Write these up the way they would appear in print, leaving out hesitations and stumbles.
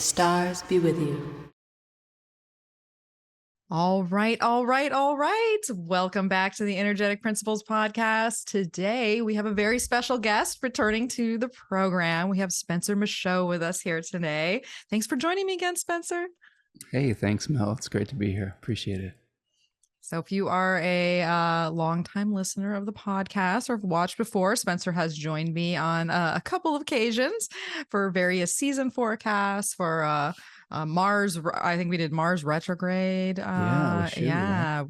stars be with you. All right, all right, all right. Welcome back to the Energetic Principles podcast. Today, we have a very special guest returning to the program. We have Spencer Michaud with us here today. Thanks for joining me again, Spencer. Hey, thanks, Mel. It's great to be here. Appreciate it. So if you are a longtime listener of the podcast or have watched before, Spencer has joined me on a couple of occasions for various season forecasts for Mars. I think we did Mars retrograde.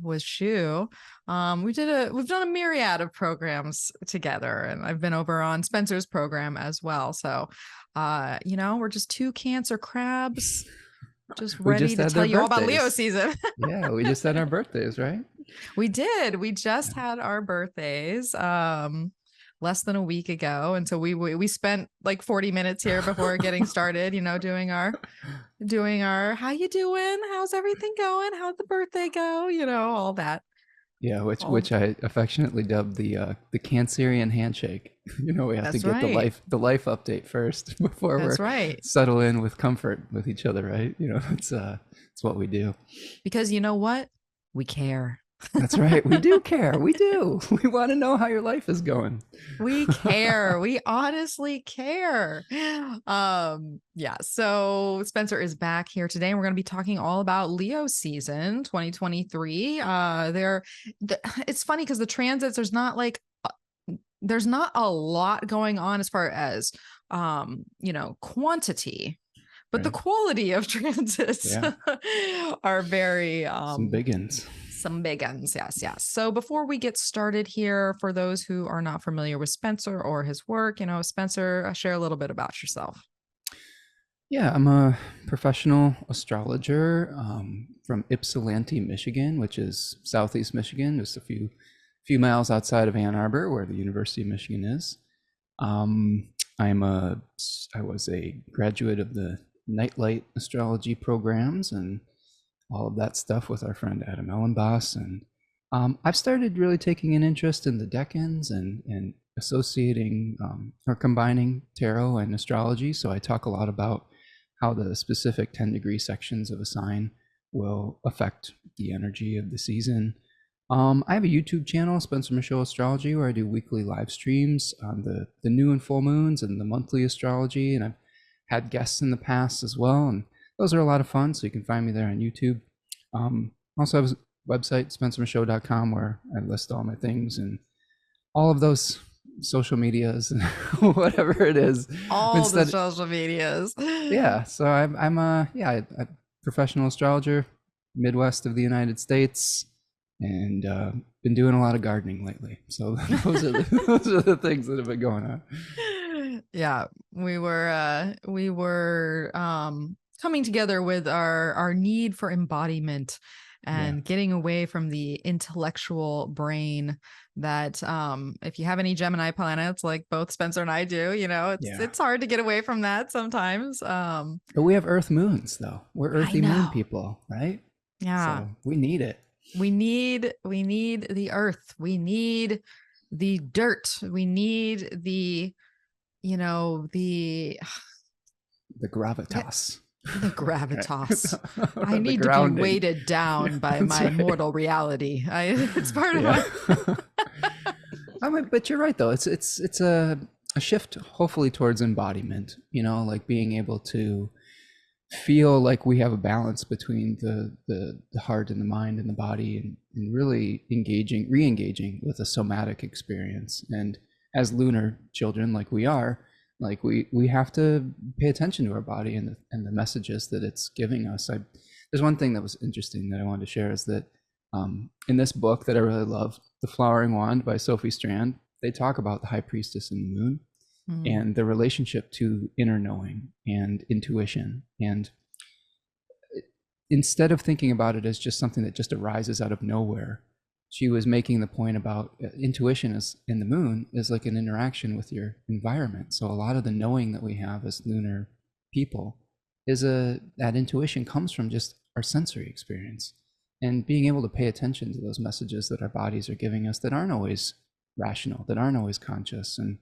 With Shu. We've done a myriad of programs together, and I've been over on Spencer's program as well. So, we're just two Cancer crabs. Just ready to tell you all about Leo season. Yeah, we just had our birthdays, right? We did. We just had our birthdays less than a week ago. And so we spent like 40 minutes here before getting started, doing our how you doing? How's everything going? How'd the birthday go? All that. Yeah, which I affectionately dubbed the Cancerian handshake. We have to get the life update first before settle in with comfort with each other, right? It's what we do. Because you know what? We care. That's right. We do care. We do. We want to know how your life is going. We care. We honestly care. So Spencer is back here today, and we're going to be talking all about Leo season 2023. It's funny because the transits, there's not a lot going on as far as quantity, but the quality of transits are very some big ones. Some big ones, yes. So before we get started here, for those who are not familiar with Spencer or his work, Spencer, share a little bit about yourself. Yeah, I'm a professional astrologer from Ypsilanti, Michigan, which is southeast Michigan, just a few miles outside of Ann Arbor, where the University of Michigan is. I was a graduate of the Nightlight astrology programs and all of that stuff with our friend Adam Ellenboss. And I've started really taking an interest in the decans and associating or combining tarot and astrology. So I talk a lot about how the specific 10-degree sections of a sign will affect the energy of the season. I have a YouTube channel, Spencer Michaud Astrology, where I do weekly live streams on the new and full moons and the monthly astrology. And I've had guests in the past as well. And those are a lot of fun, so you can find me there on YouTube. Also have a website, spencermichaud.com, where I list all my things and all of those social medias and whatever it is. The social medias. Yeah, so I'm a professional astrologer, Midwest of the United States, and been doing a lot of gardening lately. So those are the things that have been going on. Yeah, we were coming together with our need for embodiment and getting away from the intellectual brain that if you have any Gemini planets, like both Spencer and I do, it's hard to get away from that sometimes. But we have Earth moons, though. We're earthy moon people, right? Yeah. So we need it. We need the earth. We need the dirt. We need the gravitas. The gravitas. I need to be weighted down by my mortal reality. It's part of my. But you're right, though. It's a shift, hopefully, towards embodiment. Like being able to feel like we have a balance between the heart and the mind and the body, and really re-engaging with a somatic experience. And as lunar children, like we are. Like we have to pay attention to our body and the messages that it's giving us. There's one thing that was interesting that I wanted to share is that in this book that I really love, The Flowering Wand by Sophie Strand, they talk about the High Priestess and the Moon and the relationship to inner knowing and intuition. And instead of thinking about it as just something that just arises out of nowhere, she was making the point about intuition in the moon is like an interaction with your environment. So a lot of the knowing that we have as lunar people is that intuition comes from just our sensory experience and being able to pay attention to those messages that our bodies are giving us that aren't always rational, that aren't always conscious. And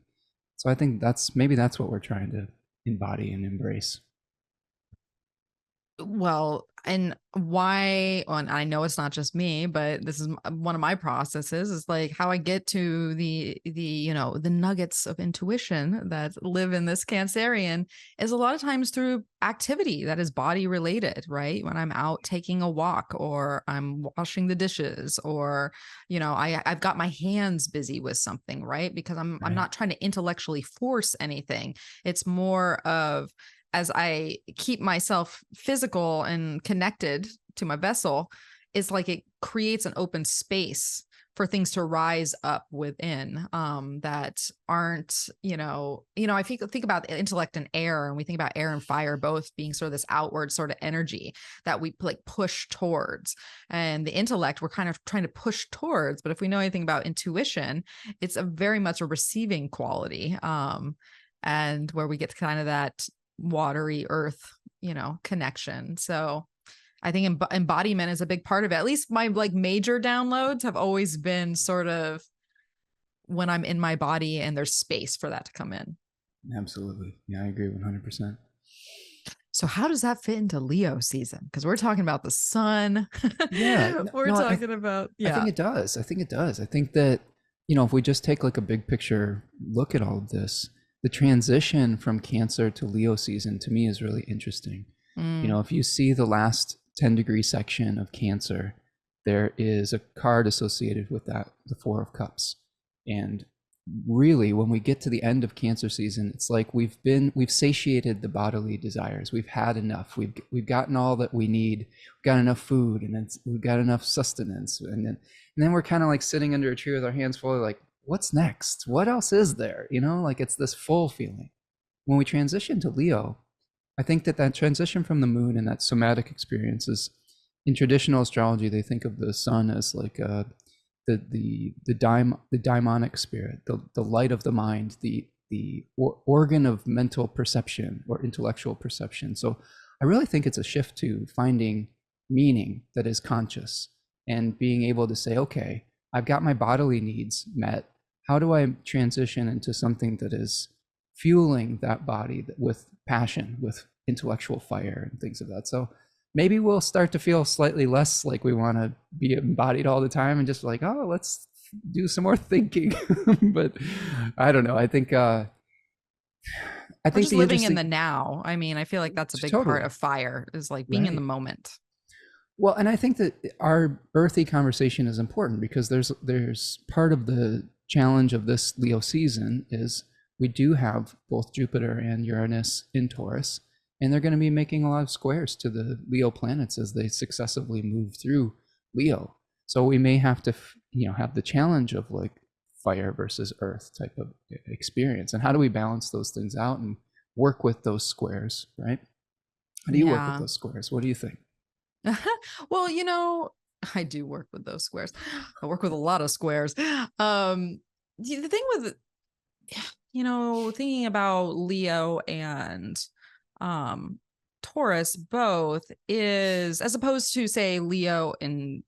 so I think that's what we're trying to embody and embrace. Well, and why, well, and I know it's not just me, but this is one of my processes, is like how I get to the nuggets of intuition that live in this Cancerian is a lot of times through activity that is body related, right? When I'm out taking a walk or I'm washing the dishes or, I've got my hands busy with something, right? Because I'm Right. not trying to intellectually force anything. It's more of, as I keep myself physical and connected to my vessel, it's like it creates an open space for things to rise up within, that aren't, I think about intellect and air, and we think about air and fire both being sort of this outward sort of energy that we like push towards. And the intellect we're kind of trying to push towards. But if we know anything about intuition, it's a very much a receiving quality. And where we get to kind of that watery earth, connection. So I think embodiment is a big part of it. At least my like major downloads have always been sort of when I'm in my body and there's space for that to come in. Absolutely. Yeah, I agree 100%. So how does that fit into Leo season? Because we're talking about the sun. Yeah. We're talking about, I think it does. I think it does. I think that, if we just take like a big picture look at all of this, the transition from Cancer to Leo season to me is really interesting. If you see the last 10-degree section of Cancer, there is a card associated with that, the Four of Cups. And really, when we get to the end of Cancer season, it's like we've satiated the bodily desires. We've had enough. We've gotten all that we need. We've got enough food, and we've got enough sustenance. And then we're kind of like sitting under a tree with our hands full of like, what's next? What else is there? Like it's this full feeling. When we transition to Leo, I think that transition from the moon and that somatic experience is, in traditional astrology, they think of the sun as like the daimonic spirit, the light of the mind, the organ of mental perception or intellectual perception. So I really think it's a shift to finding meaning that is conscious and being able to say, okay, I've got my bodily needs met. How do I transition into something that is fueling that body with passion, with intellectual fire and things of that? So maybe we'll start to feel slightly less like we want to be embodied all the time and just like, oh, let's do some more thinking. But I don't know. I think just living in the now. I mean, I feel like that's a big part of fire, is like being in the moment. Well, and I think that our earthy conversation is important because there's part of the challenge of this Leo season is we do have both Jupiter and Uranus in Taurus, and they're going to be making a lot of squares to the Leo planets as they successively move through Leo. So we may have to, have the challenge of like fire versus earth type of experience. And how do we balance those things out and work with those squares, right? How do you work with those squares? What do you think? Well, I do work with those squares. I work with a lot of squares. The thing with, thinking about Leo and Taurus both is, as opposed to say Leo and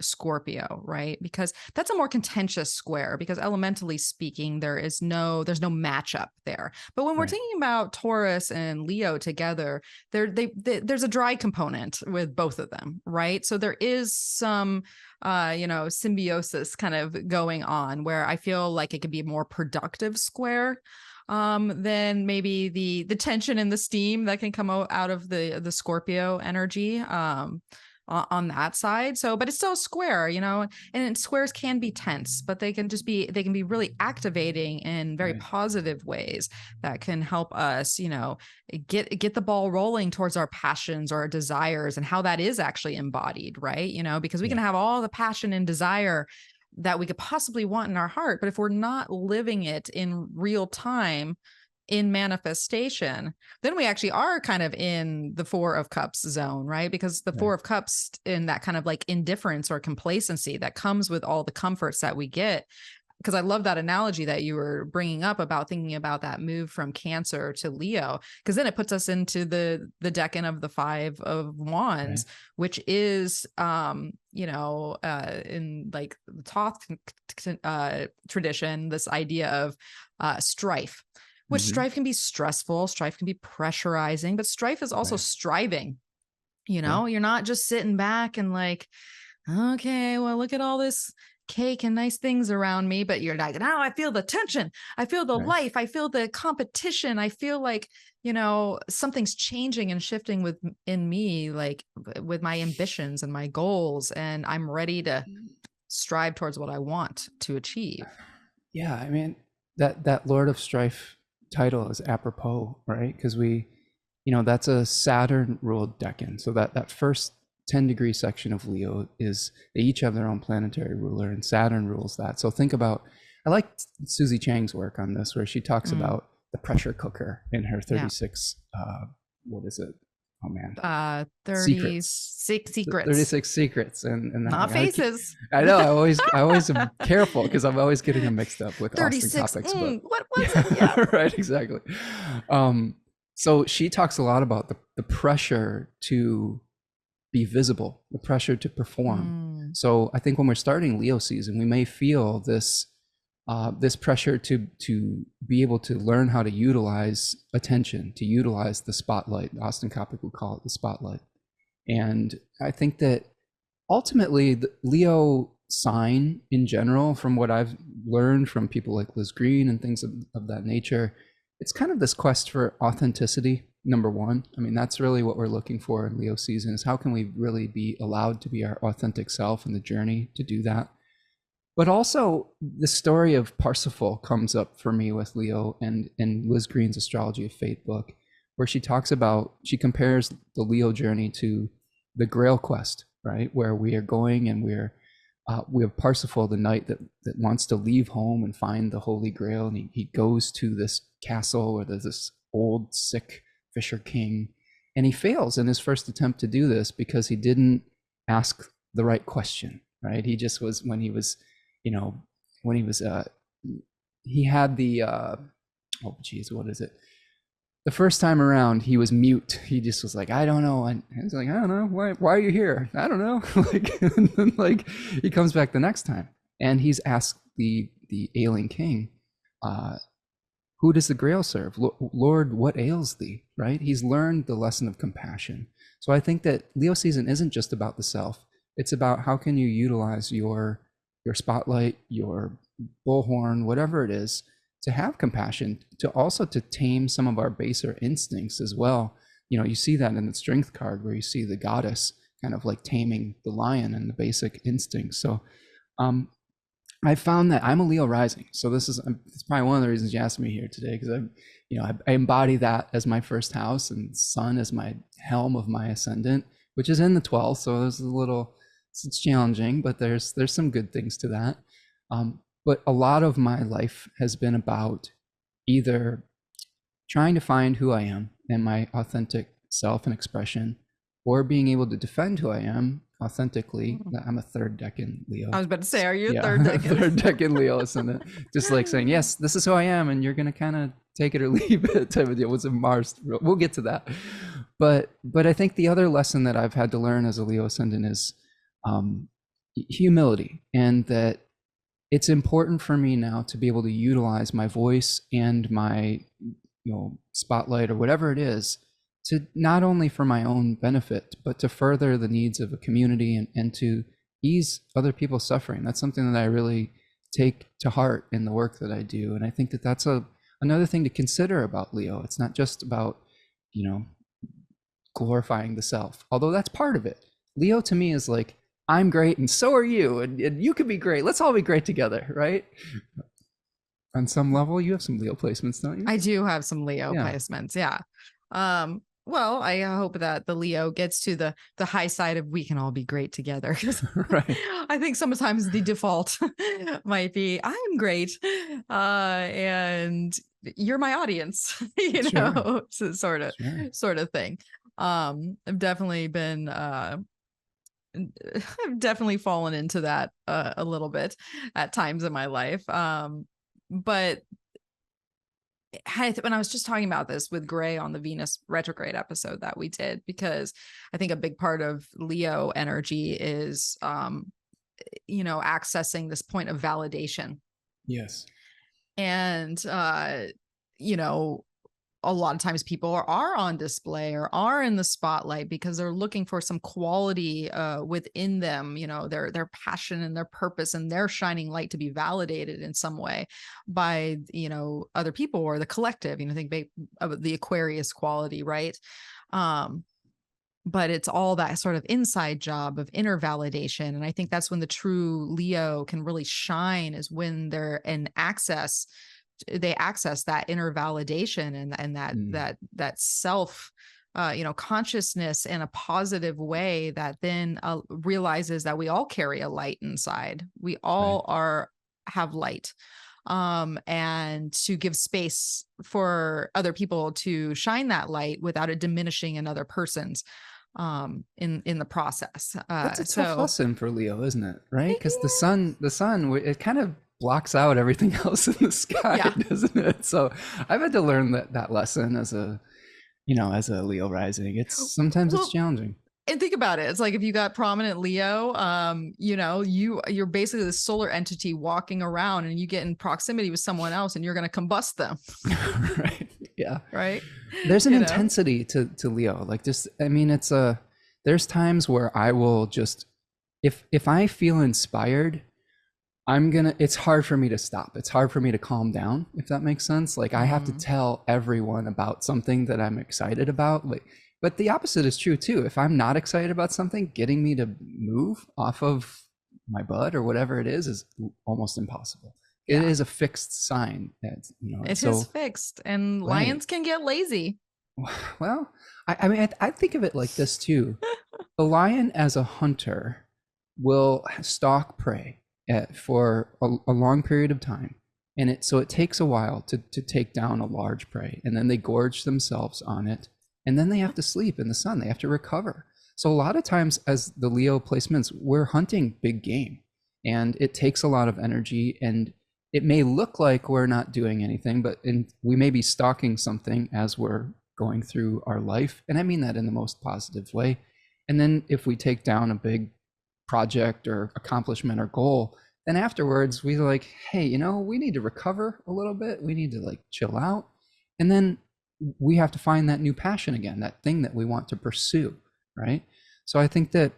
Scorpio, right? Because that's a more contentious square, because elementally speaking, there's no matchup there. But when we're thinking about Taurus and Leo together, there's a dry component with both of them, right? So there is some symbiosis kind of going on where I feel like it could be a more productive square than maybe the tension and the steam that can come out of the Scorpio energy. On that side. So, but it's still a square, and squares can be tense, but they can be really activating in very positive ways that can help us, get the ball rolling towards our passions or our desires and how that is actually embodied, right? Because we can have all the passion and desire that we could possibly want in our heart, but if we're not living it in real time, in manifestation, then we actually are kind of in the Four of Cups zone, right? Because the Four of Cups, in that kind of like indifference or complacency that comes with all the comforts that we get. Because I love that analogy that you were bringing up about thinking about that move from Cancer to Leo, because then it puts us into the decan of the Five of Wands, which is, in like the Thoth tradition, this idea of strife. Which strife can be stressful, strife can be pressurizing, but strife is also striving. You know, you're not just sitting back and like, okay, well, look at all this cake and nice things around me. But you're like, now I feel the tension. I feel the life. I feel the competition. I feel like, you know, something's changing and shifting in me, like with my ambitions and my goals. And I'm ready to strive towards what I want to achieve. Yeah, I mean, that Lord of Strife title is apropos, right? Because that's a Saturn ruled decan. So that first 10-degree section of Leo is, they each have their own planetary ruler, and Saturn rules that. So think about, I like Susie Chang's work on this, where she talks about the pressure cooker in her 36, what is it? Oh man. 36 secrets. 36 secrets. And not faces. I know. I always am careful because I'm always getting them mixed up with 36 Austin topics. What was it? Yeah. Right, exactly. So she talks a lot about the pressure to be visible, the pressure to perform. So I think when we're starting Leo season, we may feel this pressure to be able to learn how to utilize attention, to utilize the spotlight. Austin Coppock would call it the spotlight. And I think that ultimately the Leo sign in general, from what I've learned from people like Liz Green and things of that nature, it's kind of this quest for authenticity, number one. I mean, that's really what we're looking for in Leo season, is how can we really be allowed to be our authentic self in the journey to do that. But also the story of Parsifal comes up for me with Leo and Liz Green's Astrology of Fate book, where she compares the Leo journey to the Grail quest, right? Where we are going and we have Parsifal, the knight that wants to leave home and find the Holy Grail. And he goes to this castle where there's this old, sick Fisher King. And he fails in his first attempt to do this because he didn't ask the right question, right? He just was, he had the, what is it? The first time around, he was mute. He just was like, I don't know. And I was like, I don't know. Why are you here? I don't know. And then, he comes back the next time and he's asked the ailing king, who does the Grail serve? Lord, what ails thee, right? He's learned the lesson of compassion. So I think that Leo season isn't just about the self. It's about how can you utilize your spotlight, your bullhorn, whatever it is, to have compassion, to also to tame some of our baser instincts as well. You see that in the Strength card, where you see the goddess kind of like taming the lion and the basic instincts. So I found that I'm a Leo rising. So it's probably one of the reasons you asked me here today, because I embody that as my first house, and Sun as my helm of my ascendant, which is in the 12th. So it's challenging, but there's some good things to that. But a lot of my life has been about either trying to find who I am and my authentic self and expression, or being able to defend who I am authentically. I'm a third decan Leo. I was about to say, are you a third decan? Third decan Leo ascendant. Just like saying, yes, this is who I am, and you're going to kind of take it or leave it type of deal. It was a Mars. We'll get to that. But I think the other lesson that I've had to learn as a Leo ascendant is humility, and that it's important for me now to be able to utilize my voice and my spotlight or whatever it is, to not only for my own benefit, but to further the needs of a community and to ease other people's suffering. That's something that I really take to heart in the work that I do. And I think that that's another thing to consider about Leo. It's not just about, glorifying the self, although that's part of it. Leo to me is like, I'm great and so are you, and you can be great. Let's all be great together, right? On some level, you have some Leo placements, don't you? I do have some Leo placements, yeah. Well, I hope that the Leo gets to the high side of we can all be great together. Right. I think sometimes the default might be I'm great, and you're my audience, so sort of thing. I've definitely been I've definitely fallen into that a little bit at times in my life. But when I was just talking about this with Gray on the Venus retrograde episode that we did, because I think a big part of Leo energy is, accessing this point of validation. Yes. And, a lot of times people are on display or are in the spotlight because they're looking for some quality within them, their passion and their purpose and their shining light to be validated in some way by, other people or the collective, think of the Aquarius quality, right? But it's all that sort of inside job of inner validation. And I think that's when the true Leo can really shine, is when they're in access, they access that inner validation and that self, consciousness in a positive way that then realizes that we all carry a light inside. We all have light. And to give space for other people to shine that light without it diminishing another person's in the process. That's a tough lesson for Leo, isn't it? Right? Because the sun, it kind of blocks out everything else in the sky, doesn't it? So I've had to learn that lesson as a Leo rising. It's challenging. And think about it. It's like if you got prominent Leo, you're basically the solar entity walking around, and you get in proximity with someone else, and you're going to combust them. Right. Yeah. Right. There's an intensity to Leo. Like there's times where I will just, if I feel inspired, it's hard for me to stop. It's hard for me to calm down, if that makes sense. Like I have to tell everyone about something that I'm excited about. But the opposite is true too. If I'm not excited about something, getting me to move off of my butt or whatever it is almost impossible. It is a fixed sign. It is fixed, and lions can get lazy. Well, I think of it like this too. The lion as a hunter will stalk prey for a long period of time. And so it takes a while to take down a large prey, and then they gorge themselves on it. And then they have to sleep in the sun. They have to recover. So a lot of times as the Leo placements, we're hunting big game, and it takes a lot of energy, and it may look like we're not doing anything, but we may be stalking something as we're going through our life. And I mean that in the most positive way. And then if we take down a big project or accomplishment or goal, then afterwards we like, hey, we need to recover a little bit. We need to chill out. And then we have to find that new passion again, that thing that we want to pursue, right? So I think that,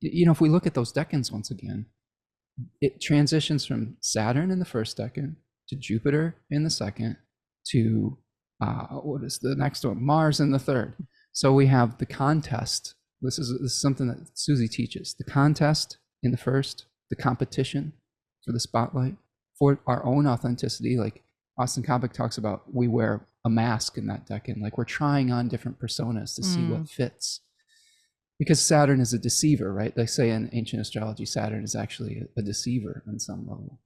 if we look at those decans once again, it transitions from Saturn in the first decan to Jupiter in the second to, what is the next one? Mars in the third. So we have the contest. This is something that Susie teaches. The contest in the first, the competition for the spotlight, for our own authenticity. Like Austin Coppock talks about, we wear a mask in that decan. Like we're trying on different personas to see what fits. Because Saturn is a deceiver, right? They say in ancient astrology, Saturn is actually a deceiver on some level.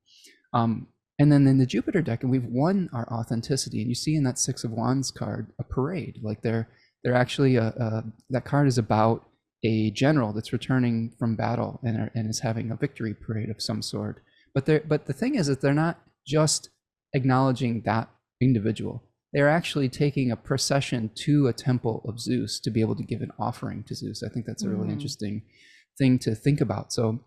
And then in the Jupiter decan, we've won our authenticity. And you see in that Six of Wands card, a parade. Like they're actually, that card is about a general that's returning from battle and is having a victory parade of some sort. But the thing is that they're not just acknowledging that individual. They're actually taking a procession to a temple of Zeus to be able to give an offering to Zeus. I think that's a really interesting thing to think about. So,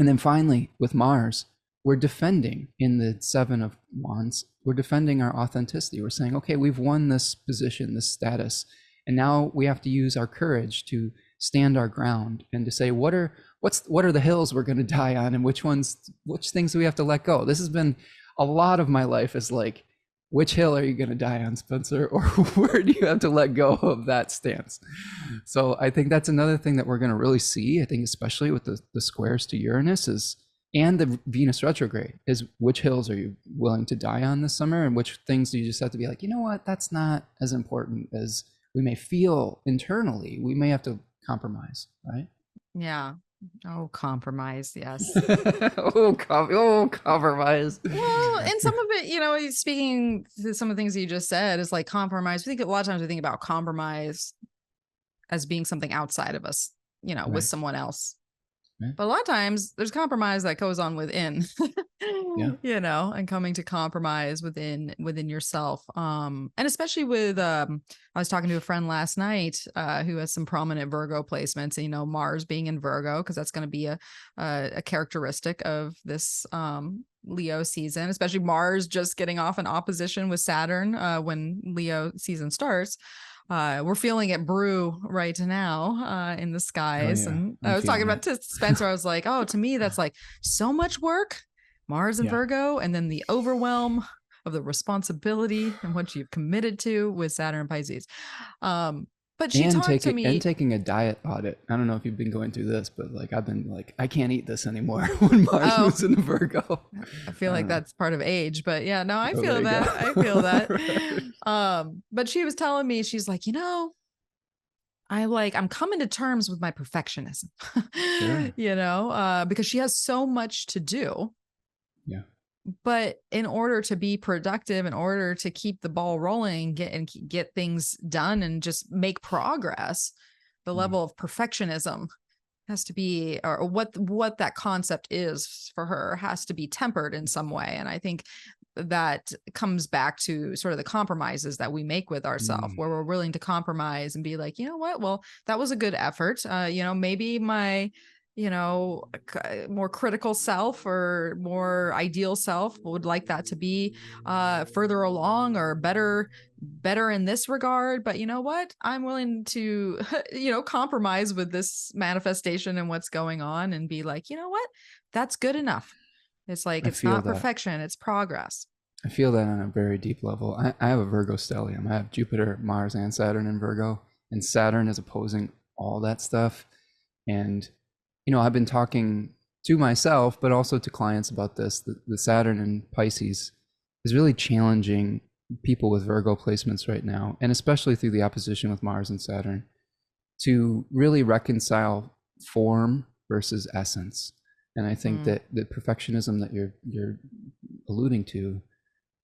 and then finally with Mars, we're defending in the Seven of Wands, we're defending our authenticity. We're saying, okay, we've won this position, this status, and now we have to use our courage to stand our ground and to say, what are the hills we're going to die on, and which things do we have to let go? This has been a lot of my life, is like, which hill are you going to die on, Spencer? Or where do you have to let go of that stance? So I think that's another thing that we're going to really see, I think, especially with the squares to Uranus and the Venus retrograde, is which hills are you willing to die on this summer, and which things do you just have to be like, you know what, that's not as important as we may feel internally. We may have to compromise, right? Yeah. Oh, compromise. Yes. Compromise. Well, and some of it, speaking to some of the things you just said, is like compromise. We think a lot of times we think about compromise as being something outside of us, Right. with someone else. Right. But a lot of times there's compromise that goes on within, Yeah. and coming to compromise within yourself. And especially with, I was talking to a friend last night who has some prominent Virgo placements, and, Mars being in Virgo, because that's going to be a characteristic of this Leo season, especially Mars just getting off in opposition with Saturn when Leo season starts. We're feeling it brew right now in the skies. yeah, And I'm I was talking feeling about to Spencer. I was like, oh, to me, that's like so much work, Mars and Yeah. Virgo, and then the overwhelm of the responsibility and what you've committed to with Saturn and Pisces. But she talked to me. taking a diet audit. I don't know if you've been going through this, but like I've been like, I can't eat this anymore when Mars moves into Virgo. I feel like that's part of age, but yeah, no, I feel there you that. go. I feel that. Right. But she was telling me, she's like, I'm coming to terms with my perfectionism, Sure. because she has so much to do. Yeah. But in order to be productive, in order to keep the ball rolling, get things done and just make progress, the level of perfectionism has to be, or what that concept is for her has to be tempered in some way. And I think that comes back to sort of the compromises that we make with ourselves, where we're willing to compromise and be like, you know what, well, that was a good effort. Maybe my more critical self or more ideal self would like that to be further along or better in this regard. But you know what? I'm willing to, compromise with this manifestation and what's going on and be like, you know what? That's good enough. It's like, I it's feel not that. perfection, it's progress. I feel that on a very deep level. I have a Virgo stellium. I have Jupiter, Mars, and Saturn in Virgo, and Saturn is opposing all that stuff. And, I've been talking to myself, but also to clients about this. The Saturn in Pisces is really challenging people with Virgo placements right now, and especially through the opposition with Mars and Saturn, to really reconcile form versus essence. And I think that the perfectionism that you're alluding to,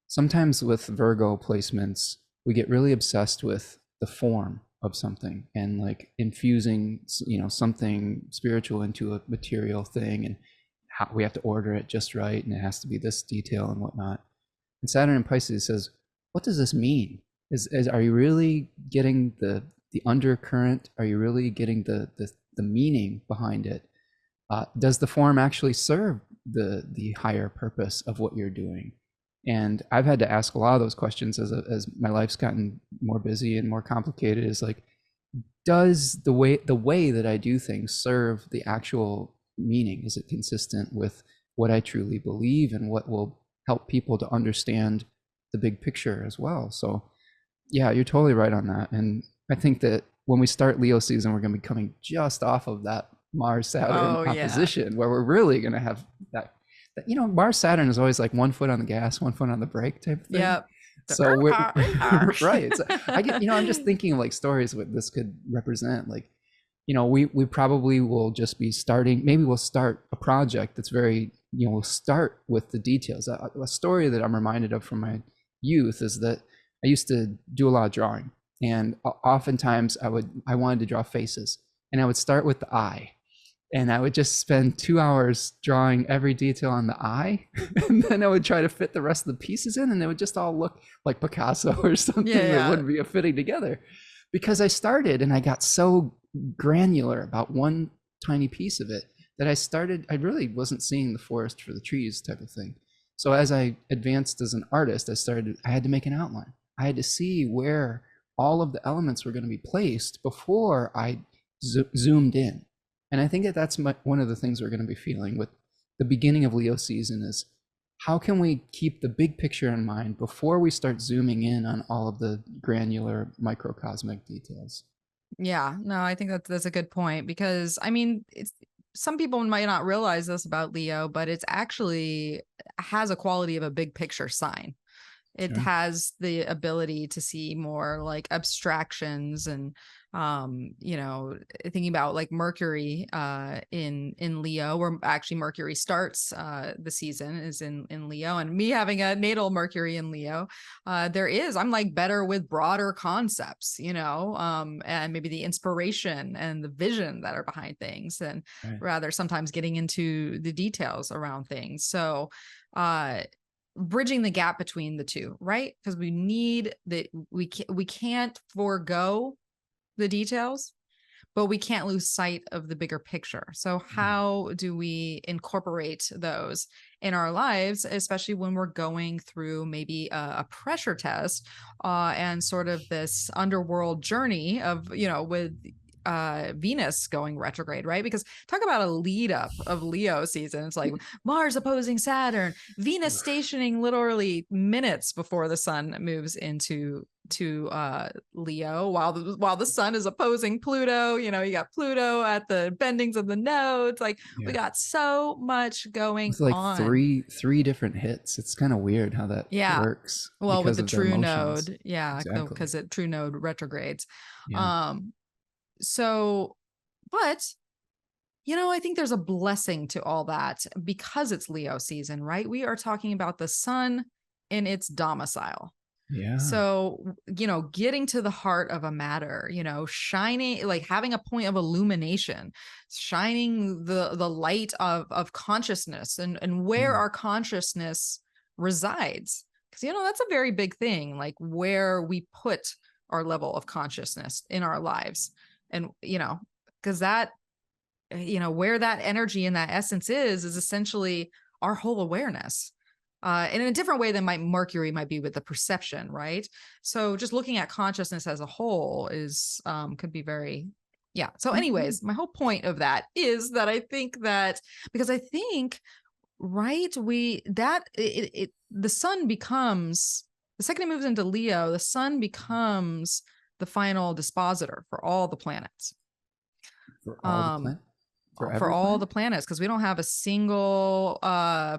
sometimes with Virgo placements, we get really obsessed with the form of something and like infusing, something spiritual into a material thing, and how we have to order it just right, and it has to be this detail and whatnot. And Saturn in Pisces says, what does this mean? Are you really getting the undercurrent? Are you really getting the meaning behind it? Does the form actually serve the higher purpose of what you're doing? And I've had to ask a lot of those questions as my life's gotten more busy and more complicated. Is like, does the way that I do things serve the actual meaning? Is it consistent with what I truly believe and what will help people to understand the big picture as well? So yeah, you're totally right on that. And I think that when we start Leo season, we're going to be coming just off of that Mars Saturn opposition, where we're really going to have that, Mars Saturn is always like one foot on the gas, one foot on the brake type of thing. Yeah. So we're right. So I get, I'm just thinking of like stories what this could represent. Like, we probably will just be starting, maybe we'll start a project that's very, we'll start with the details. A story that I'm reminded of from my youth is that I used to do a lot of drawing, and oftentimes I wanted to draw faces, and I would start with the eye. And I would just spend 2 hours drawing every detail on the eye. And then I would try to fit the rest of the pieces in, and it would just all look like Picasso or something that wouldn't be fitting together. Because I started and I got so granular about one tiny piece of it that I really wasn't seeing the forest for the trees type of thing. So as I advanced as an artist, I had to make an outline. I had to see where all of the elements were going to be placed before I zoomed in. And I think that's one of the things we're going to be feeling with the beginning of Leo season is, how can we keep the big picture in mind before we start zooming in on all of the granular microcosmic details? Yeah, no, I think that's a good point, because some people might not realize this about Leo, but it's actually has a quality of a big picture sign. It has the ability to see more like abstractions and, thinking about like Mercury in Leo, where actually Mercury starts the season is in Leo, and me having a natal Mercury in Leo, I'm like better with broader concepts, and maybe the inspiration and the vision that are behind things, and rather sometimes getting into the details around things. So, bridging the gap between the two, right? Because we can't forego the details, but we can't lose sight of the bigger picture. So how do we incorporate those in our lives, especially when we're going through maybe a pressure test and sort of this underworld journey of, with Venus going retrograde, right? Because talk about a lead up of Leo season. It's like Mars opposing Saturn, Venus stationing literally minutes before the sun moves into Leo, while the sun is opposing Pluto. You got Pluto at the bendings of the nodes. Like we got so much going It's like on. three different hits. It's kind of weird how that works. Well, with the of their true motions. node, Exactly. because it true node retrogrades. Yeah. So, but I think there's a blessing to all that because it's Leo season, right? We are talking about the sun in its domicile. Yeah. So, getting to the heart of a matter, shining, like having a point of illumination, shining the light of consciousness and where our consciousness resides. Because, that's a very big thing, like where we put our level of consciousness in our lives. And, because that, where that energy and that essence is essentially our whole awareness. And in a different way than Mercury might be with the perception, right? So just looking at consciousness as a whole is could be very, So anyways, my whole point of that is that I think that because I think, right, the sun becomes, the second it moves into Leo, the sun becomes the final dispositor for all the planets. For all the planets? For all the planets, because we don't have a single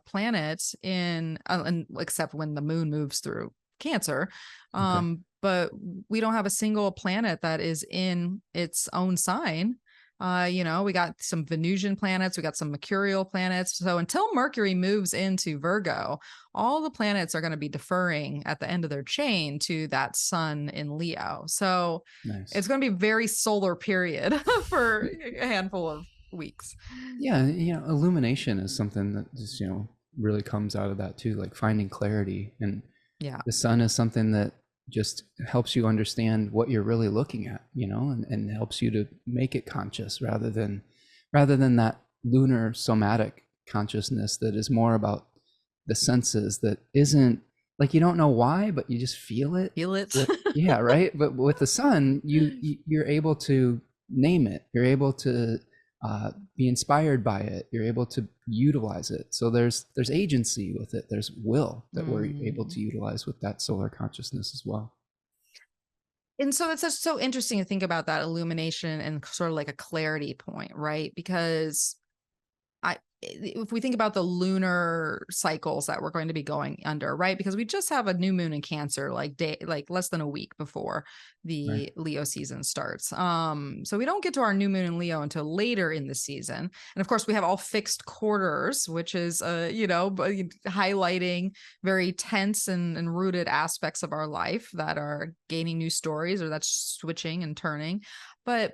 planet except when the moon moves through Cancer. But we don't have a single planet that is in its own sign. We got some Venusian planets, we got some Mercurial planets. So until Mercury moves into Virgo, all the planets are going to be deferring at the end of their chain to that sun in Leo. So it's going to be a very solar period for a handful of weeks. Yeah, illumination is something that just really comes out of that too, like finding clarity. And the sun is something that just helps you understand what you're really looking at, and helps you to make it conscious rather than that lunar somatic consciousness that is more about the senses, that isn't like, you don't know why, but you just feel it. Yeah, right. But with the sun, you're able to name it. You're able to be inspired by it. You're able to utilize it. So there's agency with it. There's will that we're able to utilize with that solar consciousness as well. And so it's just so interesting to think about that illumination and sort of like a clarity point, right? Because if we think about the lunar cycles that we're going to be going under, right? Because we just have a new moon in Cancer, like less than a week before the Leo season starts. So we don't get to our new moon in Leo until later in the season. And of course we have all fixed quarters, which is, highlighting very tense and rooted aspects of our life that are gaining new stories, or that's switching and turning. But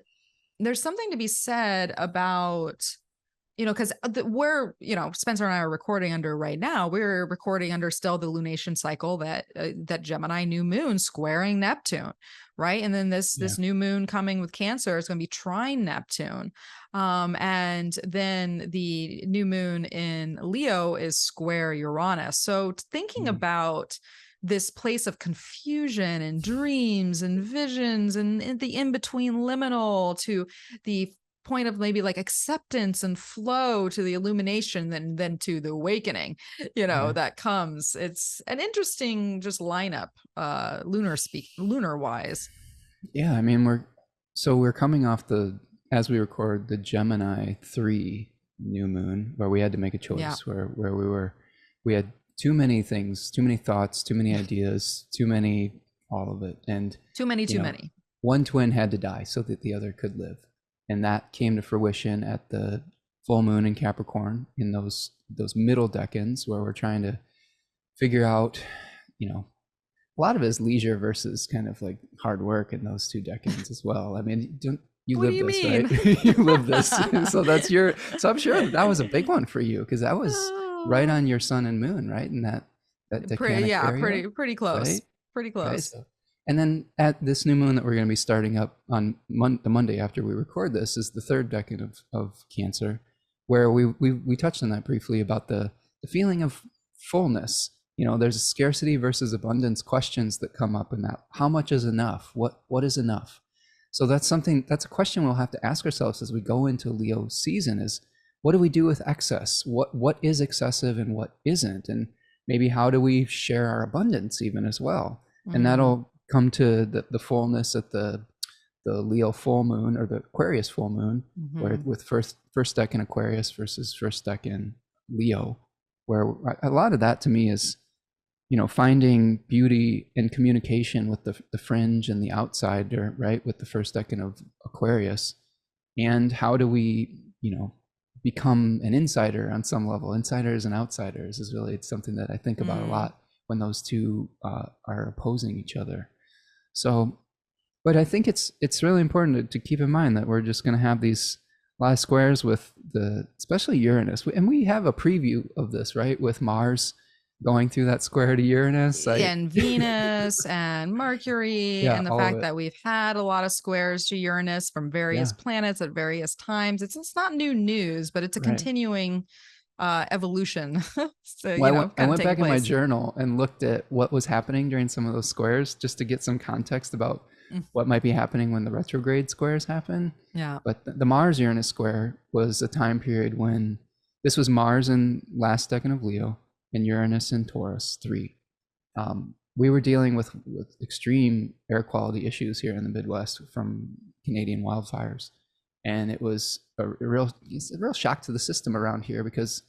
there's something to be said about, because we're, Spencer and I are recording under right now. We're recording under still the lunation cycle that Gemini new moon squaring Neptune, right? And then this new moon coming with Cancer is going to be trine Neptune, and then the new moon in Leo is square Uranus. So thinking about this place of confusion and dreams and visions and the in-between liminal to the point of maybe like acceptance and flow to the illumination, then to the awakening, that comes. It's an interesting just lineup, lunar wise. Yeah, I mean, we're coming off as we record the Gemini 3 new moon, where we had to make a choice, where we had too many things, too many thoughts, too many ideas, too many, all of it. And too many. One twin had to die so that the other could live. And that came to fruition at the full moon in Capricorn, in those middle decans where we're trying to figure out, a lot of it is leisure versus kind of like hard work in those 2 decans as well. I mean, you live this, right? You live this. So so I'm sure that was a big one for you, because that was right on your sun and moon, right? In that decanic area, pretty close. right? Pretty close. Right? And then at this new moon that we're going to be starting up on the Monday after we record this is the third decade of Cancer, where we touched on that briefly about the feeling of fullness. You know, there's a scarcity versus abundance questions that come up in that. How much is enough? What is enough? So that's a question we'll have to ask ourselves as we go into Leo season is, what do we do with excess? What is excessive and what isn't? And maybe how do we share our abundance even as well? And that'll come to the fullness at the Leo full moon or the Aquarius full moon, where with first deck in Aquarius versus first deck in Leo, where a lot of that to me is, you know, finding beauty in communication with the fringe and the outsider, right? With the first decan of Aquarius. And how do we, you know, become an insider on some level? Insiders and outsiders is really something that I think about a lot when those two are opposing each other. So, but I think it's really important to keep in mind that we're just going to have these a lot of squares with especially Uranus. And we have a preview of this, right? With Mars going through that square to Uranus. And Venus and Mercury, and the fact that we've had a lot of squares to Uranus from various planets at various times. It's not new news, but it's a continuing evolution. So, well, I went back in my journal and looked at what was happening during some of those squares just to get some context about what might be happening when the retrograde squares happen. Yeah. But the Mars-Uranus square was a time period when this was Mars in last decan of Leo and Uranus in Taurus 3. We were dealing with extreme air quality issues here in the Midwest from Canadian wildfires. And it was a real shock to the system around here, because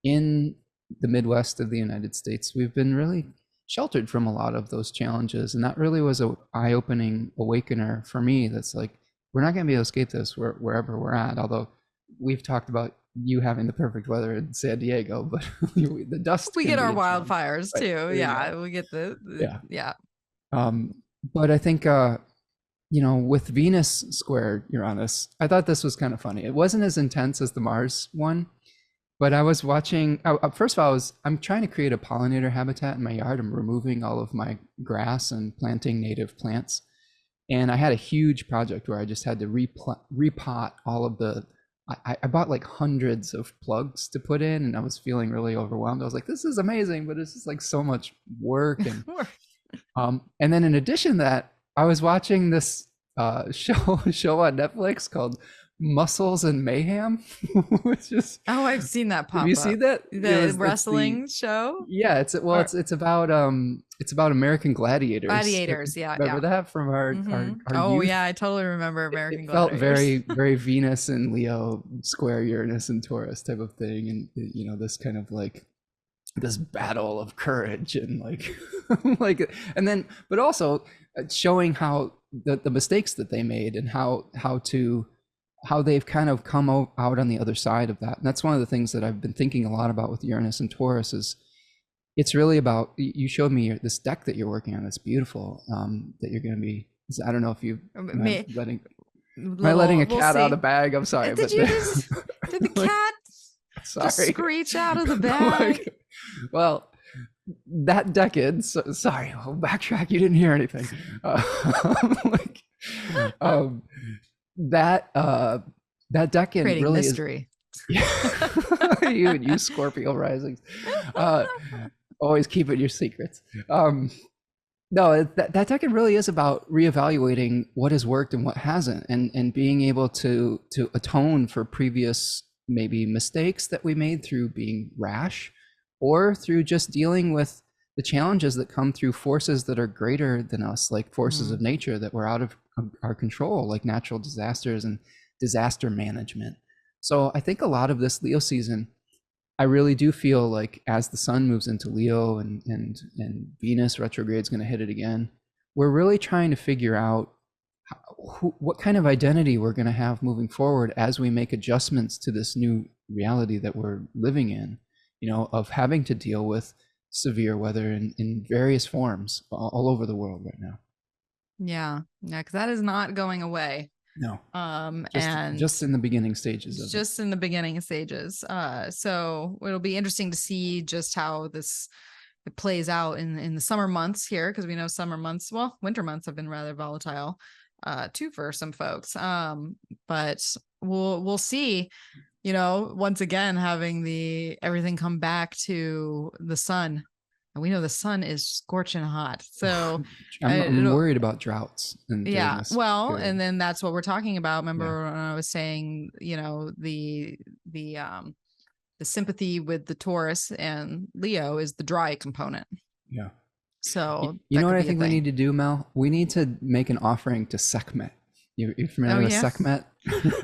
in the Midwest of the United States, we've been really sheltered from a lot of those challenges. And that really was an eye-opening awakener for me. That's like, we're not going to be able to escape this wherever we're at. Although we've talked about you having the perfect weather in San Diego, but the dust. We get our wildfires too. Yeah, we get but I think, you know, with Venus square Uranus, I thought this was kind of funny. It wasn't as intense as the Mars one, but I was watching, first of all, I'm trying to create a pollinator habitat in my yard. I'm removing all of my grass and planting native plants. And I had a huge project where I just had to repot all of I bought like hundreds of plugs to put in, and I was feeling really overwhelmed. I was like, this is amazing, but it's just like so much work. And then in addition to that, I was watching this show on Netflix called Muscles and Mayhem, which is I've seen that pop up. Have you seen that? The wrestling show? Yeah, it's about American gladiators. Gladiators, remember that from our youth? Yeah, I totally remember American Gladiators. Felt very, very Venus and Leo square Uranus and Taurus type of thing, and you know, this kind of like this battle of courage and like and then, but also showing how the mistakes that they made and how they've kind of come out on the other side of that. And that's one of the things that I've been thinking a lot about with Uranus and Taurus is it's really about, you showed me this deck that you're working on. That's beautiful. That you're going to be, I don't know if am I letting a cat out of the bag? I'm sorry. Did the cat just screech out of the bag? Well, that decade, sorry, I'll backtrack. You didn't hear anything. That decade creating really mystery. You and you Scorpio risings, always keeping your secrets. No, that decade really is about reevaluating what has worked and what hasn't, and being able to atone for previous maybe mistakes that we made through being rash, or through just dealing with the challenges that come through forces that are greater than us, like forces of nature that were out of our control, like natural disasters and disaster management. So I think a lot of this Leo season, I really do feel like as the sun moves into Leo and Venus retrograde is going to hit it again, we're really trying to figure out what kind of identity we're going to have moving forward as we make adjustments to this new reality that we're living in, you know, of having to deal with severe weather in various forms all over the world right now. Yeah, because that is not going away. No. Just in the beginning stages of just in the beginning stages. So it'll be interesting to see just how this it plays out in the summer months here, because we know summer months, well, winter months have been rather volatile too for some folks. But we'll see, once again, having everything come back to the sun. And we know the sun is scorching hot. So I'm worried about droughts. Yeah. Well, period. and then that's what we're talking about. Remember when I was saying, the sympathy with the Taurus and Leo is the dry component. Yeah. So you know what I think we need to do, Mel? We need to make an offering to Sekhmet. You familiar with Sekhmet?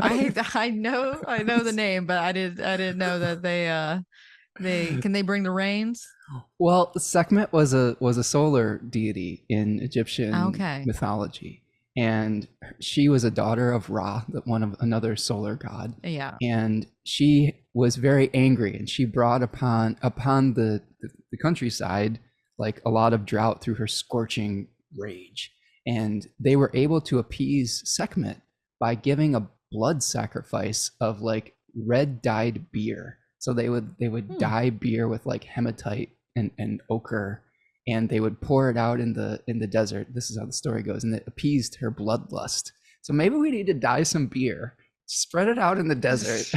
I know the name, but I didn't know that they bring the rains. Well, Sekhmet was a solar deity in Egyptian mythology, and she was a daughter of Ra, another solar god. Yeah, and she was very angry, and she brought upon the countryside like a lot of drought through her scorching rage. And they were able to appease Sekhmet by giving a blood sacrifice of like red dyed beer. So they would dye beer with like hematite and ochre, and they would pour it out in the desert. This is how the story goes, and it appeased her bloodlust. So maybe we need to dye some beer, spread it out in the desert,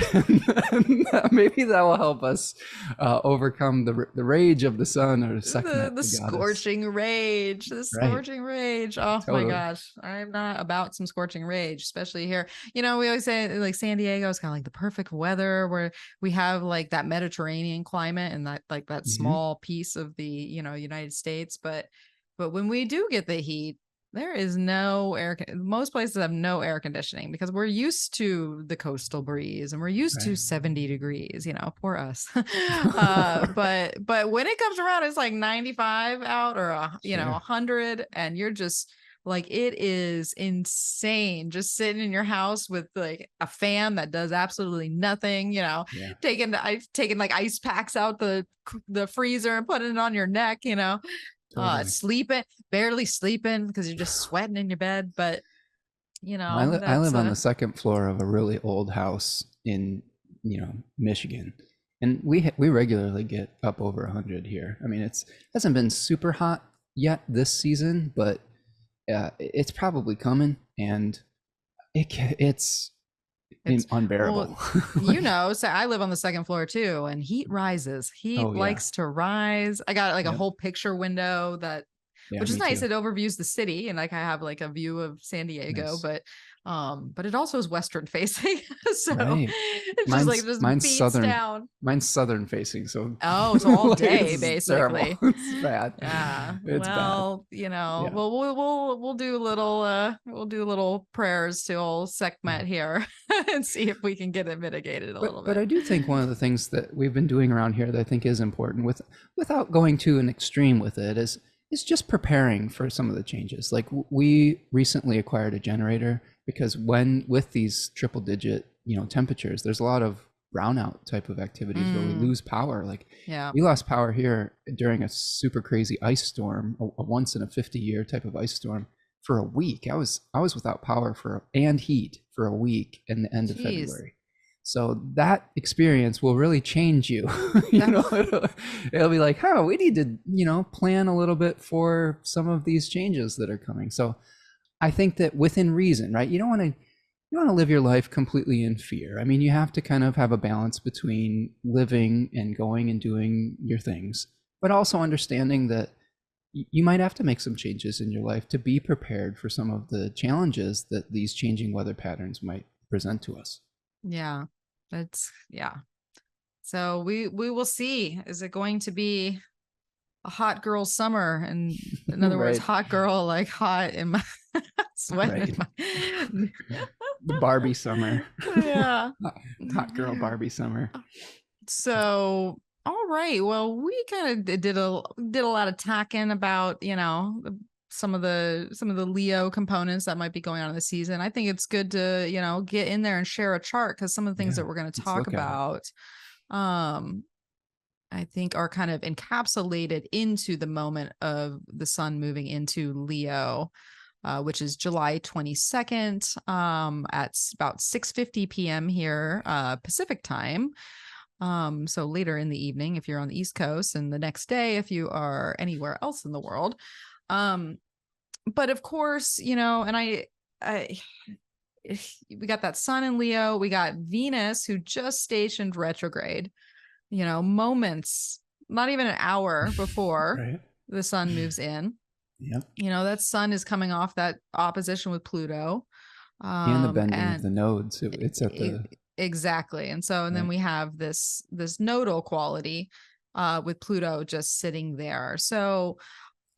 and maybe that will help us overcome the rage of the sun, or the scorching rage. The scorching rage. Oh totally. My gosh, I'm not about some scorching rage, especially here. We always say like San Diego is kind of like the perfect weather, where we have like that Mediterranean climate and that small piece of the United States. But when we do get the heat, there is no air. Most places have no air conditioning because we're used to the coastal breeze and we're used to 70 degrees, poor us. But when it comes around, it's like 95 out or 100, and you're just like, it is insane just sitting in your house with like a fan that does absolutely nothing, taking like ice packs out the freezer and putting it on your neck, Totally. Barely sleeping because you're just sweating in your bed. But I live on the second floor of a really old house in Michigan, and we regularly get up over 100 here. I mean, it hasn't been super hot yet this season, but it's probably coming, and it's unbearable. Well, so I live on the second floor too, and heat rises. Heat likes to rise. I got like a whole picture window which is nice. Too. It overviews the city, and like I have like a view of San Diego, nice. But it also is western facing, so it's just like this beats southern, down. Mine's southern facing, so so all day basically. It's bad. Yeah, it's bad. We'll do little prayers to old Sekhmet here and see if we can get it mitigated a little bit. But I do think one of the things that we've been doing around here that I think is important, without going to an extreme with it, is just preparing for some of the changes. Like we recently acquired a generator because with these triple digit, temperatures, there's a lot of brownout type of activities where we lose power. Like we lost power here during a super crazy ice storm, a once in a 50-year type of ice storm for a week. I was without power and heat for a week in the end of February. So that experience will really change you. It'll be like, we need to, plan a little bit for some of these changes that are coming. So I think that within reason, right? You don't want to live your life completely in fear. I mean, you have to kind of have a balance between living and going and doing your things, but also understanding that you might have to make some changes in your life to be prepared for some of the challenges that these changing weather patterns might present to us. Yeah. So we will see. Is it going to be a hot girl summer? And in other words, hot girl, like hot in my sweat. The Barbie summer. Yeah. Hot girl Barbie summer. So, all right. Well, we kind of did a lot of talking about, some of the Leo components that might be going on in the season. I think it's good to, get in there and share a chart, because some of the things that we're going to talk about, I think are kind of encapsulated into the moment of the sun moving into Leo, which is July 22nd, at about 6:50 p.m. here, Pacific time. So later in the evening, if you're on the East Coast, and the next day, if you are anywhere else in the world. But of course, you know, and I we got that Sun in Leo, we got Venus who just stationed retrograde, you know, moments, not even an hour before Right. the Sun moves in. Yep. You know, that Sun is coming off that opposition with Pluto. And the bending of And the nodes. It's at the exactly. And so, and then right. we have this nodal quality with Pluto just sitting there. So,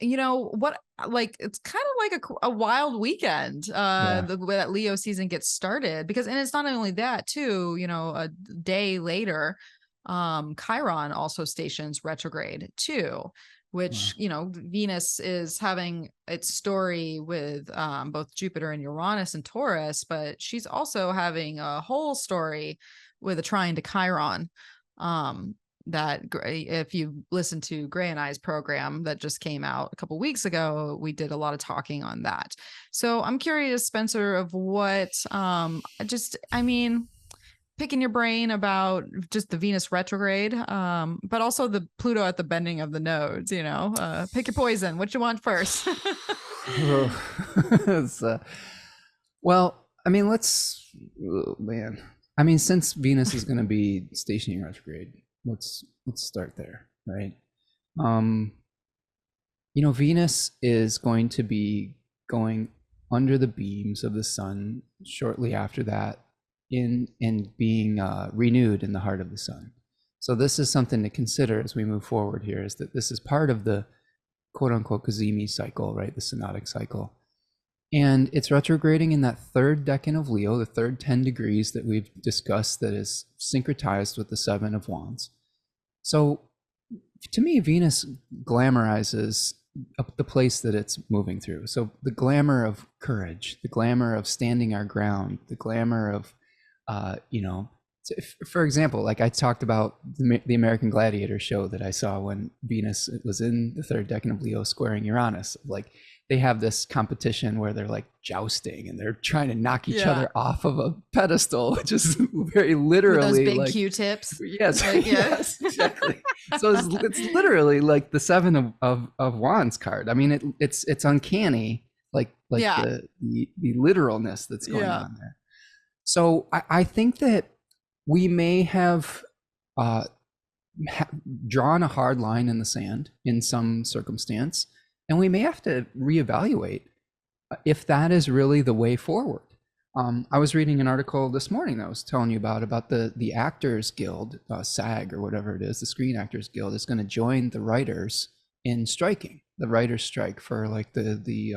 you know what, like it's kind of like a wild weekend Yeah. the way that Leo season gets started, because, and it's not only that too, you know, a day later Chiron also stations retrograde too, which, Wow. you know, Venus is having its story with both Jupiter and Uranus and Taurus, but she's also having a whole story with a trine to Chiron. That if you listen to Gray and I's program that just came out a couple weeks ago, we did a lot of talking on that. So I'm curious, Spencer, of what I mean, picking your brain about just the Venus retrograde, but also the Pluto at the bending of the nodes, you know, pick your poison. What you want first? Well, I mean, oh, man. I mean, since Venus is going to be stationing retrograde, let's start there, right? You know, Venus is going to be going under the beams of the sun shortly after that, and being renewed in the heart of the sun. So this is something to consider as we move forward here, is that this is part of the quote unquote Cazimi cycle, right? The synodic cycle. And it's retrograding in that third decan of Leo, the third 10 degrees that we've discussed, that is syncretized with the 7 of Wands. So to me, Venus glamorizes the place that it's moving through. So the glamour of courage, the glamour of standing our ground, the glamour of, you know, for example, like I talked about the American Gladiator show that I saw when Venus was in the third decan of Leo squaring Uranus. Like they have this competition where they're like jousting and they're trying to knock each other off of a pedestal, which is very literally with those big like Q-tips. Yes, like, yes, exactly. So it's literally like the 7 of Wands card. I mean, it's uncanny, like the literalness that's going on there. So I think that we may have drawn a hard line in the sand in some circumstance, and we may have to reevaluate if that is really the way forward. I was reading an article this morning that I was telling you about the Actors Guild, SAG or whatever it is, the Screen Actors Guild is going to join the writers in striking, the writers' strike for like the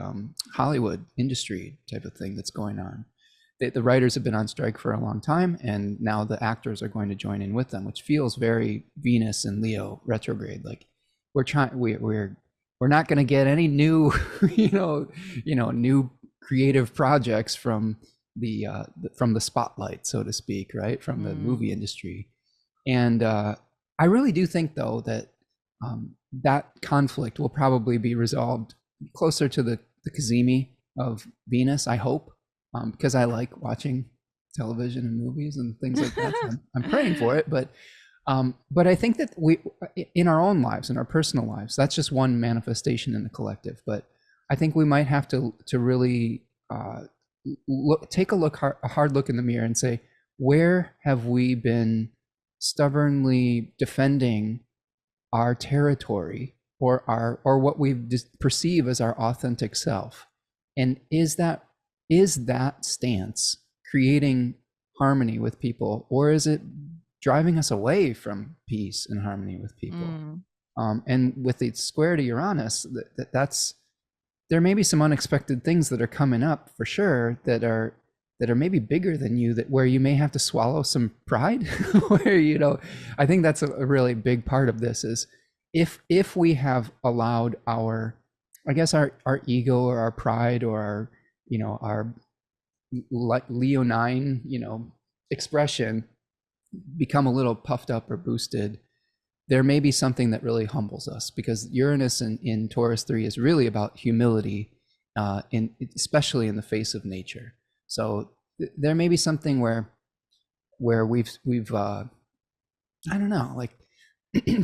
Hollywood industry type of thing that's going on. The writers have been on strike for a long time, and now the actors are going to join in with them, which feels very Venus and Leo retrograde. Like we're not going to get any new, new creative projects from the spotlight, so to speak, right, from the movie industry. And I really do think, though, that that conflict will probably be resolved closer to the Cazimi of Venus, I hope, because I like watching television and movies and things like that. So I'm praying for it, but I think that we, in our own lives, in our personal lives, that's just one manifestation in the collective. But I think we might have to really take a hard look in the mirror and say, where have we been stubbornly defending our territory or what we perceive as our authentic self? And is that stance creating harmony with people, or is it driving us away from peace and harmony with people? And with the square to Uranus, that's there may be some unexpected things that are coming up for sure that are maybe bigger than you, that where you may have to swallow some pride. Where I think that's a really big part of this, is if we have allowed our ego or our pride or our leonine expression become a little puffed up or boosted, there may be something that really humbles us, because Uranus in Taurus 3 is really about humility, especially in the face of nature. So there may be something where we've I don't know, like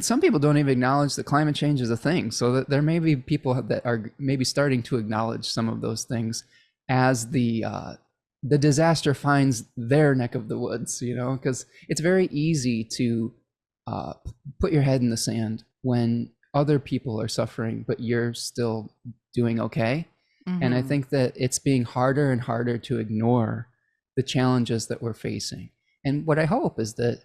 some people don't even acknowledge that climate change is a thing. So that there may be people that are maybe starting to acknowledge some of those things as the disaster finds their neck of the woods, you know, because it's very easy to uh, put your head in the sand when other people are suffering, but you're still doing okay. And I Mm-hmm. think that it's being harder and harder to ignore the challenges that we're facing. And what I hope is that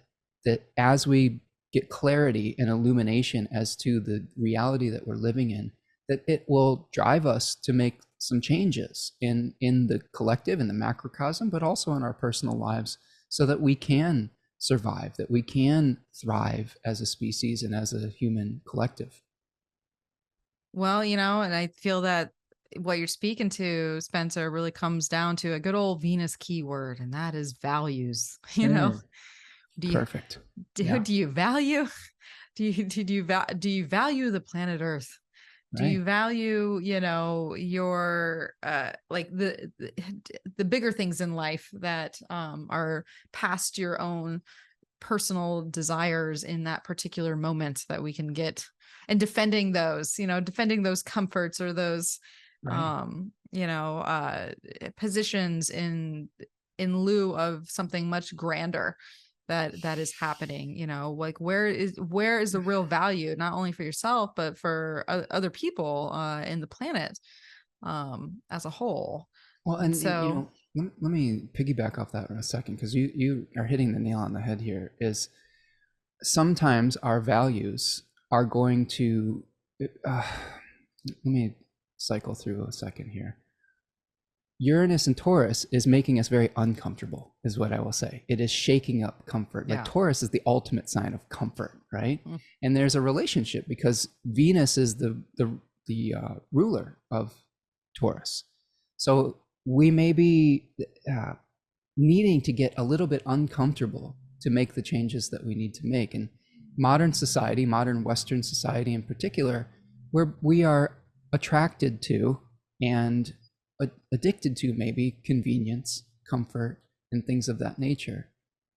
as we get clarity and illumination as to the reality that we're living in, that it will drive us to make some changes in the collective, in the macrocosm, but also in our personal lives, so that we can survive, that we can thrive as a species and as a human collective. Well, and I feel that what you're speaking to, Spencer, really comes down to a good old Venus keyword, and that is values. Mm, Do you perfect. do, Yeah. do you value do you value the planet Earth? Do Right. you value, your like the bigger things in life that are past your own personal desires in that particular moment that we can get, and defending those comforts or those Right. positions in lieu of something much grander that is happening, like where is the real value, not only for yourself but for other people in the planet as a whole. Well, And and so let me piggyback off that for a second, because you are hitting the nail on the head here. Is sometimes our values are going to let me cycle through a second here. Uranus and Taurus is making us very uncomfortable, is what I will say. It is shaking up comfort. Like yeah. Taurus is the ultimate sign of comfort, right? Mm. And there's a relationship because Venus is the ruler of Taurus. So we may be needing to get a little bit uncomfortable to make the changes that we need to make. And modern society, modern Western society in particular, where we are attracted to and addicted to maybe convenience, comfort, and things of that nature.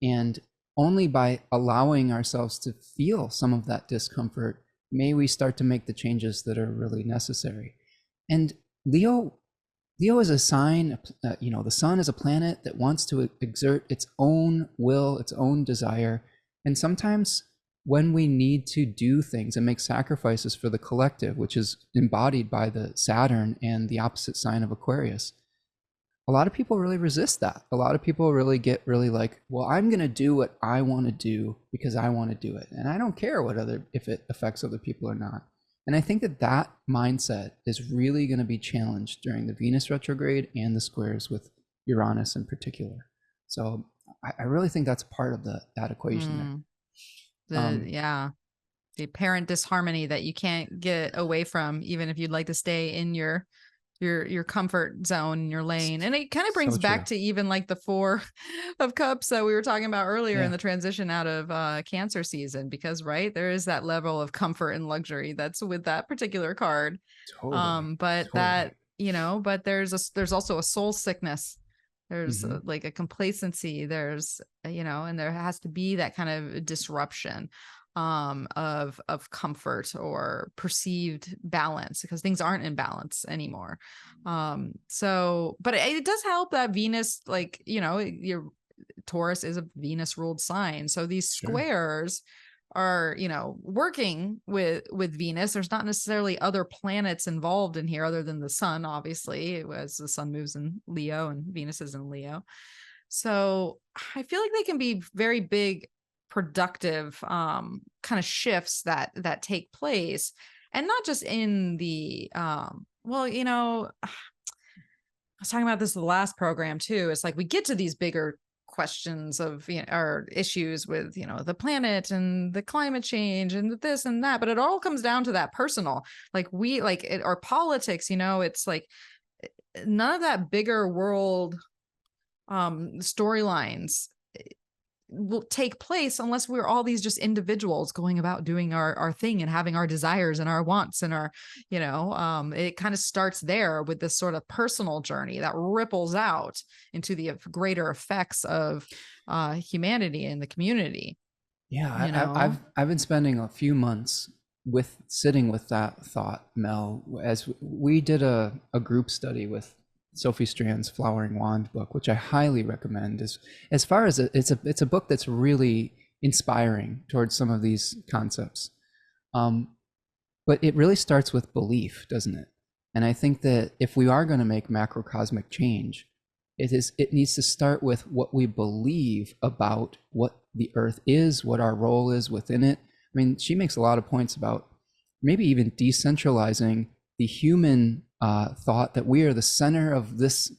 And only by allowing ourselves to feel some of that discomfort may we start to make the changes that are really necessary. And Leo is a sign, the sun is a planet that wants to exert its own will, its own desire. And sometimes when we need to do things and make sacrifices for the collective, which is embodied by the Saturn and the opposite sign of Aquarius, a lot of people really resist that. A lot of people really get really like, well, I'm going to do what I want to do because I want to do it. And I don't care if it affects other people or not. And I think that mindset is really going to be challenged during the Venus retrograde and the squares with Uranus in particular. So I really think that's part of that equation there. The apparent disharmony that you can't get away from, even if you'd like to stay in your comfort zone, your lane. And it kind of brings So back true. to even like the Four of Cups that we were talking about earlier in Yeah, the transition out of Cancer season, because right, there is that level of comfort and luxury that's with that particular card. totally. But Totally. but there's also a soul sickness. There's Hmm. like a complacency. There's and there has to be that kind of disruption of comfort or perceived balance, because things aren't in balance anymore. So but it does help that Venus, like your Taurus is a Venus ruled sign, so these Sure. squares are working with Venus. There's not necessarily other planets involved in here other than the sun, obviously, as the sun moves in Leo and Venus is in Leo. So I feel like they can be very big productive kind of shifts that take place, and not just in the I was talking about this in the last program too. It's like we get to these bigger questions of our issues with the planet and the climate change and this and that, but it all comes down to that personal, like we like it, our politics. It's like none of that bigger world storylines will take place unless we're all these just individuals going about doing our thing and having our desires and our wants and our it kind of starts there with this sort of personal journey that ripples out into the greater effects of humanity and the community. Yeah, you know? I've been spending a few months sitting with that thought, Mel, as we did a group study with Sophie Strand's Flowering Wand book, which I highly recommend. As far as it's a book that's really inspiring towards some of these concepts. But it really starts with belief, doesn't it? And I think that if we are going to make macrocosmic change, it needs to start with what we believe about what the earth is, what our role is within it. I mean, she makes a lot of points about maybe even decentralizing the human thought that we are the center of this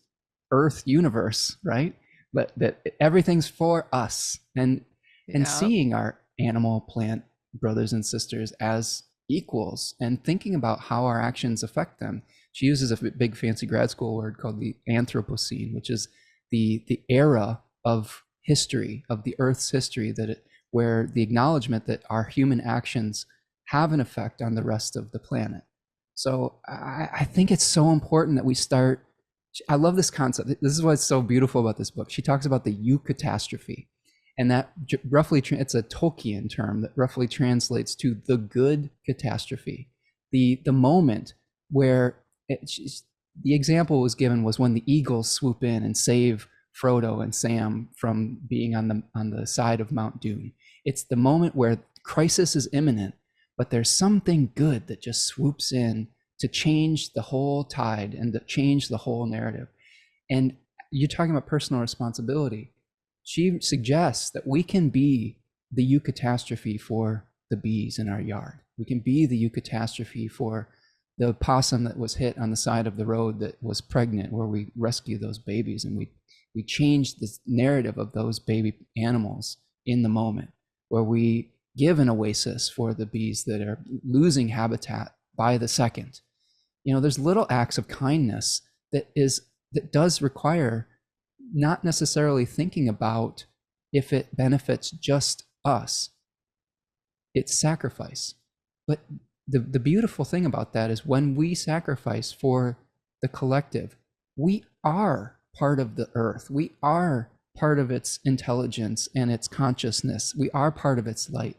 earth universe, right? But that everything's for us, and Yeah. seeing our animal plant brothers and sisters as equals and thinking about how our actions affect them. She uses a big fancy grad school word called the Anthropocene, which is the era of history, of the Earth's history, where the acknowledgement that our human actions have an effect on the rest of the planet. So I think it's so important that we start. I love this concept. This is what's so beautiful about this book. She talks about the eucatastrophe, and that roughly it's a Tolkien term that roughly translates to the good catastrophe, the moment where the example was given was when the eagles swoop in and save Frodo and Sam from being on the side of Mount Doom. It's the moment where crisis is imminent, but there's something good that just swoops in to change the whole tide and to change the whole narrative. And you're talking about personal responsibility. She suggests that we can be the eucatastrophe for the bees in our yard. We can be the eucatastrophe for the possum that was hit on the side of the road that was pregnant, where we rescue those babies and we change the narrative of those baby animals in the moment, where we give an oasis for the bees that are losing habitat by the second. You know, there's little acts of kindness that does require not necessarily thinking about if it benefits just us. It's sacrifice. But the beautiful thing about that is when we sacrifice for the collective, we are part of the earth. We are part of its intelligence and its consciousness. We are part of its light.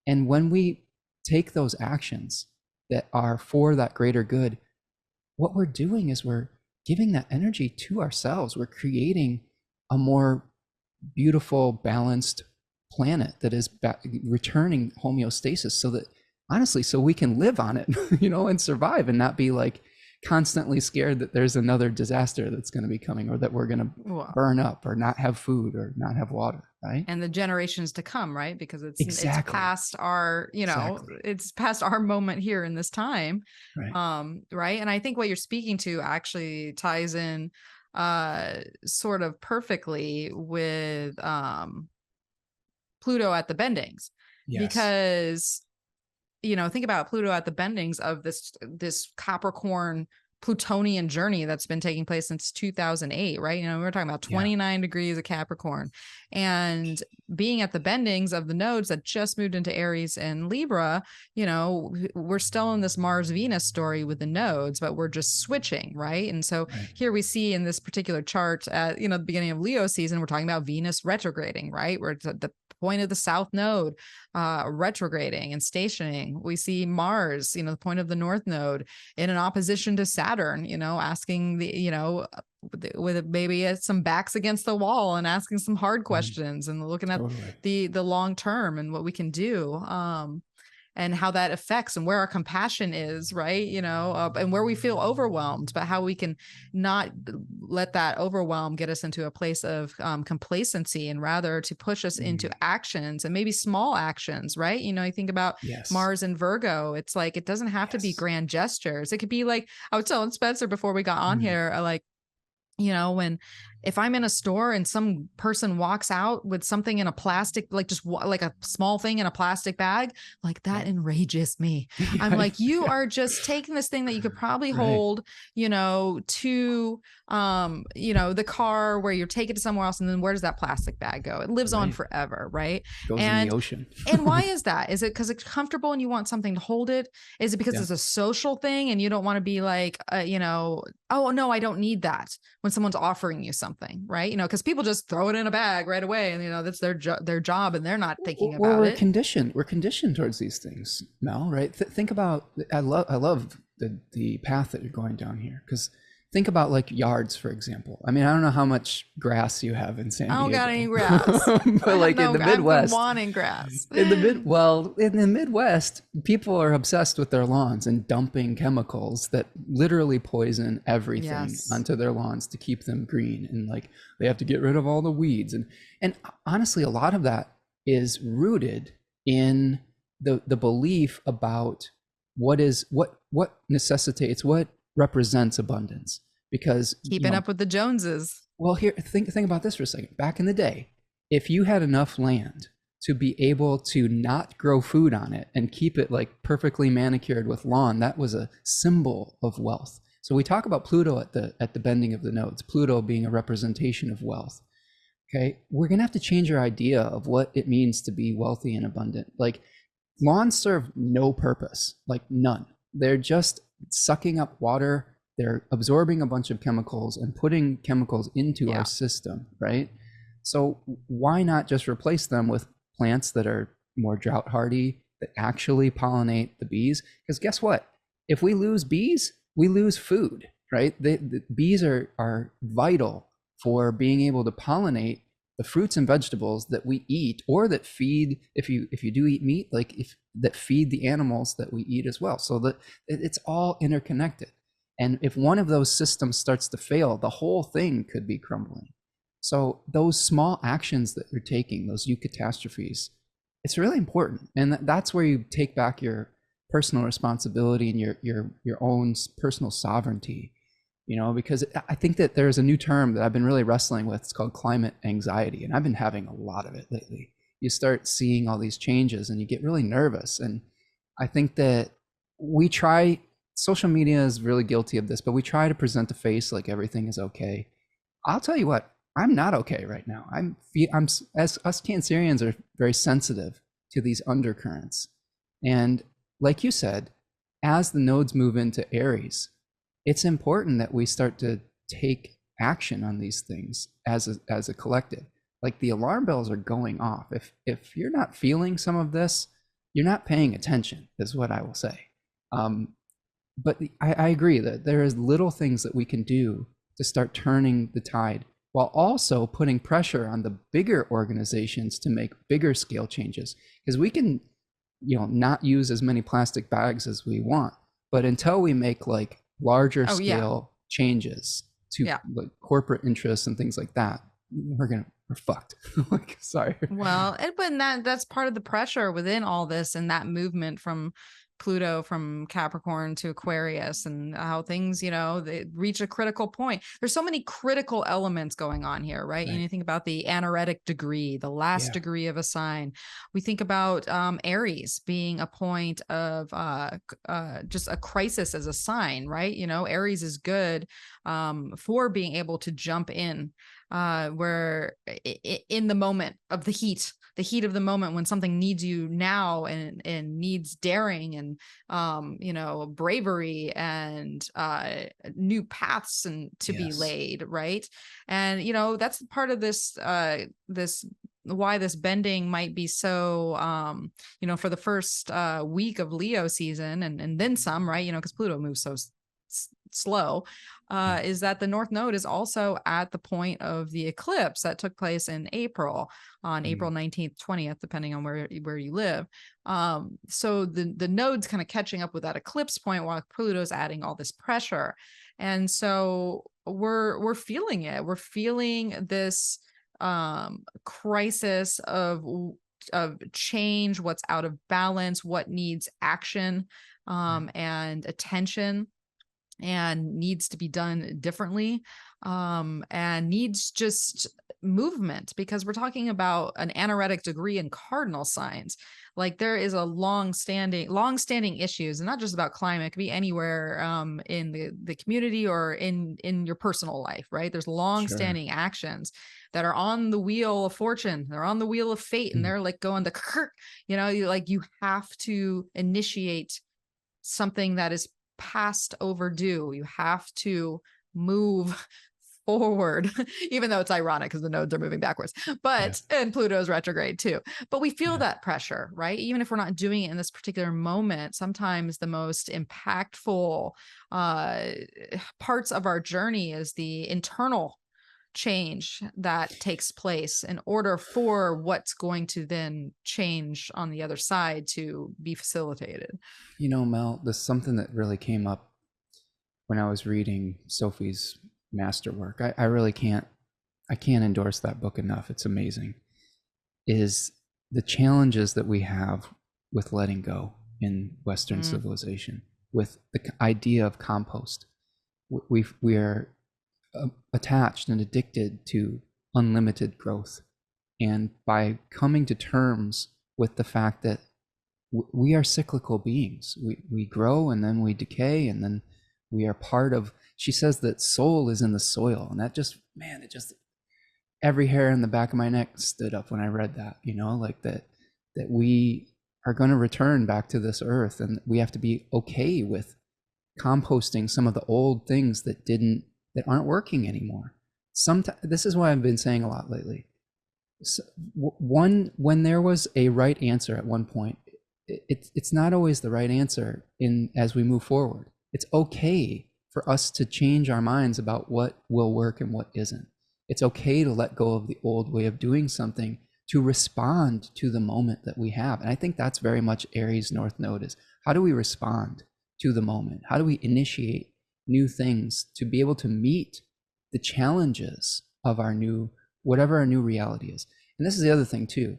And when we take those actions that are for that greater good, what we're doing is we're giving that energy to ourselves. We're creating a more beautiful, balanced planet that is returning homeostasis, so that honestly, so we can live on it, you know, and survive and not be like constantly scared that there's another disaster that's going to be coming, or that we're going to burn up or not have food or not have water, right? And the generations to come, right? Because it's past our, Exactly. it's past our moment here in this time. Right. Right. And I think what you're speaking to actually ties in sort of perfectly with Pluto at the Bendings. Yes. Because think about Pluto at the bendings of this Capricorn Plutonian journey that's been taking place since 2008, right? We were talking about 29 degrees of Capricorn, and being at the bendings of the nodes that just moved into Aries and Libra. We're still in this Mars Venus story with the nodes, but we're just switching, right? And so here we see in this particular chart at the beginning of Leo season, we're talking about Venus retrograding, right? We're at the point of the south node retrograding and stationing. We see Mars, the point of the north node, in an opposition to Saturn, asking with maybe some backs against the wall and asking some hard questions and looking at the long term and what we can do. And how that affects and where our compassion is, right? And where we feel overwhelmed, but how we can not let that overwhelm get us into a place of complacency, and rather to push us into actions, and maybe small actions, right? I think about Mars and Virgo. It's like, it doesn't have to be grand gestures. It could be like, I was telling Spencer before we got on here, if I'm in a store and some person walks out with something in a plastic, like just like a small thing in a plastic bag, like that enrages me. I'm like, you are just taking this thing that you could probably hold, to, the car where you're taking it to somewhere else. And then where does that plastic bag go? It lives on forever. Right. Goes in the ocean. And why is that? Is it because it's comfortable and you want something to hold it? Is it because it's a social thing and you don't want to be like, oh no, I don't need that when someone's offering you something? something, right? Because people just throw it in a bag right away, and that's their job, and they're not thinking Well, about we're it. conditioned. We're conditioned towards these things, Mel. Right? Think about. I love the path that you're going down here, because think about like yards, for example. I mean, I don't know how much grass you have in San Diego. I don't got any grass. But like in the Midwest, I've been wanting grass. in the Midwest, people are obsessed with their lawns and dumping chemicals that literally poison everything Yes. onto their lawns to keep them green, and like they have to get rid of all the weeds, and honestly, a lot of that is rooted in the belief about what necessitates, what represents abundance. Because Keeping up with the Joneses. well, here, think about this for a second. Back in the day, if you had enough land to be able to not grow food on it and keep it like perfectly manicured with lawn, that was a symbol of wealth. So we talk about Pluto at the bending of the nodes, Pluto being a representation of wealth. Okay, we're gonna have to change our idea of what it means to be wealthy and abundant. Like, lawns serve no purpose, like none. They're just sucking up water. They're absorbing a bunch of chemicals and putting chemicals into our system, right? So why not just replace them with plants that are more drought hardy, that actually pollinate the bees? Because guess what? If we lose bees, we lose food, right? The bees are vital for being able to pollinate the fruits and vegetables that we eat, or that feed, if you do eat meat, like that feed the animals that we eat as well. So that it's all interconnected. And if one of those systems starts to fail, the whole thing could be crumbling. So those small actions that you're taking, those eucatastrophes, it's really important. And that's where you take back your personal responsibility and your own personal sovereignty, because I think that there's a new term that I've been really wrestling with. It's called climate anxiety. And I've been having a lot of it lately. You start seeing all these changes and you get really nervous. And I think that social media is really guilty of this, but we try to present a face like everything is okay. I'll tell you what, I'm not okay right now. As us Cancerians are very sensitive to these undercurrents. And like you said, as the nodes move into Aries, it's important that we start to take action on these things as a collective. Like, the alarm bells are going off. If you're not feeling some of this, you're not paying attention, is what I will say. But I agree that there is little things that we can do to start turning the tide, while also putting pressure on the bigger organizations to make bigger scale changes. Because we can, not use as many plastic bags as we want, but until we make like larger scale changes to like corporate interests and things like that, we're fucked. Like, sorry. Well, but that's part of the pressure within all this, and that movement from Pluto from Capricorn to Aquarius, and how things, they reach a critical point. There's so many critical elements going on here, right? You think about the anaretic degree, the last degree of a sign. We think about Aries being a point of just a crisis as a sign, right? Aries is good for being able to jump in where in the moment of the heat of the moment, when something needs you now and needs daring and bravery and new paths and to be laid, right? And that's part of this why this bending might be so for the first week of Leo season and then some, right? Because Pluto moves so slow, is that the North Node is also at the point of the eclipse that took place in April, on April 19th, 20th, depending on where you live. So the node's kind of catching up with that eclipse point while Pluto's adding all this pressure. And so we're feeling it. We're feeling this crisis of change, what's out of balance, what needs action and attention, and needs to be done differently, and needs just movement, because we're talking about an anaretic degree in cardinal signs. Like, there is a long-standing issues, and not just about climate. It could be anywhere in the community or in your personal life, right? There's long-standing actions that are on the wheel of fortune. They're on the wheel of fate, and they're like going to, you have to initiate something that is past overdue. You have to move forward, even though it's ironic because the nodes are moving backwards, but and Pluto's retrograde too. But we feel that pressure, right? Even if we're not doing it in this particular moment, sometimes the most impactful parts of our journey is the internal change that takes place in order for what's going to then change on the other side to be facilitated. You know, Mel, there's something that really came up when I was reading Sophie's masterwork. I really can't endorse that book enough. It's amazing. Is the challenges that we have with letting go in Western civilization, with the idea of compost. We are attached and addicted to unlimited growth. And by coming to terms with the fact that we are cyclical beings, we grow and then we decay, and then we are part of, she says that soul is in the soil. And that just, man, it just, every hair in the back of my neck stood up when I read that, you know, like that we are going to return back to this earth, and we have to be okay with composting some of the old things that aren't working anymore. Sometimes, this is what I've been saying a lot lately. So, when there was a right answer at one point, it's not always the right answer as we move forward. It's okay for us to change our minds about what will work and what isn't. It's okay to let go of the old way of doing something to respond to the moment that we have. And I think that's very much Aries North Node is, how do we respond to the moment? How do we initiate new things to be able to meet the challenges of whatever our new reality is? And this is the other thing too.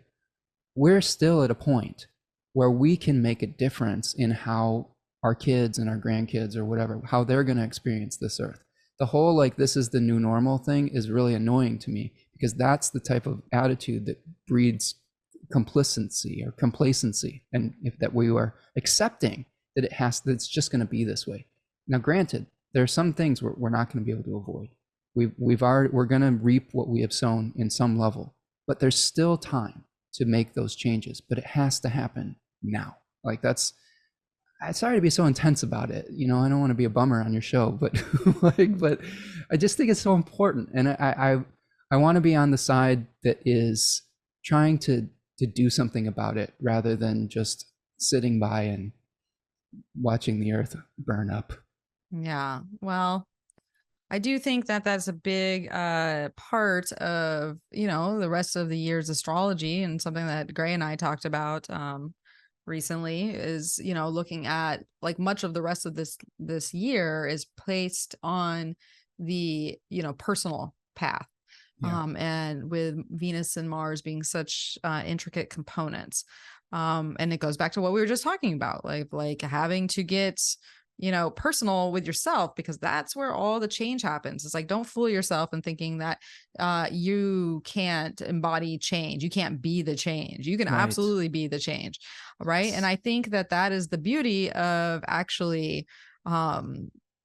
We're still at a point where we can make a difference in how our kids and our grandkids or whatever, how they're going to experience this earth. The whole, like, this is the new normal thing is really annoying to me, because that's the type of attitude that breeds complacency, and if that we are accepting that it's just going to be this way. Now, granted, there are some things we're not going to be able to avoid. We're going to reap what we have sown in some level, but there's still time to make those changes, but it has to happen now. Like, I'm sorry to be so intense about it. You know, I don't want to be a bummer on your show, but but I just think it's so important. And I want to be on the side that is trying to do something about it, rather than just sitting by and watching the earth burn up. Yeah. Well, I do think that that's a big part of, the rest of the year's astrology, and something that Gray and I talked about recently is, looking at, like, much of the rest of this year is placed on the, personal path. And with Venus and Mars being such intricate components. And it goes back to what we were just talking about, like having to get, personal with yourself, because that's where all the change happens. It's like, don't fool yourself in thinking that you can't embody change. You can't be the change. You can absolutely be the change. Right. And I think that is the beauty of actually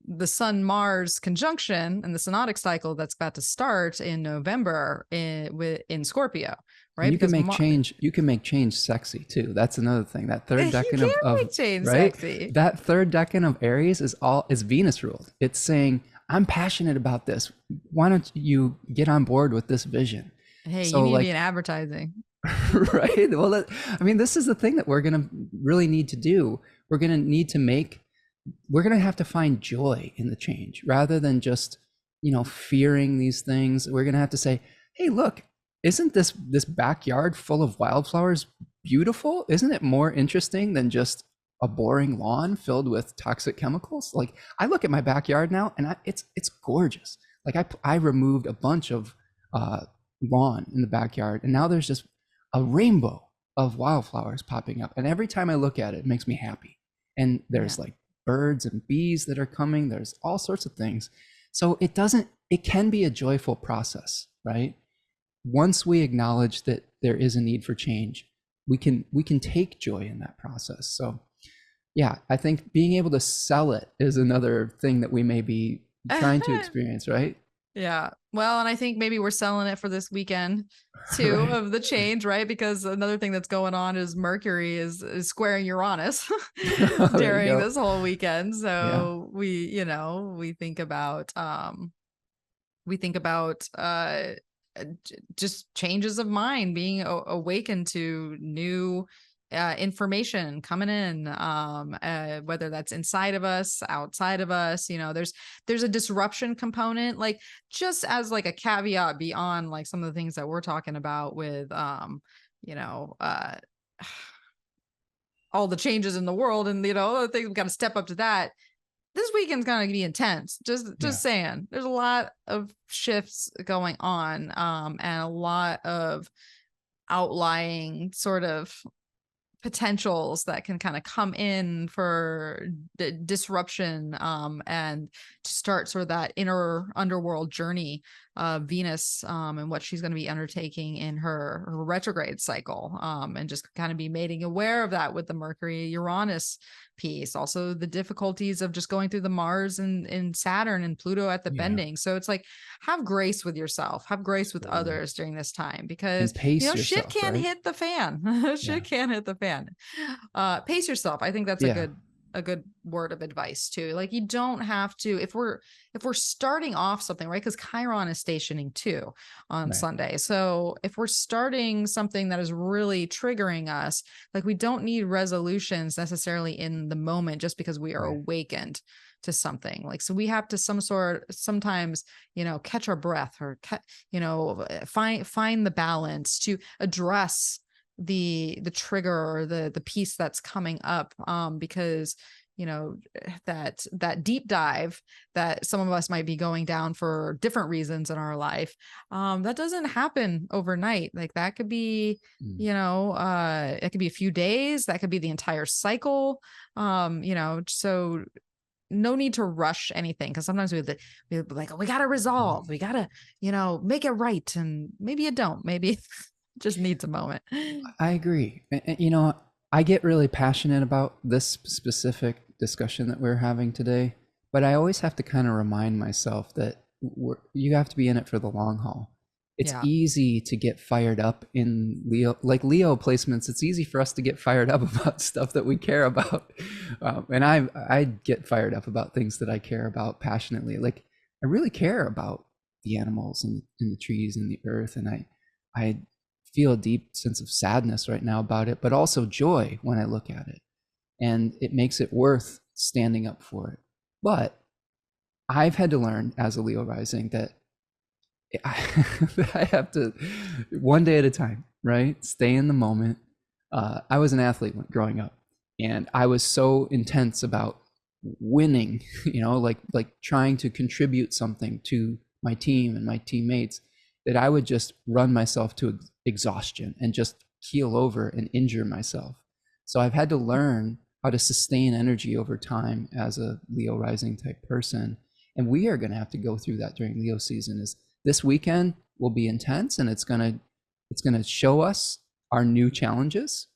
the Sun Mars conjunction and the synodic cycle that's about to start in November in Scorpio. Right. And you can make change sexy too. That's another thing. That third decan of change right? Sexy. That third decan of Aries is Venus ruled. It's saying, I'm passionate about this. Why don't you get on board with this vision? Hey, so, you need to be in advertising. Right. Well, this is the thing that we're going to really need to do. We're going to have to find joy in the change, rather than just, fearing these things. We're going to have to say, hey, look, isn't this backyard full of wildflowers beautiful? Isn't it more interesting than just a boring lawn filled with toxic chemicals? Like, I look at my backyard now, and it's gorgeous. Like, I removed a bunch of lawn in the backyard, and now there's just a rainbow of wildflowers popping up. And every time I look at it, it makes me happy. And there's like birds and bees that are coming. There's all sorts of things. So it can be a joyful process, right? Once we acknowledge that there is a need for change, we can take joy in that process. So yeah, I think being able to sell it is another thing that we may be trying to experience, right? Yeah. Well, and I think maybe we're selling it for this weekend too, right, of the change, right? Because another thing that's going on is Mercury is squaring Uranus during this whole weekend. So we think about We think about just changes of mind, being awakened to new information coming in, whether that's inside of us, outside of us. There's a disruption component, like just as like a caveat beyond like some of the things that we're talking about with you know uh all the changes in the world, and I think we've got to step up to that. This weekend's gonna be intense. Just saying, there's a lot of shifts going on, and a lot of outlying sort of potentials that can kind of come in for disruption, and to start sort of that inner underworld journey of Venus, and what she's going to be undertaking in her retrograde cycle, and just kind of be making aware of that with the Mercury Uranus piece. Also the difficulties of just going through the Mars and Saturn and Pluto at the bending. So it's like, have grace with yourself, have grace with others during this time, because and pace shit yourself, can right? hit the fan. Shit can hit the fan. Pace yourself. I think that's a good word of advice too. Like, you don't have to, if we're starting off something, right? Because Chiron is stationing too on Sunday. So if we're starting something that is really triggering us, like, we don't need resolutions necessarily in the moment just because we are awakened to something. Like, so we have to sometimes, catch our breath, or find the balance to address the trigger, or the piece that's coming up, because that deep dive that some of us might be going down for different reasons in our life, that doesn't happen overnight. Like, that could be it could be a few days, that could be the entire cycle, so no need to rush anything, because sometimes we're like, oh, we gotta resolve, we gotta make it right, and maybe you don't, maybe just needs a moment. I agree. And, I get really passionate about this specific discussion that we're having today, but I always have to kind of remind myself that you have to be in it for the long haul. It's easy to get fired up in Leo placements. It's easy for us to get fired up about stuff that we care about. And I get fired up about things that I care about passionately. Like, I really care about the animals and the trees and the earth. And I feel a deep sense of sadness right now about it, but also joy when I look at it. And it makes it worth standing up for it. But I've had to learn as a Leo rising that I have to, one day at a time, right? Stay in the moment. I was an athlete growing up, and I was so intense about winning, like trying to contribute something to my team and my teammates, that I would just run myself to exhaustion and just keel over and injure myself. So I've had to learn how to sustain energy over time as a Leo rising type person. And we are going to have to go through that during Leo season. Is this weekend will be intense, and it's going to show us our new challenges.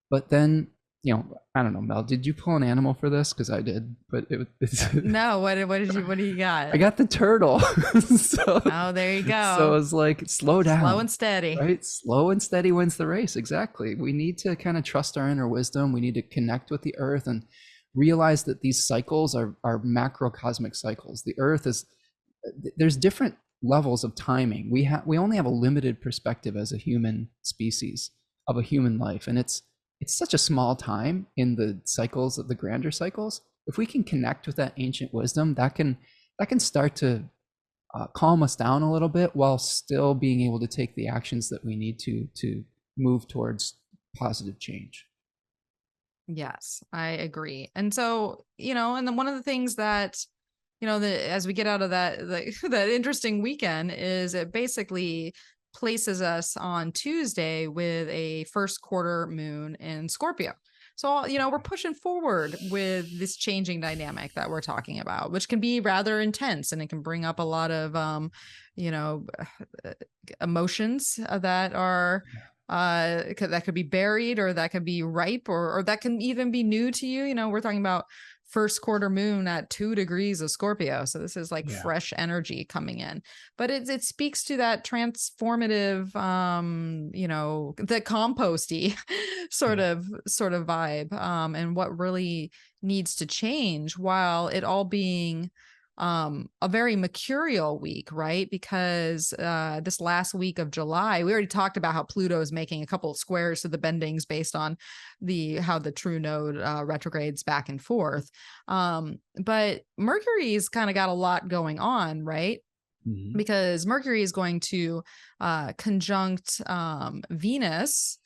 But then, I don't know, Mel, did you pull an animal for this? Because I did, but it's no. What do you got? I got the turtle. Oh, there you go. So it's like, slow down. Slow and steady. Right? Slow and steady wins the race. Exactly. We need to kind of trust our inner wisdom. We need to connect with the earth and realize that these cycles are macrocosmic cycles. The earth there's different levels of timing. We only have a limited perspective as a human species of a human life. And it's such a small time in the cycles of the grander cycles. If we can connect with that ancient wisdom, that can start to calm us down a little bit, while still being able to take the actions that we need to move towards positive change. Yes, I agree. And so, and then one of the things that, as we get out of that, that interesting weekend, is it basically places us on Tuesday with a first quarter moon in Scorpio. So, we're pushing forward with this changing dynamic that we're talking about, which can be rather intense, and it can bring up a lot of, emotions that are, that could be buried, or that could be ripe, or that can even be new to you. We're talking about first quarter moon at 2 degrees of Scorpio. So this is like fresh energy coming in, but it speaks to that transformative, the composty sort of vibe, and what really needs to change, while it all being a very mercurial week, right? Because this last week of July, we already talked about how Pluto is making a couple of squares to the bendings based on how the true node retrogrades back and forth. But Mercury's kind of got a lot going on, right? Mhm. Because Mercury is going to conjunct Venus,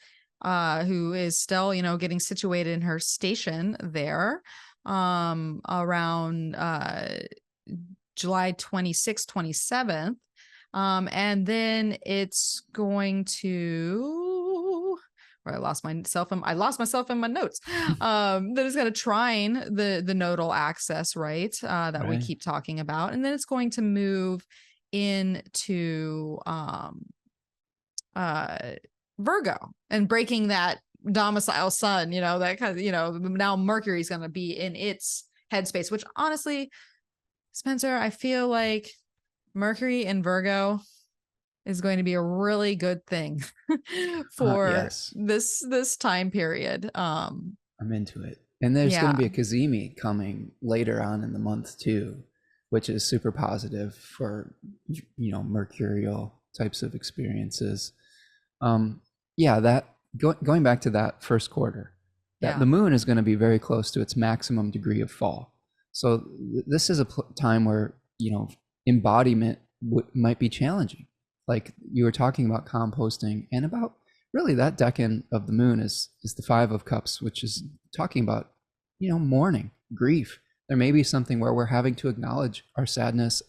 who is still, getting situated in her station there around July 26th, 27th. And then it's going to where I lost myself in my notes. That is going to trine the nodal axis, right? That we Right. keep talking about. And then it's going to move into Virgo and breaking that domicile sun, that kind of, now Mercury's going to be in its headspace, which honestly, Spencer, I feel like Mercury in Virgo is going to be a really good thing for Yes, this time period. I'm into it. And there's going to be a Kazemi coming later on in the month too, which is super positive for, mercurial types of experiences. That going back to that first quarter, that the moon is going to be very close to its maximum degree of fall. So this is a time where, embodiment might be challenging. Like you were talking about composting, and about really that decan of the moon is the 5 of Cups, which is talking about, mourning, grief. There may be something where we're having to acknowledge our sadness,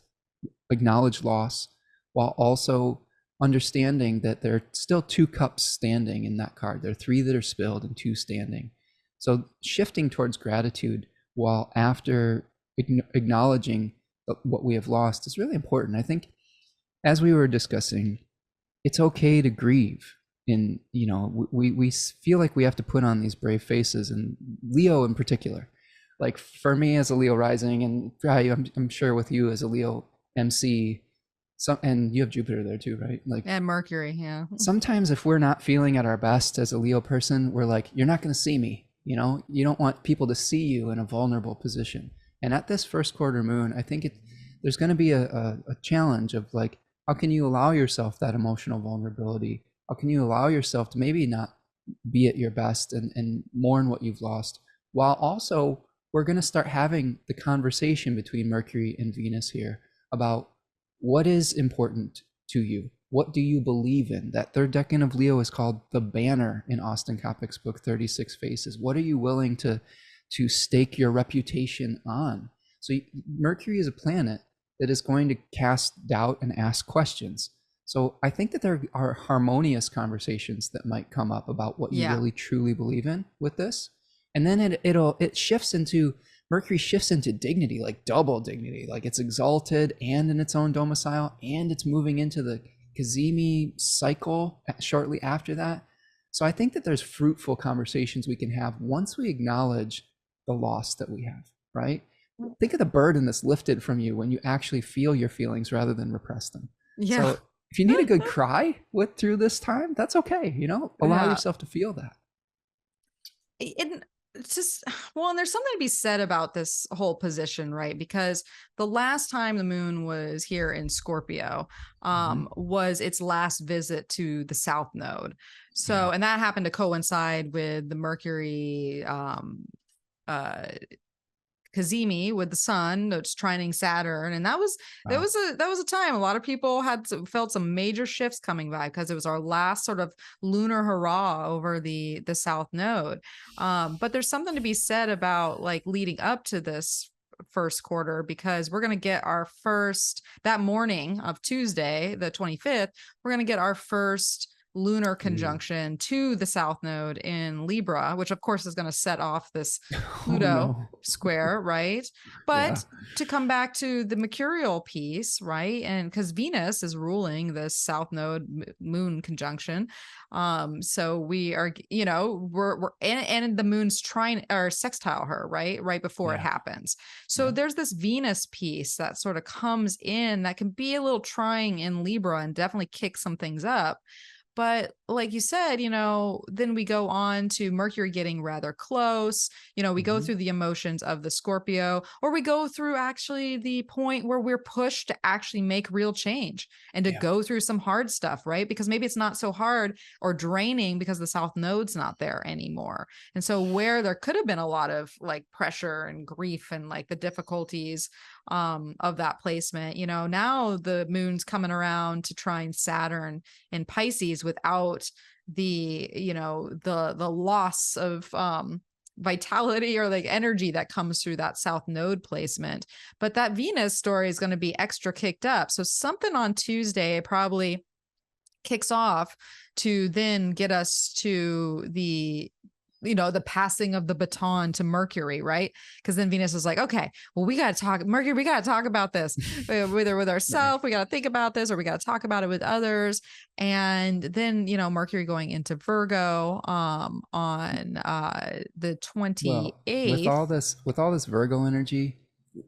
acknowledge loss, while also understanding that there are still 2 cups standing in that card. There are 3 that are spilled and 2 standing. So shifting towards gratitude while after acknowledging what we have lost is really important. I think, as we were discussing, it's okay to grieve. We feel like we have to put on these brave faces, and Leo in particular. Like for me as a Leo rising, and I'm sure with you as a Leo MC, and you have Jupiter there too, right? Like, and Mercury, yeah. Sometimes if we're not feeling at our best as a Leo person, we're like, you're not going to see me. You don't want people to see you in a vulnerable position. And at this first quarter moon, I think there's going to be a challenge of like, how can you allow yourself that emotional vulnerability? How can you allow yourself to maybe not be at your best and mourn what you've lost, while also we're going to start having the conversation between Mercury and Venus here about what is important to you. What do you believe in? That third decan of Leo is called the banner in Austin Coppock's book, 36 Faces. What are you willing to stake your reputation on? So Mercury is a planet that is going to cast doubt and ask questions. So I think that there are harmonious conversations that might come up about what you really truly believe in with this. And then it shifts into, Mercury shifts into dignity, like double dignity, like it's exalted and in its own domicile, and it's moving into the Kazemi cycle shortly after that. So I think that there's fruitful conversations we can have once we acknowledge the loss that we have, right? Think of the burden that's lifted from you when you actually feel your feelings rather than repress them. Yeah. So if you need a good cry through this time, that's okay. Allow yourself to feel that. It's just, and there's something to be said about this whole position, right? Because the last time the moon was here in Scorpio was its last visit to the south node. So, and that happened to coincide with the Mercury Kazemi with the sun that's trining Saturn, and that was a time a lot of people felt some major shifts coming by, because it was our last sort of lunar hurrah over the south node. But there's something to be said about like leading up to this first quarter, because we're going to get our first, that morning of Tuesday the 25th, we're going to get our first lunar conjunction to the south node in Libra, which of course is going to set off this Pluto square, right? But to come back to the mercurial piece, right? And because Venus is ruling this south node moon conjunction. So we are, we're and the moon's trying or sextile her, right before it happens. So there's this Venus piece that sort of comes in that can be a little trying in Libra and definitely kick some things up. But like you said, then we go on to Mercury getting rather close. We go through the emotions of the Scorpio, or we go through actually the point where we're pushed to actually make real change and to go through some hard stuff, right? Because maybe it's not so hard or draining because the South Node's not there anymore. And so where there could have been a lot of like pressure and grief and like the difficulties of that placement, now the moon's coming around to trine Saturn in Pisces without the the loss of vitality or like energy that comes through that South Node placement. But that Venus story is going to be extra kicked up. So something on Tuesday probably kicks off to then get us to the passing of the baton to Mercury, right? Because then Venus is like, okay, well, we got to talk, Mercury, we got to talk about this, whether with ourselves, we got to think about this, or we got to talk about it with others. And then, Mercury going into Virgo on the 28th. Well, with all this Virgo energy,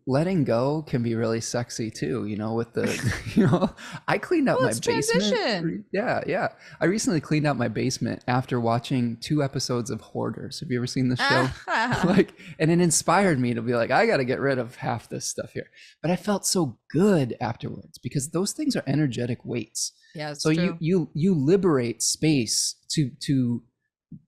letting go can be really sexy too, with the I cleaned out my basement. Transition. Yeah. I recently cleaned out my basement after watching 2 episodes of Hoarders. Have you ever seen this show? And it inspired me to be like, I got to get rid of half this stuff here. But I felt so good afterwards because those things are energetic weights. Yeah, so true. you liberate space to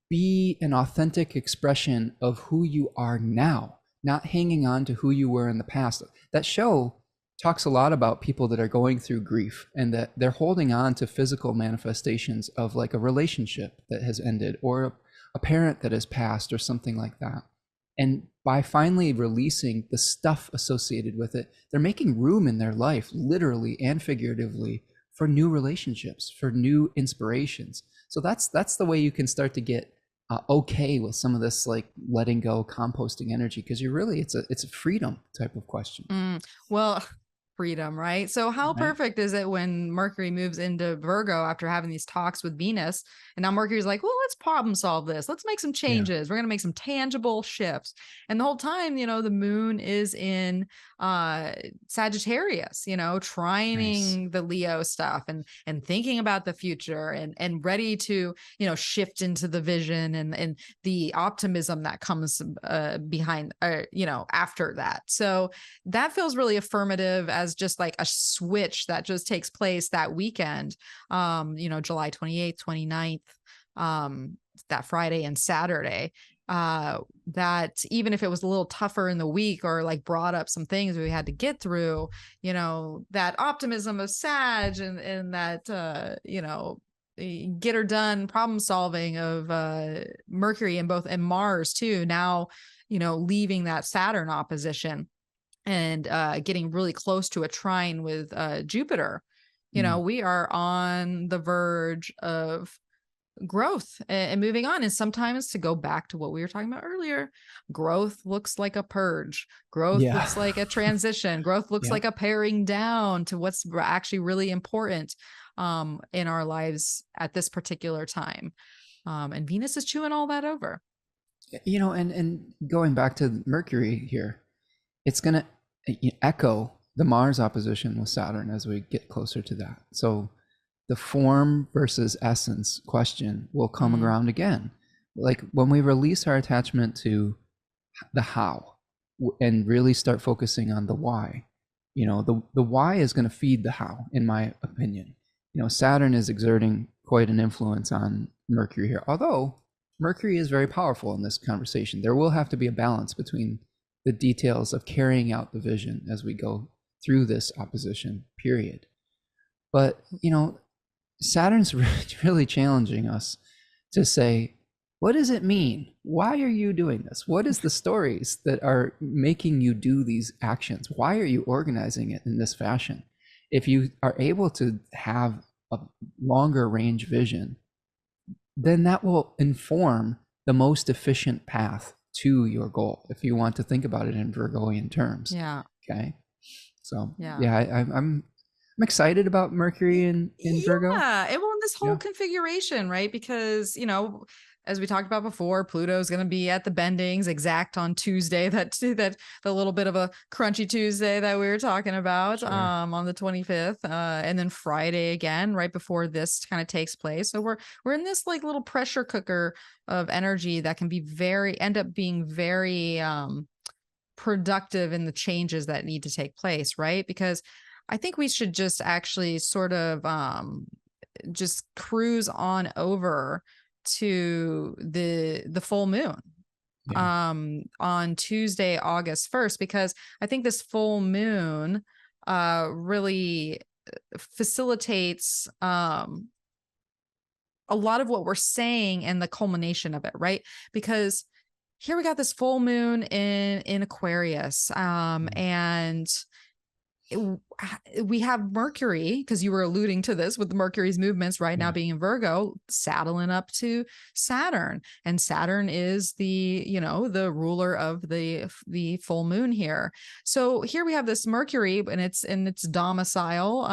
be an authentic expression of who you are now, not hanging on to who you were in the past. That show talks a lot about people that are going through grief and that they're holding on to physical manifestations of like a relationship that has ended or a parent that has passed or something like that. And by finally releasing the stuff associated with it, they're making room in their life, literally and figuratively, for new relationships, for new inspirations. So that's the way you can start to get okay with some of this like letting go, composting energy, because you're really it's a freedom type of question. Well, freedom, right? So how perfect is it when Mercury moves into Virgo after having these talks with Venus, and now Mercury's like, well, let's problem solve this, let's make some changes, we're going to make some tangible shifts. And the whole time, the moon is in Sagittarius, trining the Leo stuff and thinking about the future and ready to shift into the vision and the optimism that comes behind after that. So that feels really affirmative as just like a switch that just takes place that weekend, July 28th, 29th, that Friday and Saturday, that even if it was a little tougher in the week or like brought up some things we had to get through, that optimism of Sag and that, get her done problem solving of Mercury and Mars too, now, leaving that Saturn opposition and getting really close to a trine with Jupiter. We are on the verge of growth and moving on. And sometimes, to go back to what we were talking about earlier, growth looks like a purge. Growth looks like a transition. Growth looks like a paring down to what's actually really important in our lives at this particular time. And Venus is chewing all that over. And going back to Mercury here, it's going to echo the Mars opposition with Saturn as we get closer to that. So the form versus essence question will come around again. Like when we release our attachment to the how and really start focusing on the why, the why is going to feed the how, in my opinion. Saturn is exerting quite an influence on Mercury here, although Mercury is very powerful in this conversation. There will have to be a balance between the details of carrying out the vision as we go through this opposition period. But, Saturn's really challenging us to say, what does it mean? Why are you doing this? What is the stories that are making you do these actions? Why are you organizing it in this fashion? If you are able to have a longer range vision, then that will inform the most efficient path to your goal, if you want to think about it in Virgoian terms. Yeah. Okay. So I'm excited about Mercury in Virgo. Yeah, and well, this whole configuration, right? Because as we talked about before, Pluto is going to be at the bendings exact on Tuesday. That the little bit of a crunchy Tuesday that we were talking about on the 25th, and then Friday again right before this kind of takes place. So we're in this like little pressure cooker of energy that can be end up being very productive in the changes that need to take place, right? Because I think we should just actually sort of just cruise on over to the full moon on Tuesday, August 1st, because I think this full moon really facilitates a lot of what we're saying and the culmination of it, right? Because here we got this full moon in Aquarius, and we have Mercury, because you were alluding to this with the Mercury's movements right now being in Virgo, saddling up to Saturn, and Saturn is the ruler of the full moon here. So here we have this Mercury and its domicile,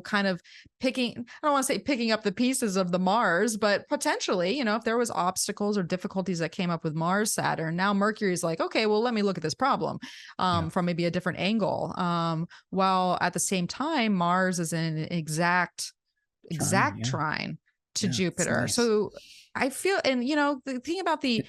kind of picking, I don't want to say picking up the pieces of the Mars, but potentially, if there was obstacles or difficulties that came up with Mars, Saturn, now Mercury's like, okay, well, let me look at this problem from maybe a different angle. While at the same time, Mars is in an exact trine to Jupiter. Nice. So I feel, and the thing about the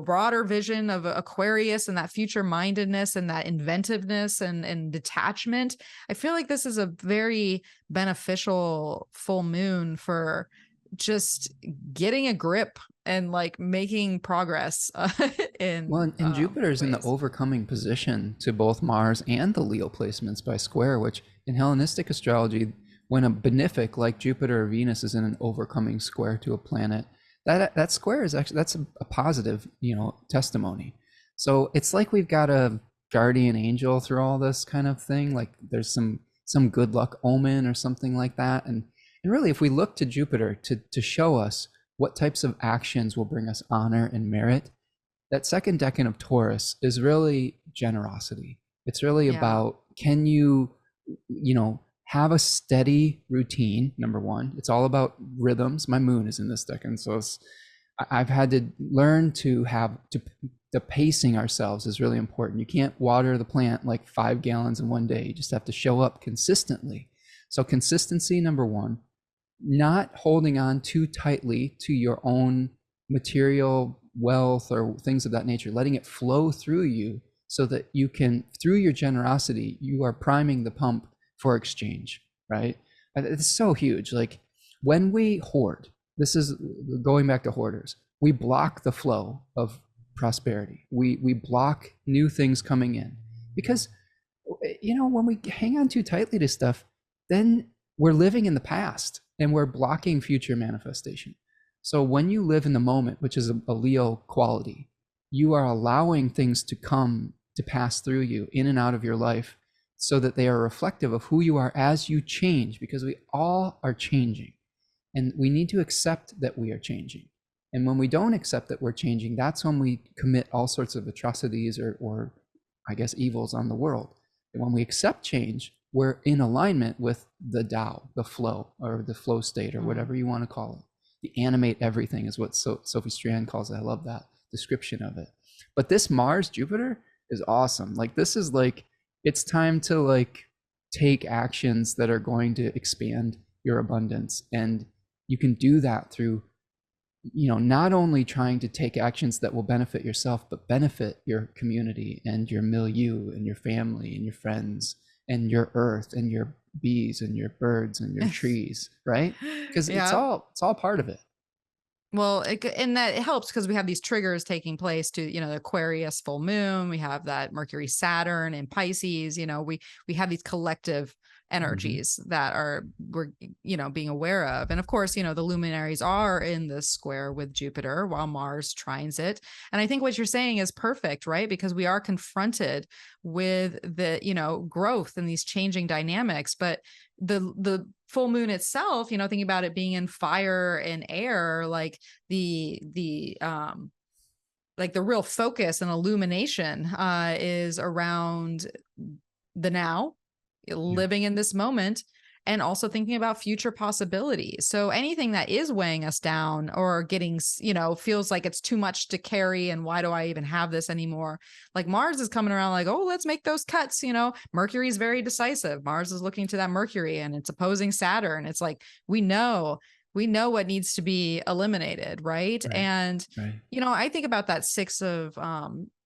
broader vision of Aquarius and that future mindedness and that inventiveness and detachment, I feel like this is a very beneficial full moon for just getting a grip and like making progress and Jupiter's in the overcoming position to both Mars and the Leo placements by square, which in Hellenistic astrology, when a benefic like Jupiter or Venus is in an overcoming square to a planet, that square is actually, that's a positive, testimony. So it's like we've got a guardian angel through all this kind of thing. Like there's some good luck omen or something like that. And really, if we look to Jupiter to show us what types of actions will bring us honor and merit, that second decan of Taurus is really generosity. It's really about, can you have a steady routine, number one. It's all about rhythms. My moon is in this decan, so I've had to learn to the pacing ourselves is really important. You can't water the plant like 5 gallons in one day. You just have to show up consistently. So consistency, number one. Not holding on too tightly to your own material wealth or things of that nature, letting it flow through you so that you can, through your generosity, you are priming the pump for exchange, right? It's so huge. Like when we hoard, this is going back to hoarders, we block the flow of prosperity. We block new things coming in because, when we hang on too tightly to stuff, then we're living in the past and we're blocking future manifestation. So when you live in the moment, which is a Leo quality, you are allowing things to come to pass through you in and out of your life so that they are reflective of who you are as you change, because we all are changing and we need to accept that we are changing. And when we don't accept that we're changing, that's when we commit all sorts of atrocities or I guess evils on the world. And when we accept change, we're in alignment with the Tao, the flow, or the flow state, or whatever you want to call it. The animate everything is what Sophie Strand calls it. I love that description of it. But this Mars Jupiter is awesome. Like this is like, it's time to like take actions that are going to expand your abundance. And you can do that through, not only trying to take actions that will benefit yourself, but benefit your community and your milieu and your family and your friends and your earth and your bees and your birds and your trees, right? Because it's all part of it. Well, and that it helps because we have these triggers taking place to, the Aquarius full moon. We have that Mercury, Saturn, and Pisces. We have these collective energies that we're being aware of. And of course, the luminaries are in this square with Jupiter while Mars trines it. And I think what you're saying is perfect, right? Because we are confronted with the, growth and these changing dynamics. But the full moon itself, thinking about it being in fire and air, like the real focus and illumination is around the now, living in this moment, and also thinking about future possibilities. So anything that is weighing us down or getting, feels like it's too much to carry. And why do I even have this anymore? Like Mars is coming around like, oh, let's make those cuts. Mercury is very decisive. Mars is looking to that Mercury and it's opposing Saturn. It's like, we know what needs to be eliminated. Right. And, I think about that Six of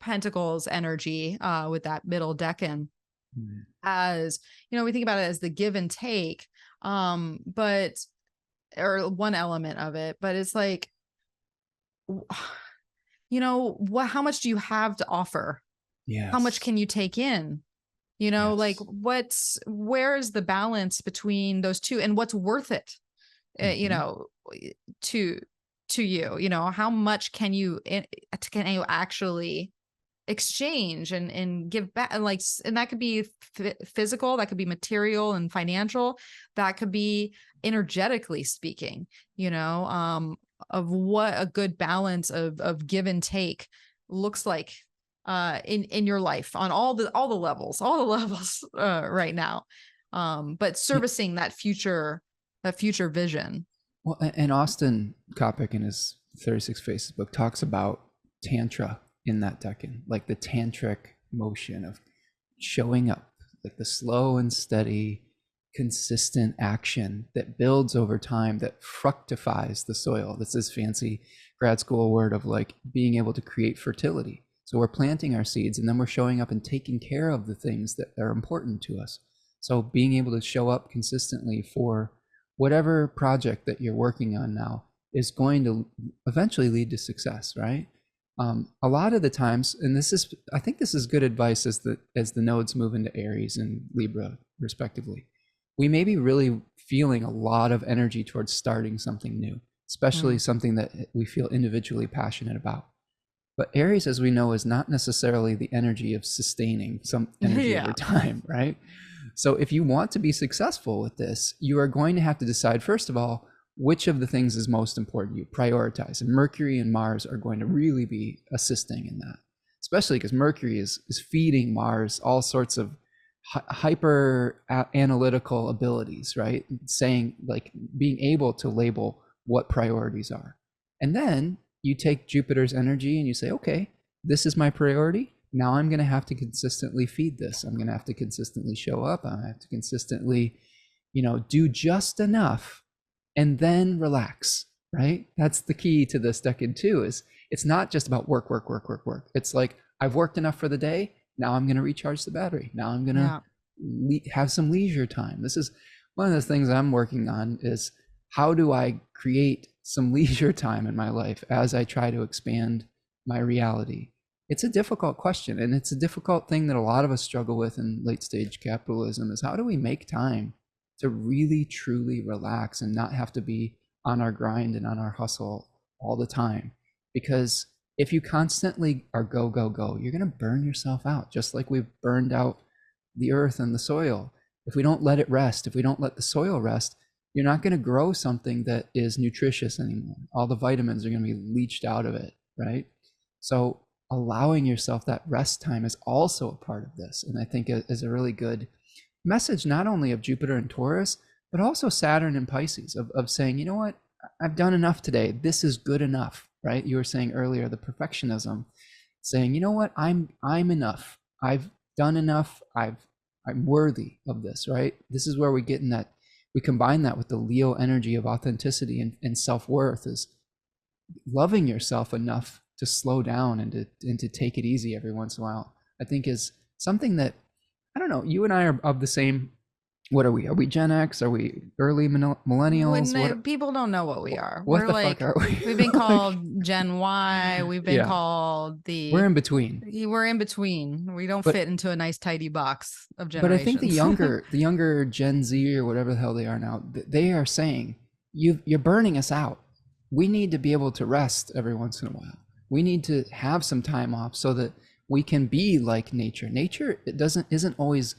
Pentacles energy with that middle decan as, we think about it as the give and take, but, or one element of it, but it's like, how much do you have to offer? Yes. How much can you take in? Like where's the balance between those two and what's worth it? To you, how much can you actually exchange and give back? And that could be physical, that could be material and financial, that could be energetically speaking, of what a good balance of give and take looks like in your life on all the levels right now. But servicing that future vision. Well, and Austin Coppock in his 36 Faces book talks about tantra in that decan, like the tantric motion of showing up, like the slow and steady, consistent action that builds over time, that fructifies the soil. That's this fancy grad school word of like being able to create fertility. So we're planting our seeds and then we're showing up and taking care of the things that are important to us. So being able to show up consistently for whatever project that you're working on now is going to eventually lead to success, right? A lot of the times, and I think this is good advice as the nodes move into Aries and Libra respectively, we may be really feeling a lot of energy towards starting something new, especially something that we feel individually passionate about. But Aries, as we know, is not necessarily the energy of sustaining some energy over time, right? So if you want to be successful with this, you are going to have to decide, first of all, which of the things is most important. You prioritize, and Mercury and Mars are going to really be assisting in that, especially because Mercury is feeding Mars all sorts of hyper analytical abilities, right? Saying, like, being able to label what priorities are. And then you take Jupiter's energy and you say, okay, this is my priority. Now I'm going to have to consistently feed this. I'm going to have to consistently show up. I'm going to have to consistently, do just enough and then relax, right? That's the key to this decade too, is it's not just about work. It's like, I've worked enough for the day. Now I'm going to recharge the battery. Now I'm going to have some leisure time. This is one of the things I'm working on, is how do I create some leisure time in my life as I try to expand my reality? It's a difficult question, and it's a difficult thing that a lot of us struggle with in late stage capitalism, is how do we make time to really truly relax and not have to be on our grind and on our hustle all the time? Because if you constantly are go, you're going to burn yourself out, just like we've burned out the earth and the soil. If we don't let it rest, if we don't let the soil rest, you're not going to grow something that is nutritious anymore. All the vitamins are going to be leached out of it, right? So allowing yourself that rest time is also a part of this. And I think is a really good message, not only of Jupiter and Taurus, but also Saturn and Pisces, of saying, you know what, I've done enough today. This is good enough, right? You were saying earlier, the perfectionism, saying, you know what, I'm enough. I've done enough. I'm worthy of this, right? This is where we get in that, we combine that with the Leo energy of authenticity and self-worth, is loving yourself enough to slow down and to take it easy every once in a while. I think is something that, I don't know, you and I are of the same, what are we? Are we Gen X? Are we early millennials? People don't know what we are. What the fuck are we? We've been called Gen Y. We've been called We're in between. We're in between. We don't fit into a nice tidy box of generations. But I think the younger Gen Z or whatever the hell they are now, they are saying, you're burning us out. We need to be able to rest every once in a while. We need to have some time off so that we can be like nature. Nature isn't always,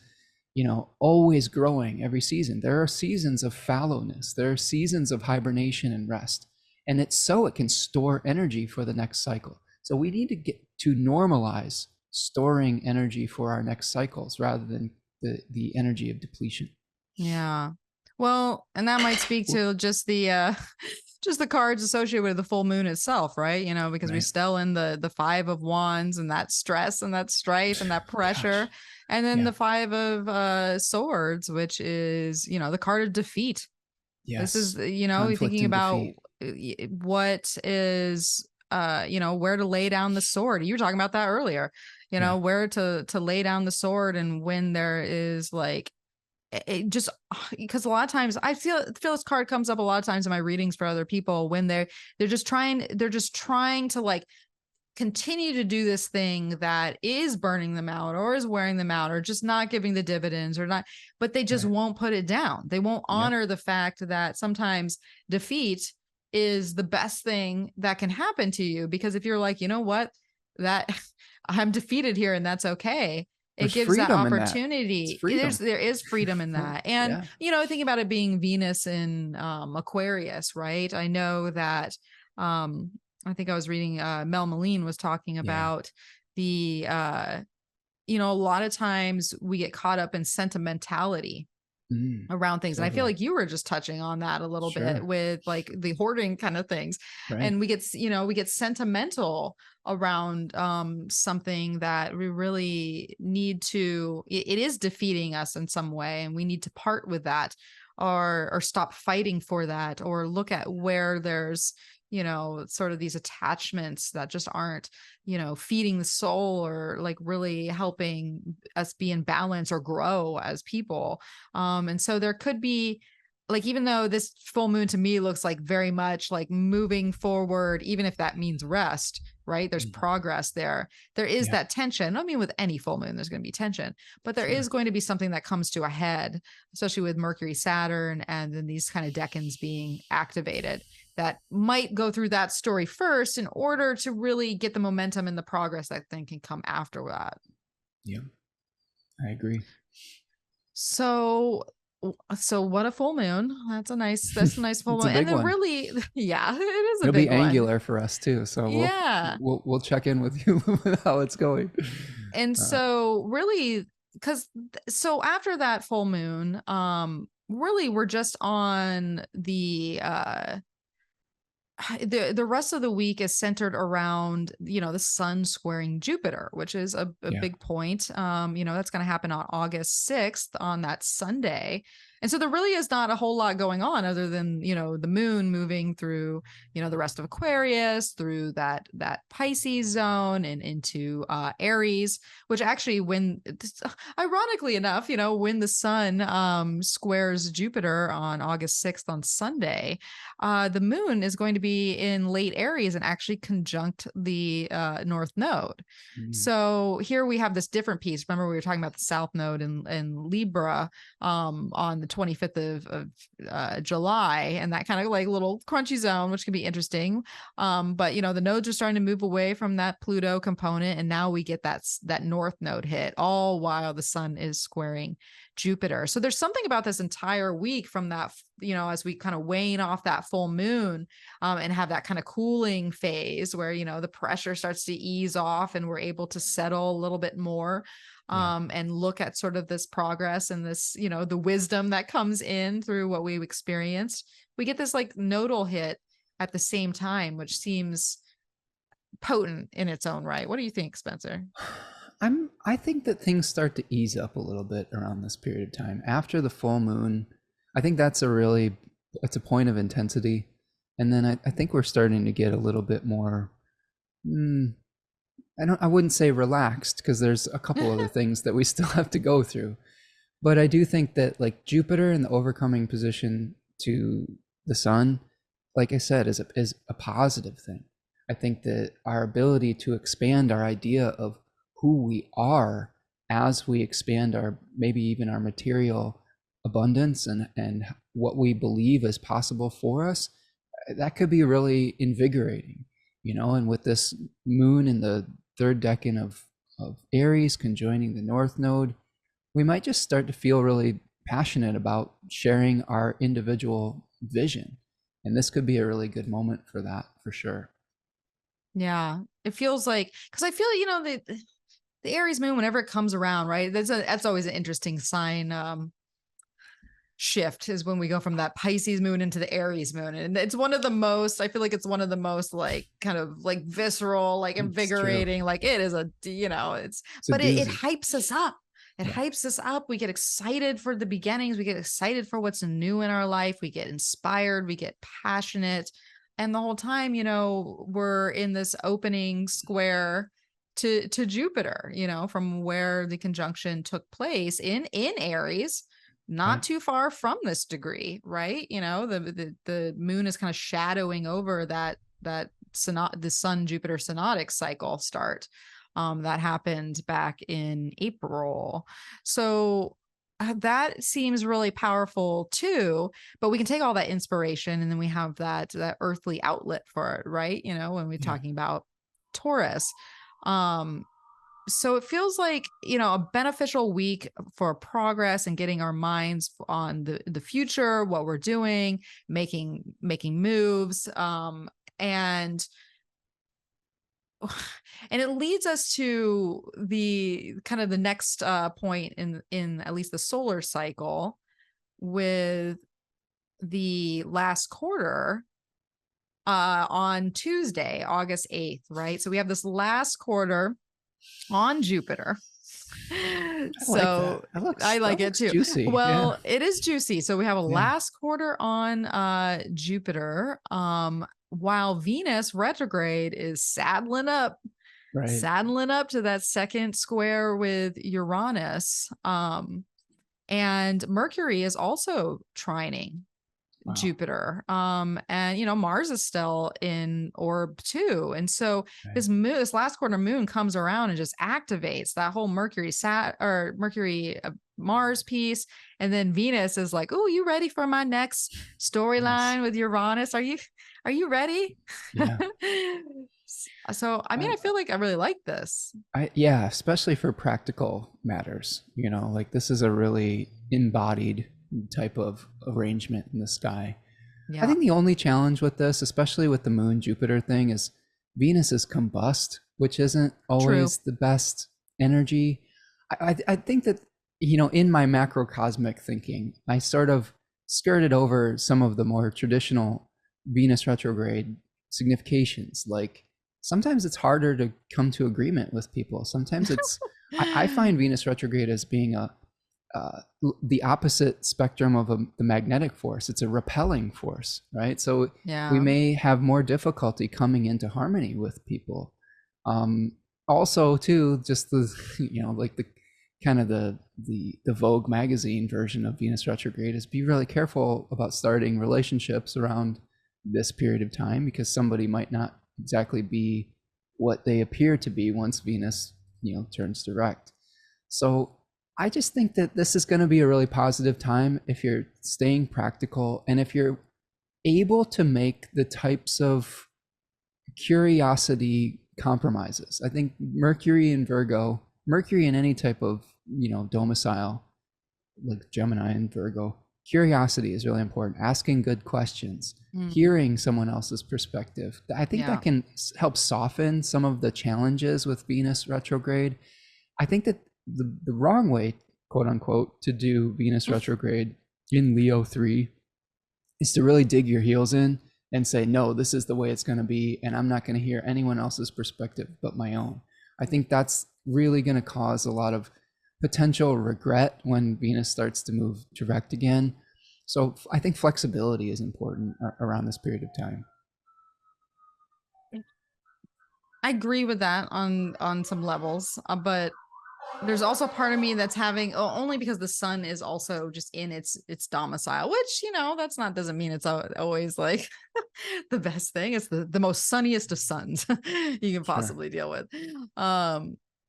always growing every season. There are seasons of fallowness. There are seasons of hibernation and rest. And it's so it can store energy for the next cycle. So we need to get to normalize storing energy for our next cycles rather than the energy of depletion. Yeah. Well, and that might speak to just the just the cards associated with the full moon itself, right? You know, because we're Right. still in the 5 of Wands and that stress and that strife and that pressure. Gosh. And then Yeah. the 5 of Swords, which is, you know, the card of defeat. This is, Yes. you know, you're Conflict thinking and about defeat. what is you know, where to lay down the sword. You were talking about that earlier. You Yeah. know, where to lay down the sword, and when there is like it just because a lot of times I feel this card comes up a lot of times in my readings for other people when they're just trying to like continue to do this thing that is burning them out or is wearing them out or just not giving the dividends or not, but they just Right. won't put it down. They won't Yep. honor the fact that sometimes defeat is the best thing that can happen to you, because if you're like, you know what, that I'm defeated here and that's okay, it There's gives that freedom in that. It's opportunity. freedom. There is freedom in that. And Yeah. you know, think about it being Venus in Aquarius, right? I know that um I think I was reading Mel Meline was talking Yeah. about the you know, a lot of times we get caught up in sentimentality Mm, around things. And I feel totally. like you were just touching on that a little bit Sure. with like the hoarding kind of things. Right. And we get, you know, we get sentimental around something that we really need to, it is defeating us in some way, and we need to part with that, or stop fighting for that, or look at where there's, you know, sort of these attachments that just aren't, you know, feeding the soul or like really helping us be in balance or grow as people. And so there could be like, even though this full moon to me looks like very much like moving forward, even if that means rest, right? There's Mm, progress there. There is yeah. that tension. I mean, with any full moon, there's going to be tension, but there is Sure. going to be something that comes to a head, especially with Mercury, Saturn, and then these kind of decans being activated, that might go through that story first in order to really get the momentum and the progress that then can come after that. Yeah. I agree. So so what a full moon. That's a nice full It's a moon. And big then one. really, yeah, it is a It'll be big one. angular for us too, so Yeah. we'll check in with you with how it's going. And Uh, so really, because so after that full moon, really we're just on the rest of the week is centered around, you know, the sun squaring Jupiter, which is a yeah. big point. You know, that's going to happen on August 6th on that Sunday. And so there really is not a whole lot going on other than, you know, the moon moving through, you know, the rest of Aquarius, through that Pisces zone and into Aries, which actually ironically enough, you know, when the sun squares Jupiter on August 6th on Sunday, the moon is going to be in late Aries and actually conjunct the North Node. Mm, So here we have this different piece. Remember, we were talking about the South Node in Libra on the 25th of July, and that kind of like little crunchy zone, which can be interesting. But you know, the nodes are starting to move away from that Pluto component, and now we get that North Node hit, all while the sun is squaring Jupiter. So there's something about this entire week from that, you know, as we kind of wane off that full moon and have that kind of cooling phase where, you know, the pressure starts to ease off and we're able to settle a little bit more yeah. and look at sort of this progress and this, you know, the wisdom that comes in through what we've experienced. We get this like nodal hit at the same time, which seems potent in its own right. What do you think, Spencer? I think that things start to ease up a little bit around this period of time. After the full moon, I think that's a point of intensity. And then I think we're starting to get a little bit more, I wouldn't say relaxed, because there's a couple other things that we still have to go through. But I do think that like Jupiter in the overcoming position to the sun, like I said, is a positive thing. I think that our ability to expand our idea of who we are as we expand our, maybe even our material abundance and what we believe is possible for us, that could be really invigorating, you know. And with this moon in the third decan of Aries conjoining the North Node, we might just start to feel really passionate about sharing our individual vision. And this could be a really good moment for that, for sure. Yeah, it feels like, because I feel, you know, the Aries moon, whenever it comes around, right? That's always an interesting sign. shift is when we go from that Pisces moon into the Aries moon. And it's one of the most, I feel like it's one of the most like kind of like visceral, like invigorating, like it is but it hypes us up. It hypes us up. We get excited for the beginnings. We get excited for what's new in our life. We get inspired. We get passionate. And the whole time, we're in this opening square to Jupiter, from where the conjunction took place in Aries, not too far from this degree, right? The moon is kind of shadowing over the Sun Jupiter synodic cycle start that happened back in April. So that seems really powerful too, but we can take all that inspiration and then we have that earthly outlet for it, right? When we're talking about Taurus. So it feels like, a beneficial week for progress and getting our minds on the future, what we're doing, making moves. And it leads us to the kind of the next point in at least the solar cycle with the last quarter on Tuesday, August 8th, right? So we have this last quarter on Jupiter. I like it too. Juicy. Well, it is juicy. So we have a last quarter on Jupiter, while Venus retrograde is saddling up to that second square with Uranus. And Mercury is also trining Jupiter. And Mars is still in orb too. And so this last quarter moon comes around and just activates that whole Mercury Mars piece. And then Venus is like, "Oh, you ready for my next storyline with Uranus? Are you ready?" Yeah. So, I feel like I really like this. Especially for practical matters, like this is a really embodied type of arrangement in the sky. I think the only challenge with this, especially with the moon Jupiter thing, is Venus is combust, which isn't always the best energy. I think that, in my macrocosmic thinking, I sort of skirted over some of the more traditional Venus retrograde significations. Like sometimes it's harder to come to agreement with people. Sometimes it's, I find Venus retrograde as being the opposite spectrum of the magnetic force. It's a repelling force, right? So we may have more difficulty coming into harmony with people. Also too, just the, like the kind of the Vogue magazine version of Venus retrograde is be really careful about starting relationships around this period of time, because somebody might not exactly be what they appear to be once Venus, turns direct. So I just think that this is going to be a really positive time if you're staying practical and if you're able to make the types of curiosity compromises. I think Mercury in any type of, domicile like Gemini and Virgo, curiosity is really important. Asking good questions, hearing someone else's perspective. I think that can help soften some of the challenges with Venus retrograde. I think that the wrong way, quote unquote, to do Venus retrograde in Leo 3 is to really dig your heels in and say, no, this is the way it's going to be, and I'm not going to hear anyone else's perspective but my own. I think that's really going to cause a lot of potential regret when Venus starts to move direct again. So I think flexibility is important around this period of time. I agree with that on some levels, but there's also part of me that's having only because the sun is also just in its domicile, which, doesn't mean it's always like the best thing. It's the most sunniest of suns you can possibly deal with.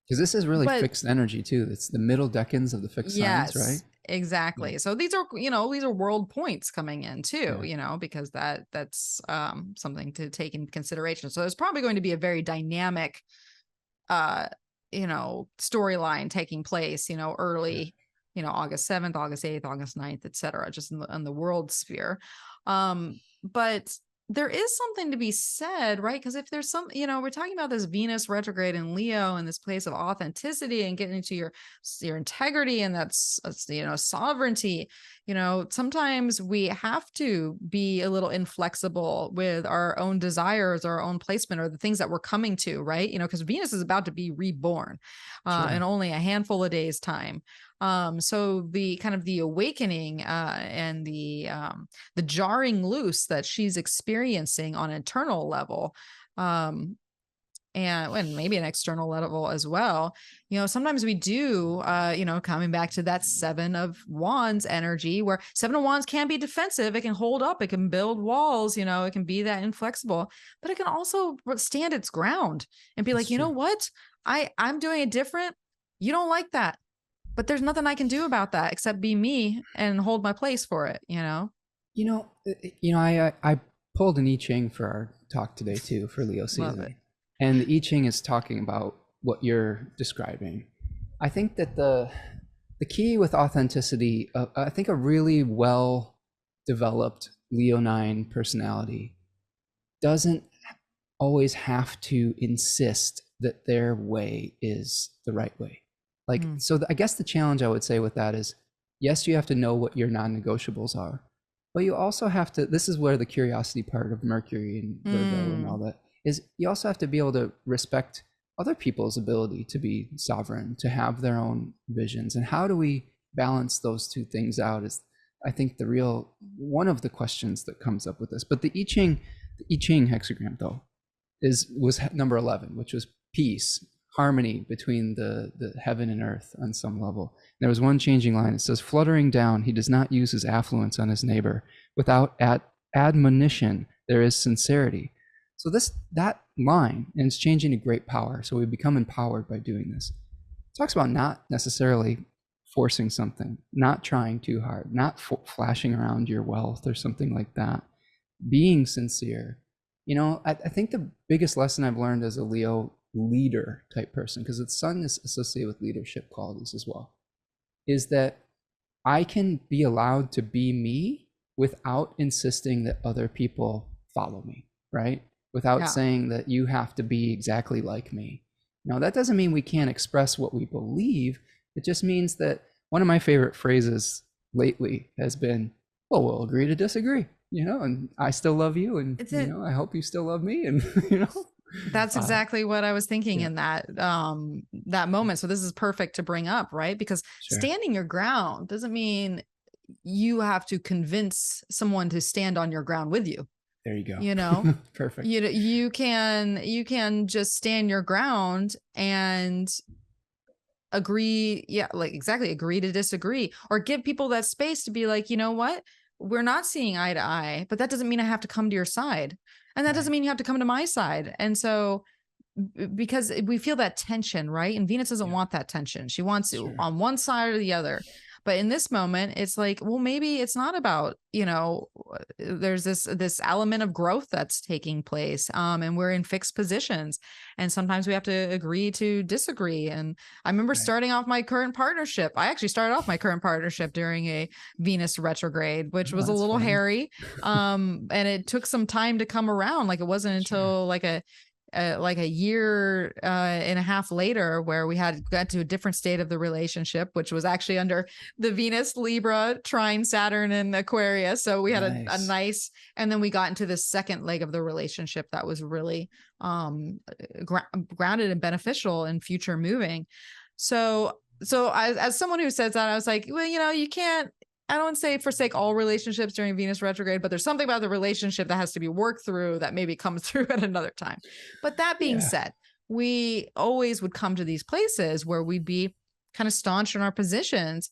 Because this is really fixed energy too. It's the middle decans of the fixed signs, right? Exactly. Yeah. So these are world points coming in too, because that's something to take into consideration. So there's probably going to be a very dynamic storyline taking place, early, August 7th, August 8th, August 9th, etc., just in the world sphere. But there is something to be said, right? Because if there's some, we're talking about this Venus retrograde in Leo and this place of authenticity and getting into your integrity, and that's, sovereignty. sometimes we have to be a little inflexible with our own desires, our own placement, or the things that we're coming to, right? Because Venus is about to be reborn in only a handful of days' time. So the kind of the awakening and the jarring loose that she's experiencing on an internal level, and maybe an external level as well. Sometimes we do, coming back to that 7 of Wands energy, where 7 of Wands can be defensive. It can hold up, it can build walls, it can be that inflexible, but it can also stand its ground and be like, you know what? I'm doing it different. You don't like that, but there's nothing I can do about that except be me and hold my place for it, I pulled an I Ching for our talk today too, for Leo season. And the I Ching is talking about what you're describing. I think that the key with authenticity, I think a really well developed Leonine personality doesn't always have to insist that their way is the right way. So I guess the challenge I would say with that is, yes, you have to know what your non-negotiables are, but you also have to, this is where the curiosity part of Mercury and Virgo and all that is, you also have to be able to respect other people's ability to be sovereign, to have their own visions. And how do we balance those two things out is, I think, one of the questions that comes up with this. But the I Ching hexagram though was number 11, which was peace, harmony between the heaven and earth on some level. There was one changing line. It says, fluttering down, he does not use his affluence on his neighbor. Without admonition, there is sincerity. So that line, and it's changing to great power. So we become empowered by doing this. It talks about not necessarily forcing something, not trying too hard, not flashing around your wealth or something like that. Being sincere. I think the biggest lesson I've learned as a Leo leader type person, because the sun is associated with leadership qualities as well, is that I can be allowed to be me without insisting that other people follow me, right? Without saying that you have to be exactly like me. Now, that doesn't mean we can't express what we believe. It just means that one of my favorite phrases lately has been, well, we'll agree to disagree, and I still love you, and I hope you still love me, and That's exactly what I was thinking in that moment. So this is perfect to bring up, right? Because standing your ground doesn't mean you have to convince someone to stand on your ground with you. There you go. Perfect. You can just stand your ground and agree. Yeah, agree to disagree, or give people that space to be like, you know what? We're not seeing eye to eye, but that doesn't mean I have to come to your side. And that doesn't mean you have to come to my side. And so, because we feel that tension, right? And Venus doesn't want that tension. She wants it on one side or the other. But in this moment, it's like, well, maybe it's not about, there's this element of growth that's taking place. And we're in fixed positions. And sometimes we have to agree to disagree. And I remember starting off my current partnership. I actually started off my current partnership during a Venus retrograde, which was a little hairy. And it took some time to come around. Like, it wasn't until like a year and a half later where we got to a different state of the relationship, which was actually under the Venus Libra trine Saturn and Aquarius. So we had a nice, and then we got into the second leg of the relationship that was really grounded and beneficial and future moving. So as someone who says that, I was like, well, you can't, I don't say forsake all relationships during Venus retrograde, but there's something about the relationship that has to be worked through that maybe comes through at another time. But that being said, we always would come to these places where we'd be kind of staunch in our positions.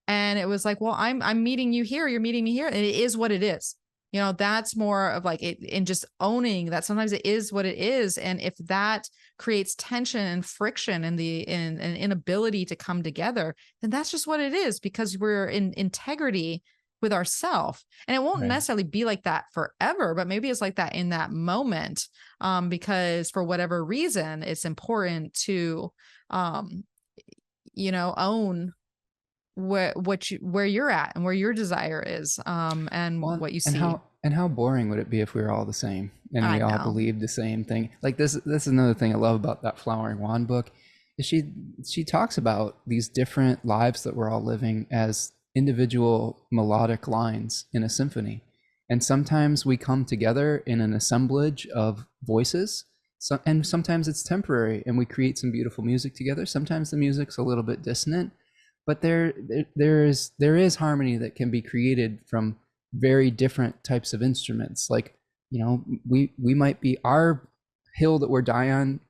And it was like, well, I'm meeting you here. You're meeting me here. And it is what it is. That's more of like it, and just owning that sometimes it is what it is. And if that creates tension and friction and an inability to come together, then that's just what it is, because we're in integrity with ourselves. And it won't necessarily be like that forever, but maybe it's like that in that moment, because for whatever reason, it's important to, own where you're at and where your desire is, and what you see. And how boring would it be if we were all the same and we all believed the same thing? Like this is another thing I love about that Flowering Wand book, is she talks about these different lives that we're all living as individual melodic lines in a symphony. And sometimes we come together in an assemblage of voices. So, and sometimes it's temporary and we create some beautiful music together. Sometimes the music's a little bit dissonant, but there is harmony that can be created from very different types of instruments. Like, you know, we might be, our hill that we die on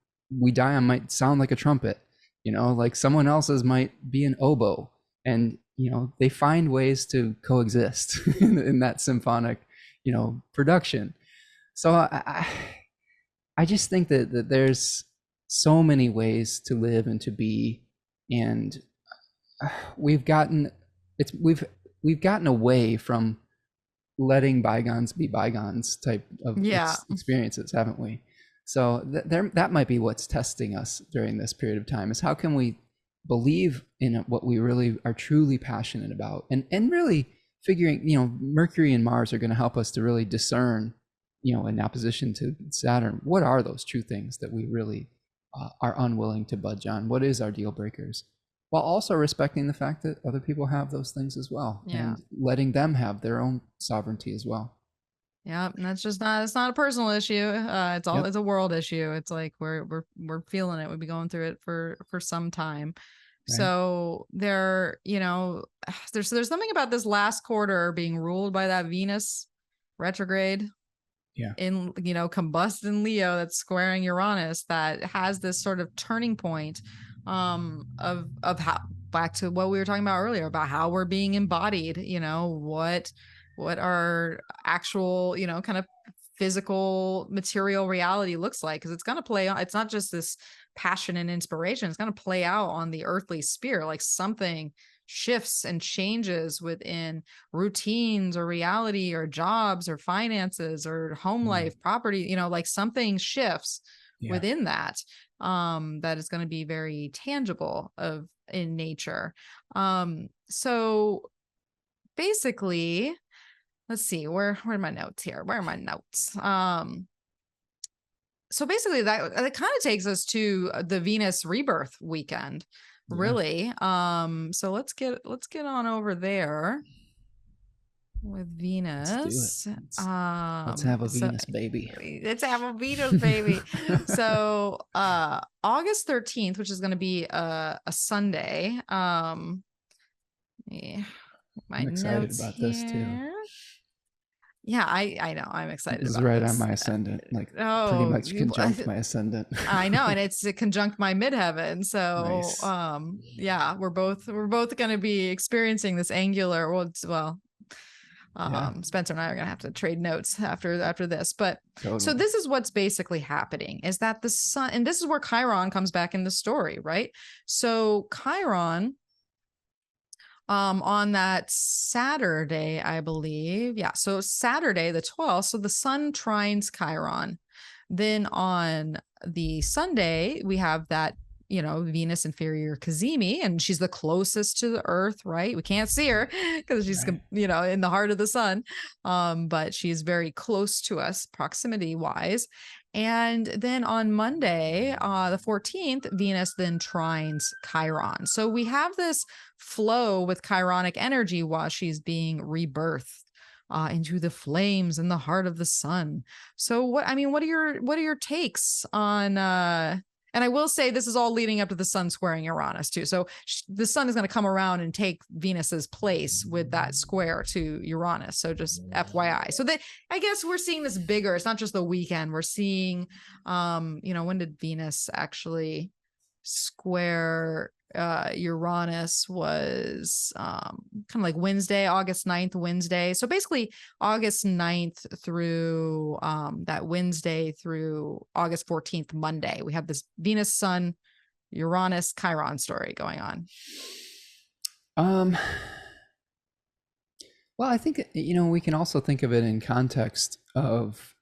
might sound like a trumpet, you know, like someone else's might be an oboe. And, you know, they find ways to coexist in that symphonic, you know, production. So I just think that there's so many ways to live and to be, and we've gotten away from letting bygones be bygones type of experiences, haven't we? So that might be what's testing us during this period of time, is how can we believe in what we really are truly passionate about, and really figuring, you know, Mercury and Mars are going to help us to really discern, you know, in opposition to Saturn, what are those true things that we really are unwilling to budge on? What is our deal breakers? While also respecting the fact that other people have those things as well, and letting them have their own sovereignty as well. Yeah, and that's just not, it's not a personal issue. It's all, it's a world issue. It's like we're feeling it. We've been going through it for some time. Right. So there, you know, there's something about this last quarter being ruled by that Venus retrograde. Yeah. In, you know, combust in Leo that's squaring Uranus, that has this sort of turning point of how, back to what we were talking about earlier about how we're being embodied, you know, what our actual, you know, kind of physical material reality looks like, because it's going to play on, it's not just this passion and inspiration, it's going to play out on the earthly sphere, like something shifts and changes within routines or reality or jobs or finances or home life, property, you know, like something shifts within that, that is going to be very tangible in nature. So basically, let's see, where are my notes here? Where are my notes? So basically that kind of takes us to the Venus rebirth weekend, really. So let's get on over there with Venus. Let's do it. Let's have a Venus baby. Let's have a Venus baby. So August 13th, which is going to be a Sunday. I'm excited about here. This too. Yeah, I know. I'm excited about this. It's right on my ascendant, like pretty much conjunct my ascendant. I know, and it's conjunct my midheaven. So, nice. Yeah, we're both going to be experiencing this angular. Spencer and I are going to have to trade notes after this. But totally. So this is what's basically happening, is that the sun, and this is where Chiron comes back in the story, right? So Chiron, on that Saturday, I believe. Yeah. So Saturday, the 12th. So the sun trines Chiron. Then on the Sunday, we have that, you know, Venus inferior Cazimi, and she's the closest to the earth, right? We can't see her because she's, you know, in the heart of the sun. But she's very close to us proximity wise. And then on Monday, the 14th, Venus then trines Chiron. So we have this flow with Chironic energy while she's being rebirthed into the flames in the heart of the sun. So what are your takes on, and I will say this is all leading up to the sun squaring Uranus too. So the sun is going to come around and take Venus's place with that square to Uranus. So just FYI. So that, I guess we're seeing this bigger. It's not just the weekend. We're seeing, you know, when did Venus actually square Uranus? Was kind of like Wednesday, August 9th, Wednesday. So basically August 9th through that Wednesday through August 14th, Monday. We have this Venus, Sun, Uranus, Chiron story going on. Well, I think, you know, we can also think of it in context of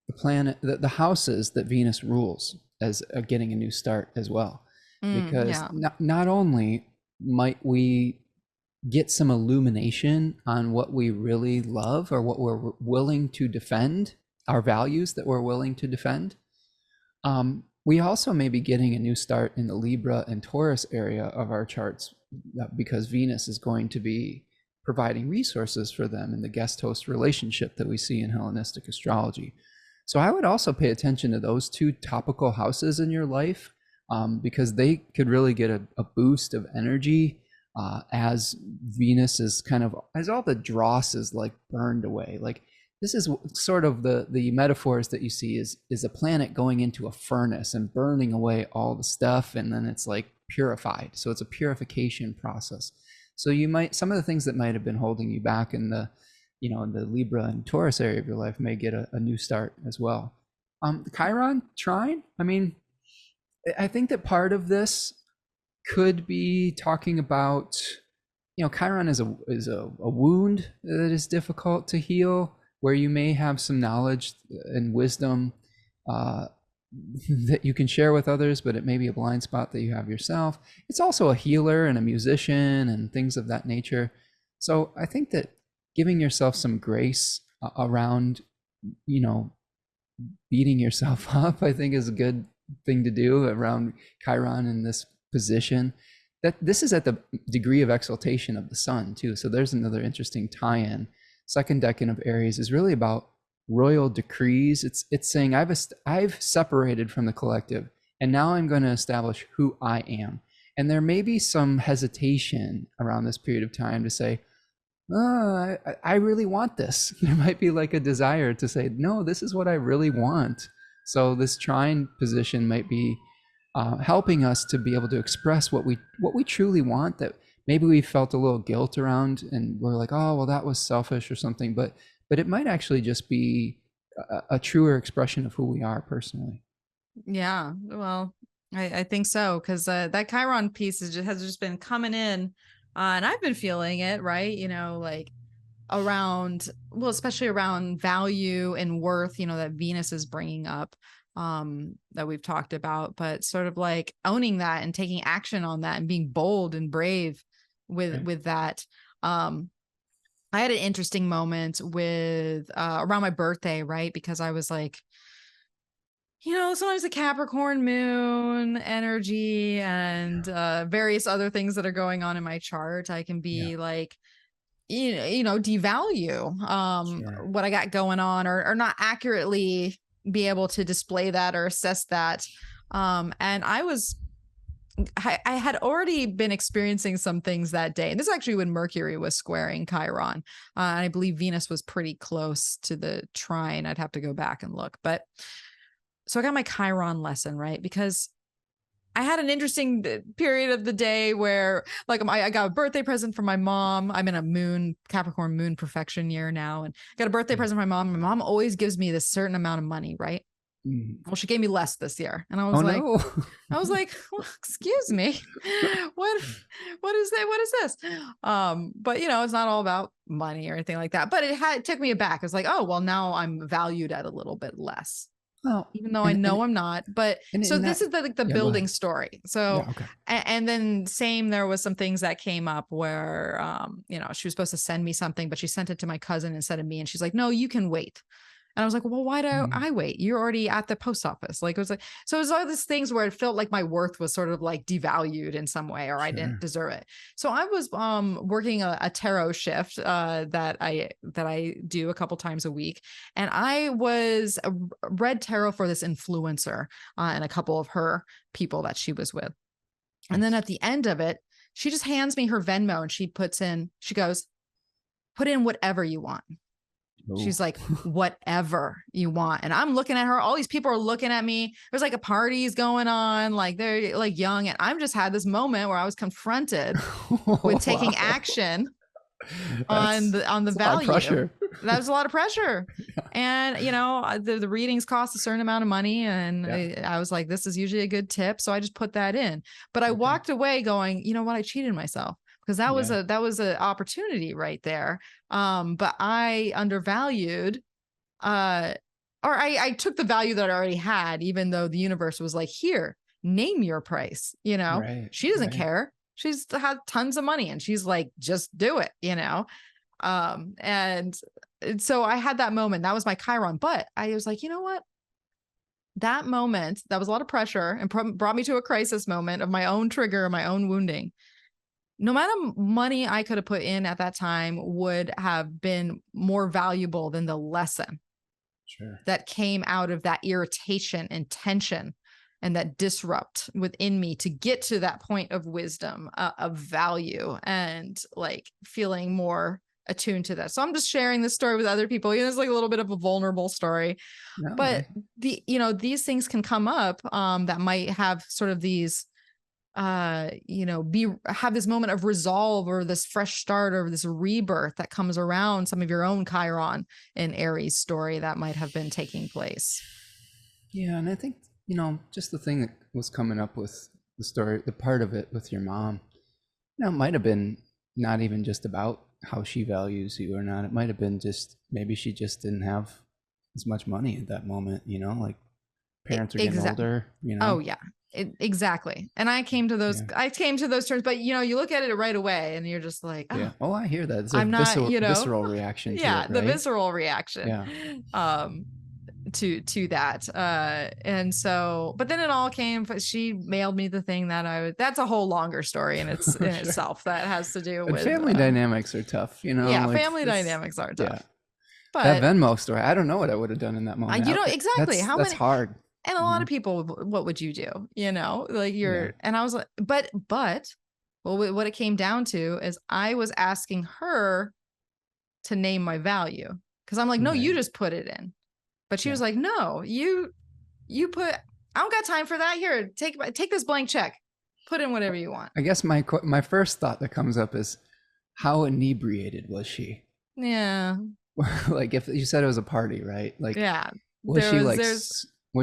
the planet, the houses that Venus rules, as getting a new start as well. Because not only might we get some illumination on what we really love or what we're willing to defend, our values that we're willing to defend, we also may be getting a new start in the Libra and Taurus area of our charts, because Venus is going to be providing resources for them in the guest host relationship that we see in Hellenistic astrology. So I would also pay attention to those two topical houses in your life, because they could really get a boost of energy as Venus is as all the dross is like burned away. Like this is sort of the metaphors that you see is a planet going into a furnace and burning away all the stuff, and then it's like purified. So it's a purification process. So some of the things that might have been holding you back in the Libra and Taurus area of your life may get a new start as well. The Chiron trine, I mean, I think that part of this could be talking about, Chiron is a wound that is difficult to heal, where you may have some knowledge and wisdom that you can share with others, but it may be a blind spot that you have yourself. It's also a healer and a musician and things of that nature. So I think that giving yourself some grace around, beating yourself up, I think is a good thing to do around Chiron in this position. That this is at the degree of exaltation of the sun too. So there's another interesting tie-in. Second decan of Aries is really about royal decrees. It's saying I've separated from the collective, and now I'm going to establish who I am. And there may be some hesitation around this period of time to say, I really want this. There might be like a desire to say, no, this is what I really want. So this trine position might be helping us to be able to express what we truly want, that maybe we felt a little guilt around, and we're like, oh, well, that was selfish or something. But it might actually just be a truer expression of who we are personally. Yeah, well, I think so, because that Chiron piece has just been coming in, and I've been feeling it, right? Like around, well, especially around value and worth, that Venus is bringing up, that we've talked about, but sort of like owning that and taking action on that and being bold and brave with that. I had an interesting moment with around my birthday, right? Because I was like, sometimes the Capricorn moon energy and various other things that are going on in my chart, I can be like, devalue what I got going on, or not accurately be able to display that or assess that. And I had already been experiencing some things that day. And this is actually when Mercury was squaring Chiron. And I believe Venus was pretty close to the trine. I'd have to go back and look. But so I got my Chiron lesson, right? Because I had an interesting period of the day where like I got a birthday present from my mom. I'm in a Capricorn moon perfection year now. And I got a birthday present from my mom. My mom always gives me this certain amount of money, right? Well, she gave me less this year. And I was like, well, excuse me, what is that? What is this? But it's not all about money or anything like that. But it took me aback. It's like, oh, well, now I'm valued at a little bit less. Well, even though I know I'm not, but so this is the building story. So, and then there was some things that came up where, she was supposed to send me something, but she sent it to my cousin instead of me. And she's like, no, you can wait. And I was like, well, why do I wait? You're already at the post office. Like, it was like, so it was all these things where it felt like my worth was sort of like devalued in some way, or I didn't deserve it. So I was working a tarot shift that I do a couple times a week. And I was read tarot for this influencer and a couple of her people that she was with. And then at the end of it, she just hands me her Venmo and she goes, put in whatever you want. She's like, whatever you want. And I'm looking at her. All these people are looking at me. There's like a party's going on. Like they're like young. And I've just had this moment where I was confronted with taking action on the value. That was a lot of pressure. And, the readings cost a certain amount of money. And I was like, this is usually a good tip. So I just put that in. But I walked away going, you know what? I cheated myself. Because that was an opportunity right there. But I undervalued, or I took the value that I already had, even though the universe was like, here, name your price. She doesn't care. She's had tons of money and she's like, just do it, and so I had that moment. That was my Chiron. But I was like, you know what? That moment, that was a lot of pressure and brought me to a crisis moment of my own trigger, my own wounding. no matter money I could have put in at that time would have been more valuable than the lesson Sure. that came out of that irritation and tension and that disrupt within me to get to that point of wisdom, of value, and like feeling more attuned to that. So I'm just sharing this story with other people. You know, it's like a little bit of a vulnerable story, No, but these things can come up that might have sort of these have this moment of resolve or this fresh start or this rebirth that comes around some of your own Chiron and Aries story that might have been taking place. Yeah, and I think, just the thing that was coming up with the story, the part of it with your mom, it might have been not even just about how she values you or not. It might have been just maybe she just didn't have as much money at that moment, like parents are getting older, Oh yeah. Exactly. And I came to those terms, but you look at it right away and you're just like, yeah. Oh, I hear that. It's I'm not, visceral reaction to it, right? The visceral reaction. Yeah. To that. And so, but then it all came, she mailed me the thing that that's a whole longer story in its in itself that has to do with family dynamics are tough, Yeah, like family dynamics are tough. Yeah. But that Venmo story, I don't know what I would have done in that moment. Exactly. That's hard. And a lot of people, what would you do? Like and I was like, but what it came down to is I was asking her to name my value. Cause I'm like, no, you just put it in. But she was like, no, you put, I don't got time for that. Here, take this blank check, put in whatever you want. I guess my first thought that comes up is, how inebriated was she? Yeah. Like if you said it was a party, right? Like, yeah. Was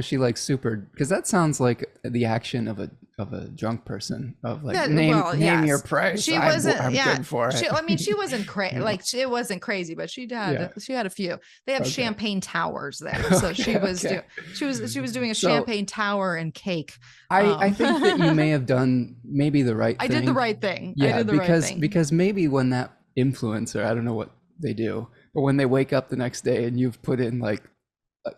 she like super? Because that sounds like the action of a drunk person, of like name your price. She wasn't. I'm good for it. I mean, she wasn't crazy. Like it wasn't crazy, but she had a few. They have champagne towers there, so she was doing a champagne tower and cake. I think that you may have done maybe the right thing. I did the right thing. Yeah, because maybe when that influencer, I don't know what they do, but when they wake up the next day and you've put in like,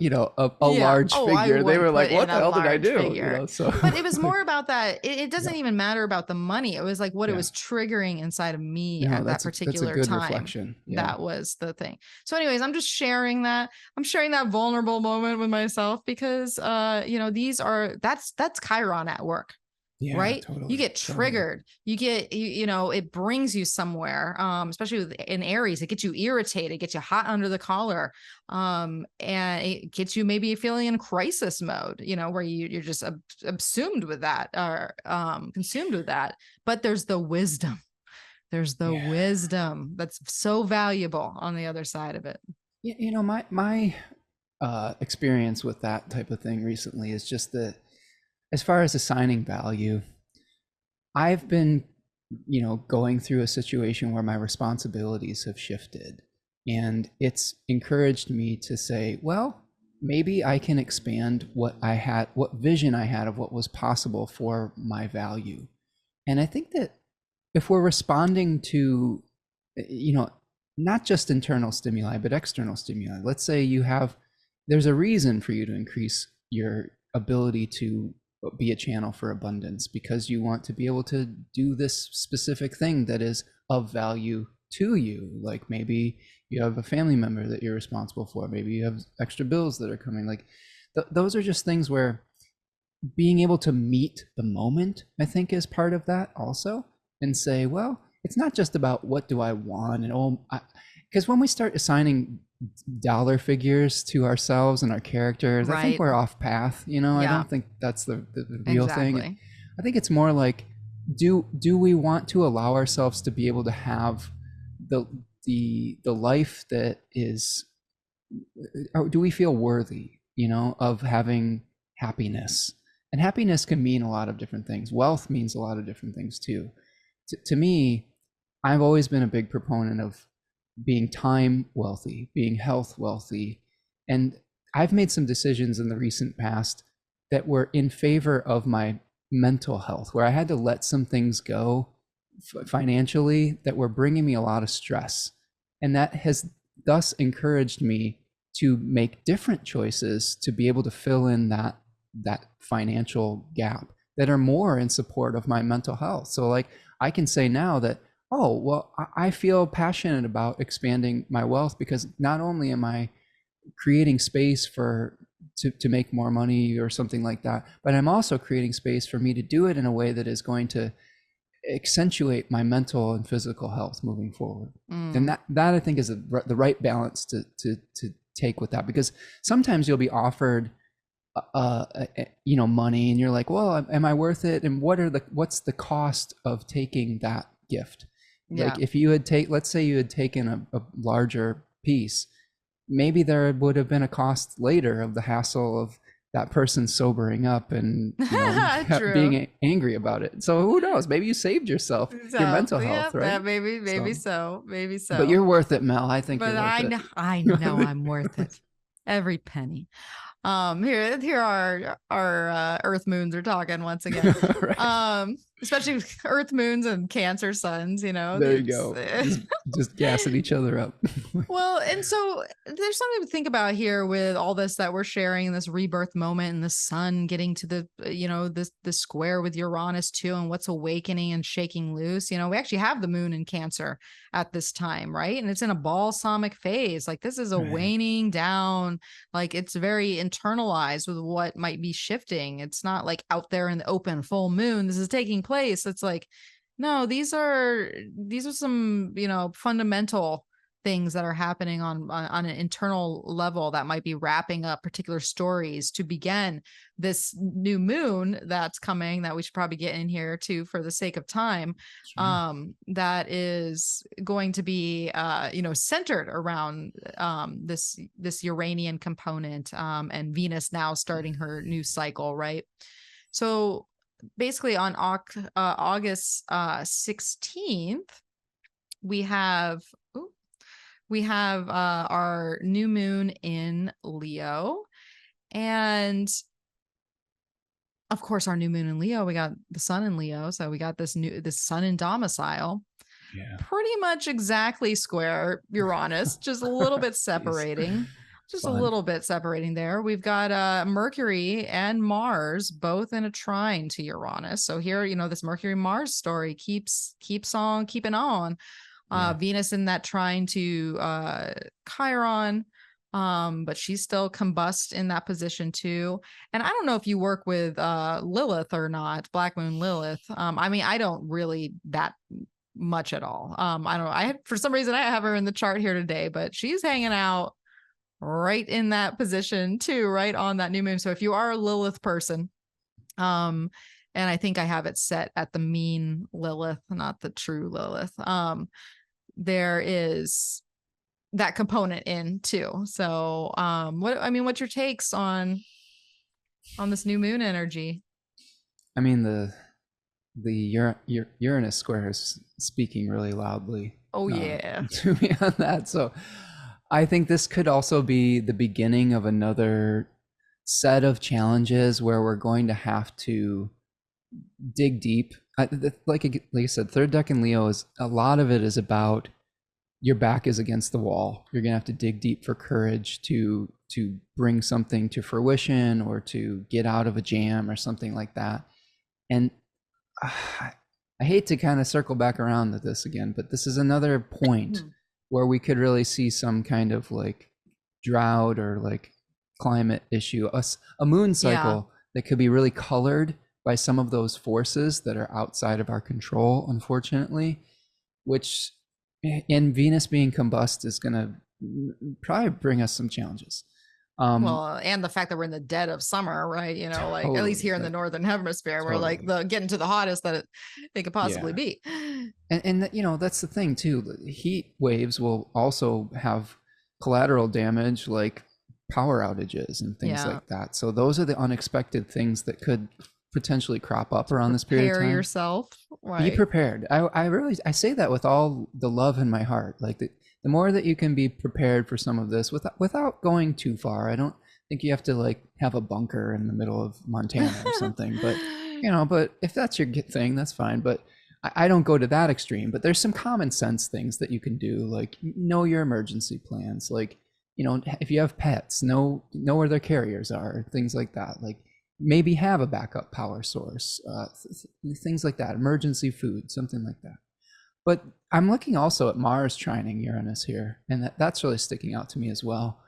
a large figure, they were like, what the hell did I do? But it was more about that. It doesn't even matter about the money. It was like what it was triggering inside of me at that particular that's a good time. Reflection. That was the thing. So anyways, I'm just sharing that. I'm sharing that vulnerable moment with myself because, that's Chiron at work. Yeah, right. Totally, you get triggered. You get, it brings you somewhere, especially in Aries, it gets you irritated, gets you hot under the collar. And it gets you maybe feeling in crisis mode, where you're just consumed with that. But there's the wisdom. There's the wisdom that's so valuable on the other side of it. My experience with that type of thing recently is just that, as far as assigning value, I've been, going through a situation where my responsibilities have shifted, and it's encouraged me to say, well, maybe I can expand what vision I had of what was possible for my value. And I think that if we're responding to, not just internal stimuli, but external stimuli, let's say there's a reason for you to increase your ability to be a channel for abundance because you want to be able to do this specific thing that is of value to you. Like maybe you have a family member that you're responsible for. Maybe you have extra bills that are coming. Like those are just things where being able to meet the moment, I think, is part of that also, and say, well, it's not just about what do I want and because when we start assigning dollar figures to ourselves and our characters, I think we're off path. I don't think that's the real thing. I think it's more like, do we want to allow ourselves to be able to have the life that is, or do we feel worthy, of having happiness? And happiness can mean a lot of different things. Wealth means a lot of different things too. To me, I've always been a big proponent of being time wealthy, being health wealthy. And I've made some decisions in the recent past that were in favor of my mental health, where I had to let some things go financially that were bringing me a lot of stress. And that has thus encouraged me to make different choices to be able to fill in that financial gap that are more in support of my mental health. So like, I can say now that, oh, well, I feel passionate about expanding my wealth, because not only am I creating space to make more money or something like that, but I'm also creating space for me to do it in a way that is going to accentuate my mental and physical health moving forward. And that I think is the right balance to take with that, because sometimes you'll be offered money, and you're like, well, am I worth it? And what's the cost of taking that gift? Like if you had let's say you had taken a larger piece, maybe there would have been a cost later of the hassle of that person sobering up and being angry about it. So who knows? Maybe you saved yourself your mental health, right? Maybe so. But you're worth it, Mel. I think. But you're worth it. I know I'm worth it. Every penny. Here our Earth moons are talking once again. Right. Especially Earth moons and Cancer suns, There you go. just gassing each other up. Well, and so there's something to think about here with all this that we're sharing, this rebirth moment, and the sun getting to the square with Uranus too, and what's awakening and shaking loose. We actually have the moon in Cancer at this time, right? And it's in a balsamic phase. Like this is a waning down, like it's very internalized with what might be shifting. It's not like out there in the open full moon this is taking place. It's like, no, these are some fundamental things that are happening on an internal level that might be wrapping up particular stories to begin this new moon that's coming, that we should probably get in here too for the sake of time. Sure. That is going to be centered around this Uranian component, and Venus now starting her new cycle, right? So basically on August 16th, we have our new moon in Leo, and of course our new moon in Leo, we got the sun in Leo, so we got this sun in domicile, pretty much exactly square Uranus, just a little bit separating. Just fun. A little bit separating there. We've got Mercury and Mars both in a trine to Uranus. So here, this Mercury-Mars story keeps on keeping on. Venus in that trine to Chiron, but she's still combust in that position too. And I don't know if you work with Lilith or not, Black Moon Lilith. I don't really that much at all. For some reason I have her in the chart here today, but she's hanging out right in that position too, right on that new moon. So if you are a Lilith person, and I think I have it set at the mean Lilith, not the true Lilith, there is that component in too. So what's your takes on this new moon energy? The Uranus Squares speaking really loudly. Oh yeah. To me on that. So I think this could also be the beginning of another set of challenges where we're going to have to dig deep. Like I said, third deck in Leo is a lot of it is about your back is against the wall. You're gonna have to dig deep for courage to bring something to fruition or to get out of a jam or something like that. And I hate to kind of circle back around to this again, but this is another point where we could really see some kind of like drought or like climate issue, a moon cycle that could be really colored by some of those forces that are outside of our control, unfortunately, which, and Venus being combust is going to probably bring us some challenges. And the fact that we're in the dead of summer, right? Totally, at least here in the northern hemisphere, we're like getting to the hottest that it could possibly be. And that's the thing too. Heat waves will also have collateral damage, like power outages and things like that. So those are the unexpected things that could potentially crop up around this period of time. Prepare yourself. Right. Be prepared. I say that with all the love in my heart. Like the more that you can be prepared for some of this without going too far. I don't think you have to like have a bunker in the middle of Montana or something, but but if that's your thing, that's fine. But I don't go to that extreme, but there's some common sense things that you can do, like know your emergency plans, like if you have pets, know where their carriers are, things like that. Like maybe have a backup power source, things like that, emergency food, something like that. But I'm looking also at Mars trining Uranus here, and that's really sticking out to me as well.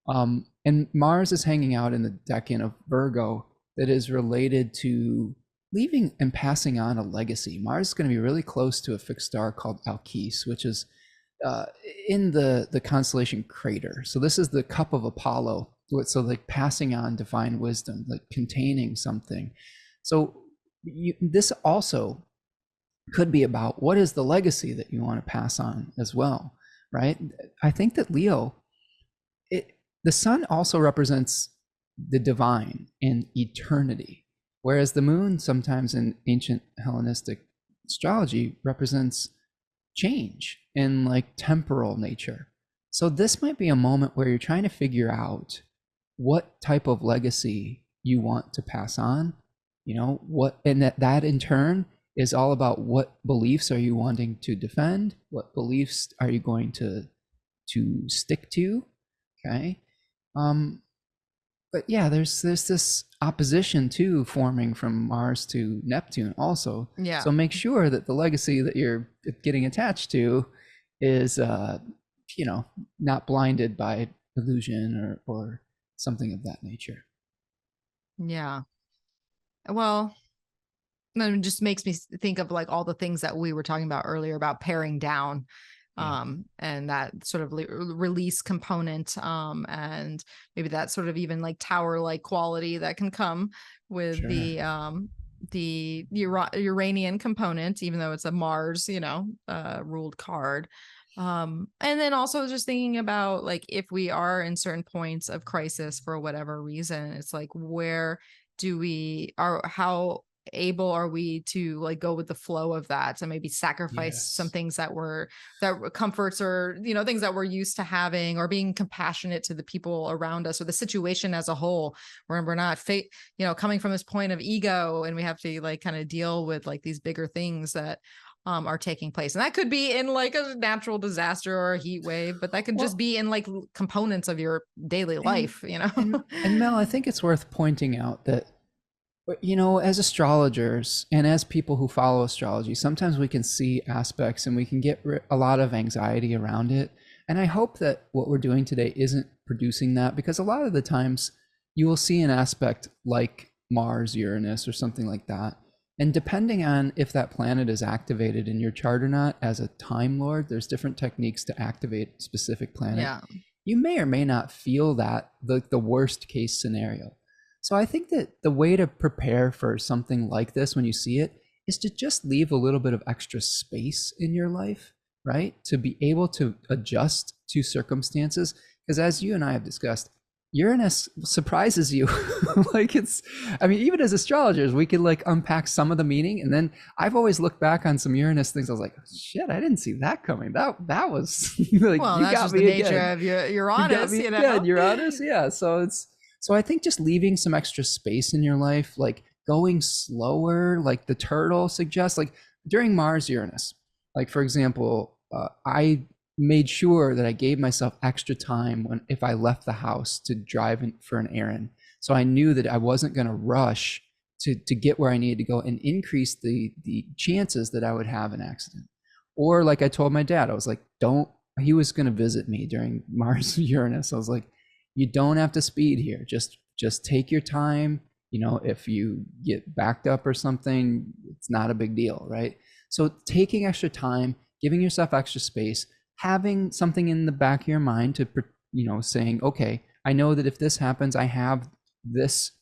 And Mars is hanging out in the decan of Virgo that is related to leaving and passing on a legacy. Mars is going to be really close to a fixed star called Alkes, which is in the constellation Crater. So this is the cup of Apollo. So like passing on divine wisdom, like containing something. So this also could be about what is the legacy that you want to pass on as well, right? I think that Leo, the sun also represents the divine and eternity, whereas the moon sometimes in ancient Hellenistic astrology represents change in like temporal nature. So this might be a moment where you're trying to figure out what type of legacy you want to pass on, and that in turn is all about what beliefs are you wanting to defend, what beliefs are you going to stick to, okay? But yeah, there's this opposition too forming from Mars to Neptune also. Yeah. So make sure that the legacy that you're getting attached to is, not blinded by illusion or something of that nature. Yeah. Well, it just makes me think of like all the things that we were talking about earlier about paring down, and that sort of release component, and maybe that sort of even like tower-like quality that can come with the Uranian component, even though it's a Mars, ruled card. And then also just thinking about like if we are in certain points of crisis for whatever reason, it's like how able are we to like go with the flow of that and maybe sacrifice some things that comforts or things that we're used to having, or being compassionate to the people around us or the situation as a whole, where we're not coming from this point of ego and we have to like kind of deal with like these bigger things that are taking place. And that could be in like a natural disaster or a heat wave, but that could just be in like components of your daily life, And Mel, I think it's worth pointing out that, as astrologers and as people who follow astrology, sometimes we can see aspects and we can get a lot of anxiety around it. And I hope that what we're doing today isn't producing that, because a lot of the times you will see an aspect like Mars, Uranus, or something like that. And depending on if that planet is activated in your chart or not, as a Time Lord, there's different techniques to activate a specific planet. Yeah. You may or may not feel that, the worst case scenario. So I think that the way to prepare for something like this when you see it is to just leave a little bit of extra space in your life, right? To be able to adjust to circumstances. Because as you and I have discussed, Uranus surprises you. Even as astrologers, we could like unpack some of the meaning. And then I've always looked back on some Uranus things. I was like, shit, I didn't see that coming. That was like, well, you that's got just me the again. nature of Uranus, Uranus, yeah. So I think just leaving some extra space in your life, like going slower, like the turtle suggests, like during Mars Uranus, like for example, I made sure that I gave myself extra time if I left the house to drive for an errand. So I knew that I wasn't going to rush to get where I needed to go and increase the chances that I would have an accident. Or like I told my dad, I was like, he was going to visit me during Mars Uranus. I was like, you don't have to speed here. Just take your time. If you get backed up or something, it's not a big deal, right? So taking extra time, giving yourself extra space, having something in the back of your mind to, saying, okay, I know that if this happens, I have this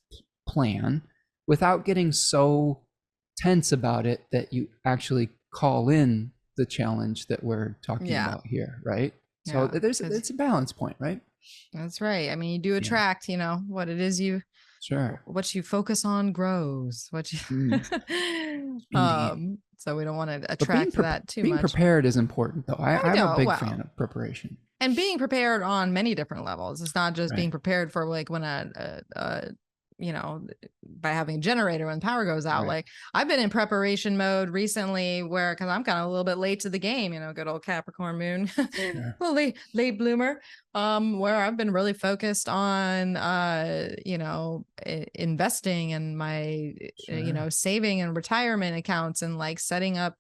plan, without getting so tense about it that you actually call in the challenge that we're talking about here, right? So it's a balance point, right? That's right. I mean, you do attract, what it is what you focus on grows. What you so we don't want to attract that too much. Being prepared is important, though. I'm a big fan of preparation. And being prepared on many different levels. It's not just being prepared for like when a by having a generator when power goes out. Right. Like I've been in preparation mode recently because I'm kind of a little bit late to the game, good old Capricorn moon, Sure. well, late bloomer, where I've been really focused on, investing in my, Sure. saving and retirement accounts and like setting up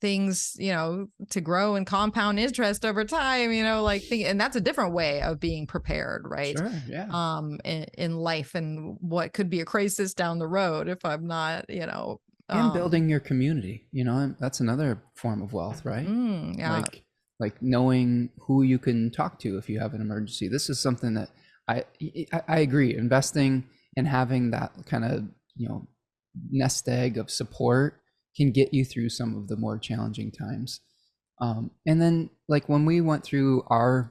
things, to grow and compound interest over time, and that's a different way of being prepared, right? Sure. Yeah. In life and what could be a crisis down the road if I'm not, And building your community, and that's another form of wealth, right? Yeah. Like knowing who you can talk to if you have an emergency. This is something that I agree. Investing and having that kind of, nest egg of support can get you through some of the more challenging times. And then like when we went through our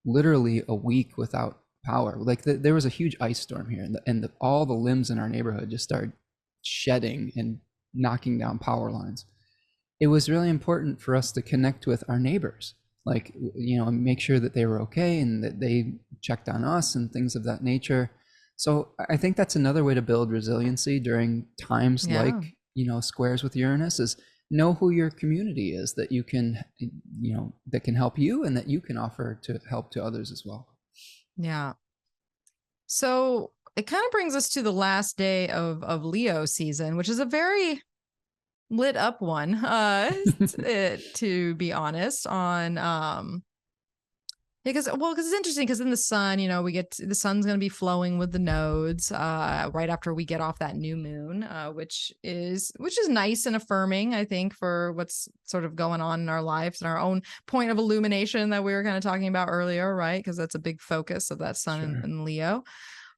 literally a week without power, like there was a huge ice storm here, and all the limbs in our neighborhood just started shedding and knocking down power lines. It was really important for us to connect with our neighbors, like, make sure that they were okay and that they checked on us and things of that nature. So I think that's another way to build resiliency during times like, squares with Uranus, is know who your community is that you can, that can help you and that you can offer to help to others as well. Yeah. So it kind of brings us to the last day of Leo season, which is a very lit up one, to be honest, on because it's interesting because in the sun, the sun's going to be flowing with the nodes right after we get off that new moon, which is nice and affirming, I think, for what's sort of going on in our lives and our own point of illumination that we were kind of talking about earlier, right? Because that's a big focus of that sun Sure. in Leo.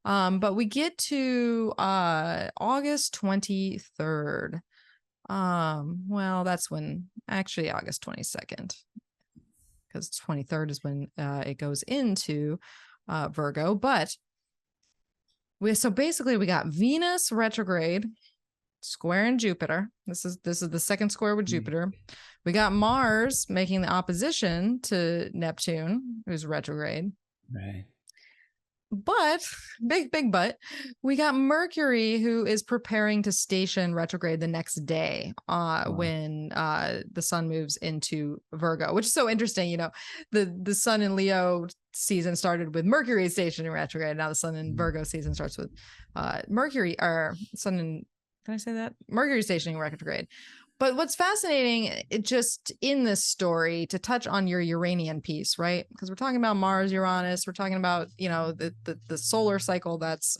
But we get to August 23rd. Well, that's when actually August 22nd, because 23rd is when it goes into Virgo. But we got Venus retrograde squaring Jupiter. This is the second square with Jupiter. We got Mars making the opposition to Neptune, who's retrograde. Right. But big but we got Mercury, who is preparing to station retrograde the next day when the sun moves into Virgo, which is so interesting. The sun in Leo season started with Mercury stationing retrograde. Now the sun in Virgo season starts with Mercury, or sun in, can I say that? Mercury stationing retrograde. But what's fascinating, just in this story, to touch on your Uranian piece, right? Because we're talking about Mars, Uranus, we're talking about, the solar cycle that's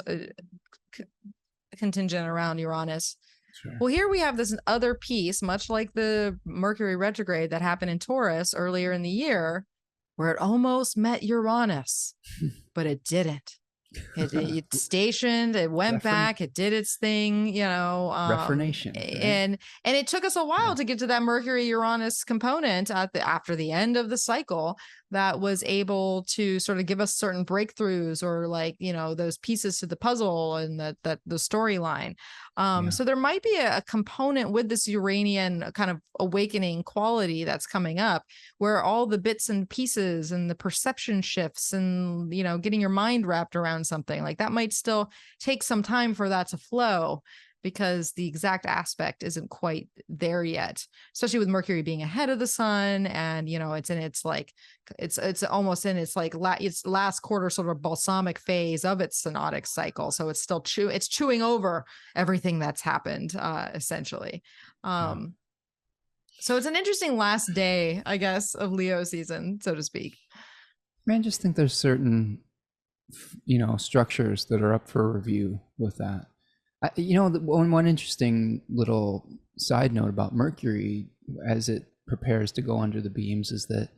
contingent around Uranus. Sure. Well, here we have this other piece, much like the Mercury retrograde that happened in Taurus earlier in the year, where it almost met Uranus, but it didn't. It stationed, it went back, it did its thing, Reformation, right? and it took us a while to get to that Mercury Uranus component after the end of the cycle that was able to sort of give us certain breakthroughs, or like, those pieces to the puzzle and the storyline. So there might be a component with this Uranian kind of awakening quality that's coming up, where all the bits and pieces and the perception shifts and, getting your mind wrapped around something like that might still take some time for that to flow, because the exact aspect isn't quite there yet, especially with Mercury being ahead of the sun. And, it's in its like, it's almost in its like its last quarter sort of balsamic phase of its synodic cycle. So it's still chewing over everything that's happened, essentially. So it's an interesting last day, I guess, of Leo season, so to speak. I just think there's certain, structures that are up for review with that. One interesting little side note about Mercury as it prepares to go under the beams is that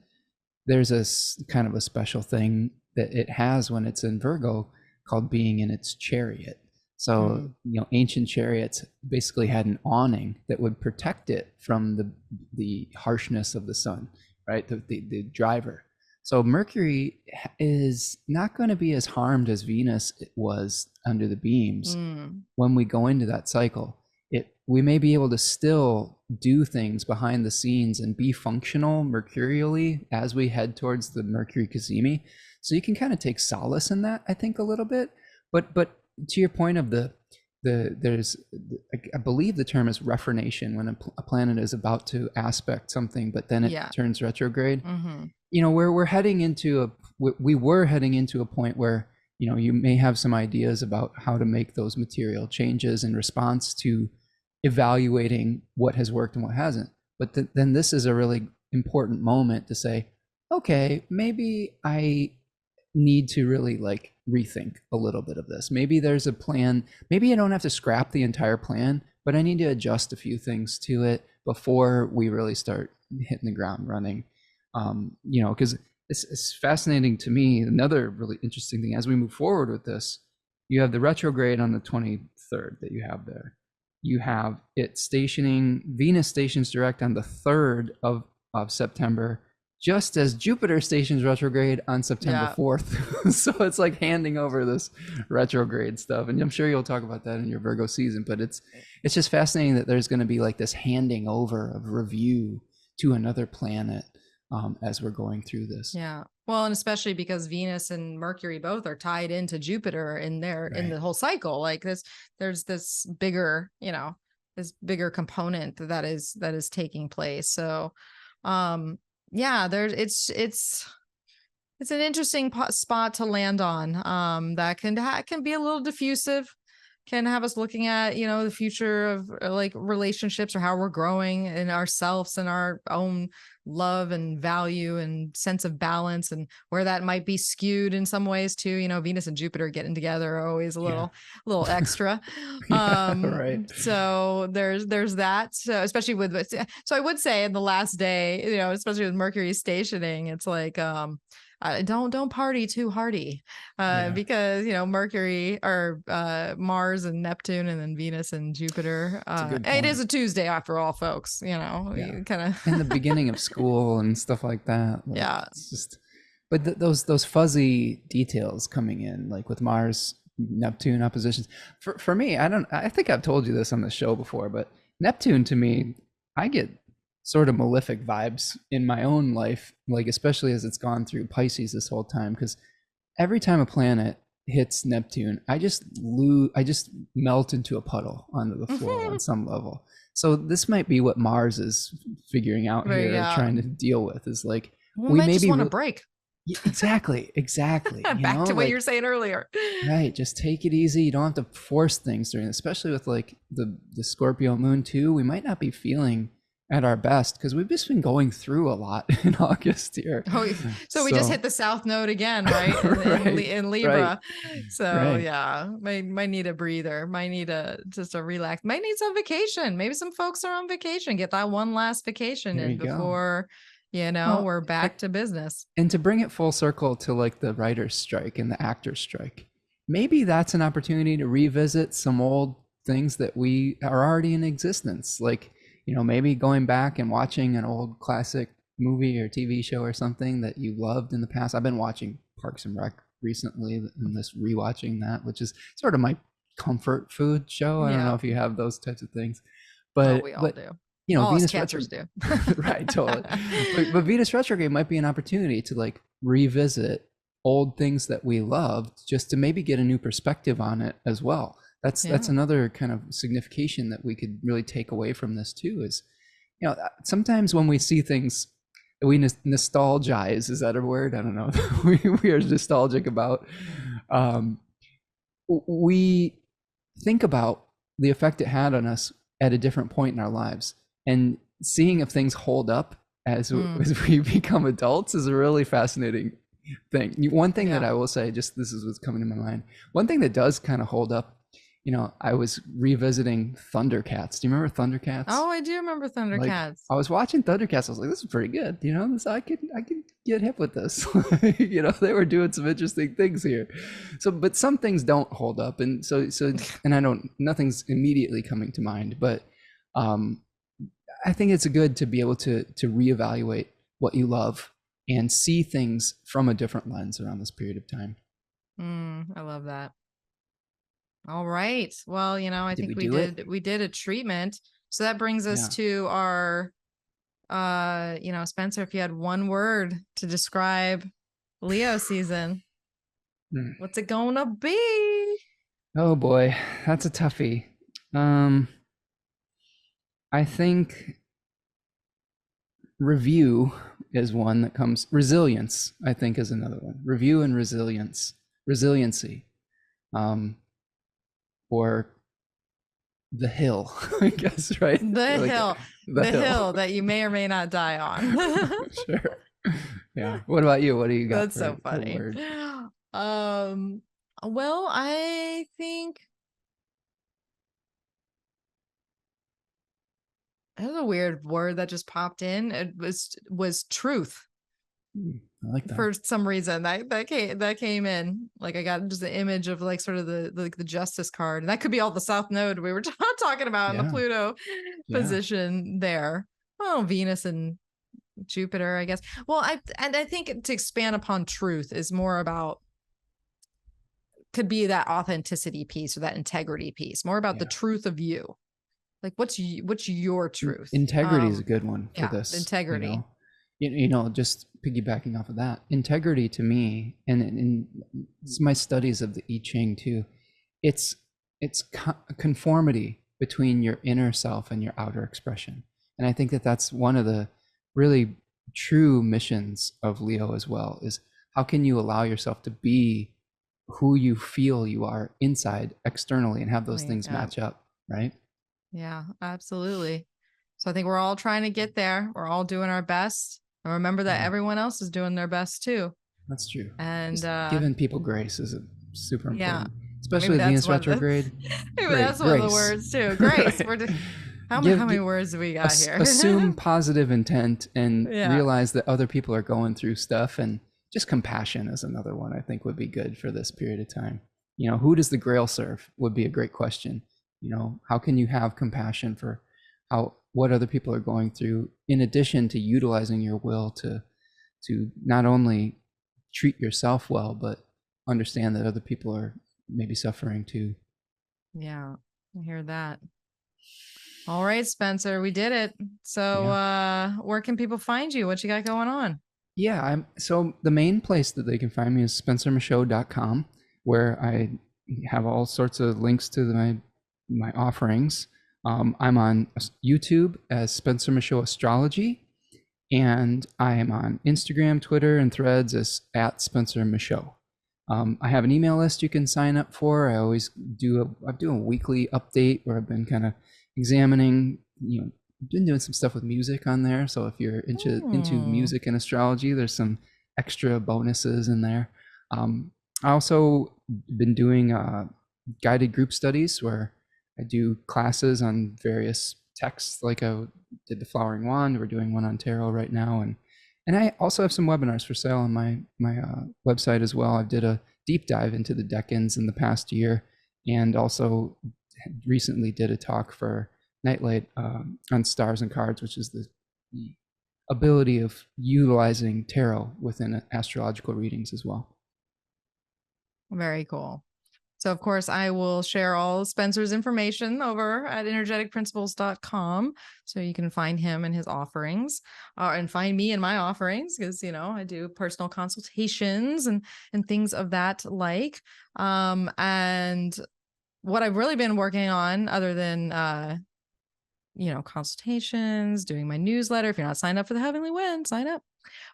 there's a kind of a special thing that it has when it's in Virgo called being in its chariot. So, ancient chariots basically had an awning that would protect it from the harshness of the sun, right? The driver. So Mercury is not going to be as harmed as Venus was under the beams when we go into that cycle. We may be able to still do things behind the scenes and be functional mercurially as we head towards the Mercury cazimi. So you can kind of take solace in that, I think, a little bit. But to your point of there's, I believe the term is reformation, when a planet is about to aspect something, but then it turns retrograde. You know, we're heading into we were heading into a point where, you know, you may have some ideas about how to make those material changes in response to evaluating what has worked and what hasn't. But then this is a really important moment to say, okay, maybe I need to really like rethink a little bit of this. Maybe there's a plan. Maybe I don't have to scrap the entire plan, but I need to adjust a few things to it before we really start hitting the ground running. You know, because it's fascinating to me. Another really interesting thing as we move forward with this, you have the retrograde on the 23rd that you have there. You have it stationing, Venus stations direct on the 3rd of September, just as Jupiter stations retrograde on September 4th. So it's like handing over this retrograde stuff. And I'm sure you'll talk about that in your Virgo season, but it's just fascinating that there's going to be like this handing over of review to another planet as we're going through this. Yeah. Well, and especially because Venus and Mercury both are tied into Jupiter in there in the whole cycle. Like there's this bigger, you know, this bigger component that is taking place. So, yeah, it's an interesting spot to land on. That can be a little diffusive, can have us looking at, you know, the future of like relationships or how we're growing in ourselves and our own love and value and sense of balance, and where that might be skewed in some ways too. You know, Venus and Jupiter getting together are always a little extra. Right. So there's that. So especially so I would say in the last day, you know, especially with Mercury stationing, it's like don't party too hardy, because, you know, Mercury or Mars and Neptune, and then Venus and Jupiter. It is a Tuesday after all, folks. You know, you kind of in the beginning of school and stuff like that. Like, yeah, it's just, but those fuzzy details coming in, like with Mars Neptune oppositions. For me, I think I've told you this on the show before, but Neptune to me, I get sort of malefic vibes in my own life, like especially as it's gone through Pisces this whole time, because every time a planet hits Neptune, I just melt into a puddle onto the floor on some level. So this might be what Mars is figuring out here, trying to deal with, is like, we may just want to break. Exactly. Back to what you were saying earlier. Right. Just take it easy. You don't have to force things during, especially with like the Scorpio moon too. We might not be feeling at our best because we've just been going through a lot in August here. So we just hit the South Node again, right? In Libra. So yeah, might need a breather. Might need just a relax. Might need some vacation. Maybe some folks are on vacation. Get that one last vacation in before, you know, we're back to business. And to bring it full circle to like the writer's strike and the actor's strike, maybe that's an opportunity to revisit some old things that we are already in existence. Like, you know, maybe going back and watching an old classic movie or TV show or something that you loved in the past. I've been watching Parks and Rec recently, and this rewatching that, which is sort of my comfort food show. I don't know if you have those types of things, but we all do. You know, all Venus cancers do. Right, totally. But Venus retrograde might be an opportunity to like revisit old things that we loved, just to maybe get a new perspective on it as well. That's another kind of signification that we could really take away from this too, is, you know, sometimes when we see things we nostalgize, is that a word? I don't know. we are nostalgic about, we think about the effect it had on us at a different point in our lives, and seeing if things hold up as we become adults is a really fascinating thing. One thing that I will say, just this is what's coming to my mind, one thing that does kind of hold up, you know, I was revisiting Thundercats. Do you remember Thundercats? Oh, I do remember Thundercats. Like, I was watching Thundercats. I was like, this is pretty good. You know, I could get hip with this. You know, they were doing some interesting things here. So, but some things don't hold up, and so, and I don't. Nothing's immediately coming to mind, but I think it's good to be able to reevaluate what you love and see things from a different lens around this period of time. I love that. All right. Well, you know, I think we did a treatment. So that brings us to our, you know, Spencer, if you had one word to describe Leo season, what's it gonna be? Oh boy, that's a toughie. Um, I think review is one that comes. Resilience, I think, is another one. Review and resiliency, um, or the hill, I guess, right? The Like hill, the the hill. hill that you may or may not die on. Sure. Yeah. What about you? What do you got That's for so a funny. word? Um, well, I think that's a weird word that just popped in. It was truth. I like that. For some reason that came in, like I got just the image of like sort of the justice card, and that could be all the south node we were talking about in the Yeah. Pluto Yeah. position there. Oh, Venus and Jupiter, I guess. Well, I think to expand upon truth is more about, could be that authenticity piece or that integrity piece, more about the Yeah. truth of you. Like what's your truth? Integrity is a good one for Yeah, this. integrity. Just piggybacking off of that, integrity to me, and it's my studies of the I Ching too. It's conformity between your inner self and your outer expression, and I think that that's one of the really true missions of Leo as well. Is how can you allow yourself to be who you feel you are inside externally and have those things Yeah. match up, right? Yeah, absolutely. So I think we're all trying to get there. We're all doing our best. And remember that Yeah. everyone else is doing their best too. That's true. And Just giving people grace is super yeah, important, especially maybe with Venus that's one of the, retrograde. maybe that's one of the words too. Grace. Right. We're just, how Give, many gi- words do we got here? assume positive intent and Yeah. realize that other people are going through stuff, and just compassion is another one I think would be good for this period of time. Who does the Grail serve would be a great question. How can you have compassion for what other people are going through, in addition to utilizing your will to not only treat yourself well, but understand that other people are maybe suffering too. Yeah, I hear that. All right, Spencer, we did it. So where can people find you? What you got going on? Yeah, so the main place that they can find me is spencermichaud.com, where I have all sorts of links to my offerings. I'm on YouTube as Spencer Michaud Astrology, and I am on Instagram, Twitter, and Threads as @Spencer Michaud. I have an email list you can sign up for. I always do a weekly update where I've been kind of examining, been doing some stuff with music on there. So if you're into music and astrology, there's some extra bonuses in there. I also been doing guided group studies where I do classes on various texts, like I did the Flowering Wand. We're doing one on tarot right now, and I also have some webinars for sale on my website as well. I did a deep dive into the decans in the past year, and also recently did a talk for Nightlight on stars and cards, which is the ability of utilizing tarot within astrological readings as well. Very cool. So, of course, I will share all Spencer's information over at energeticprinciples.com. So you can find him and his offerings and find me and my offerings because, I do personal consultations and things of that like. And what I've really been working on, other than, consultations, doing my newsletter. If you're not signed up for the Heavenly Wind, sign up.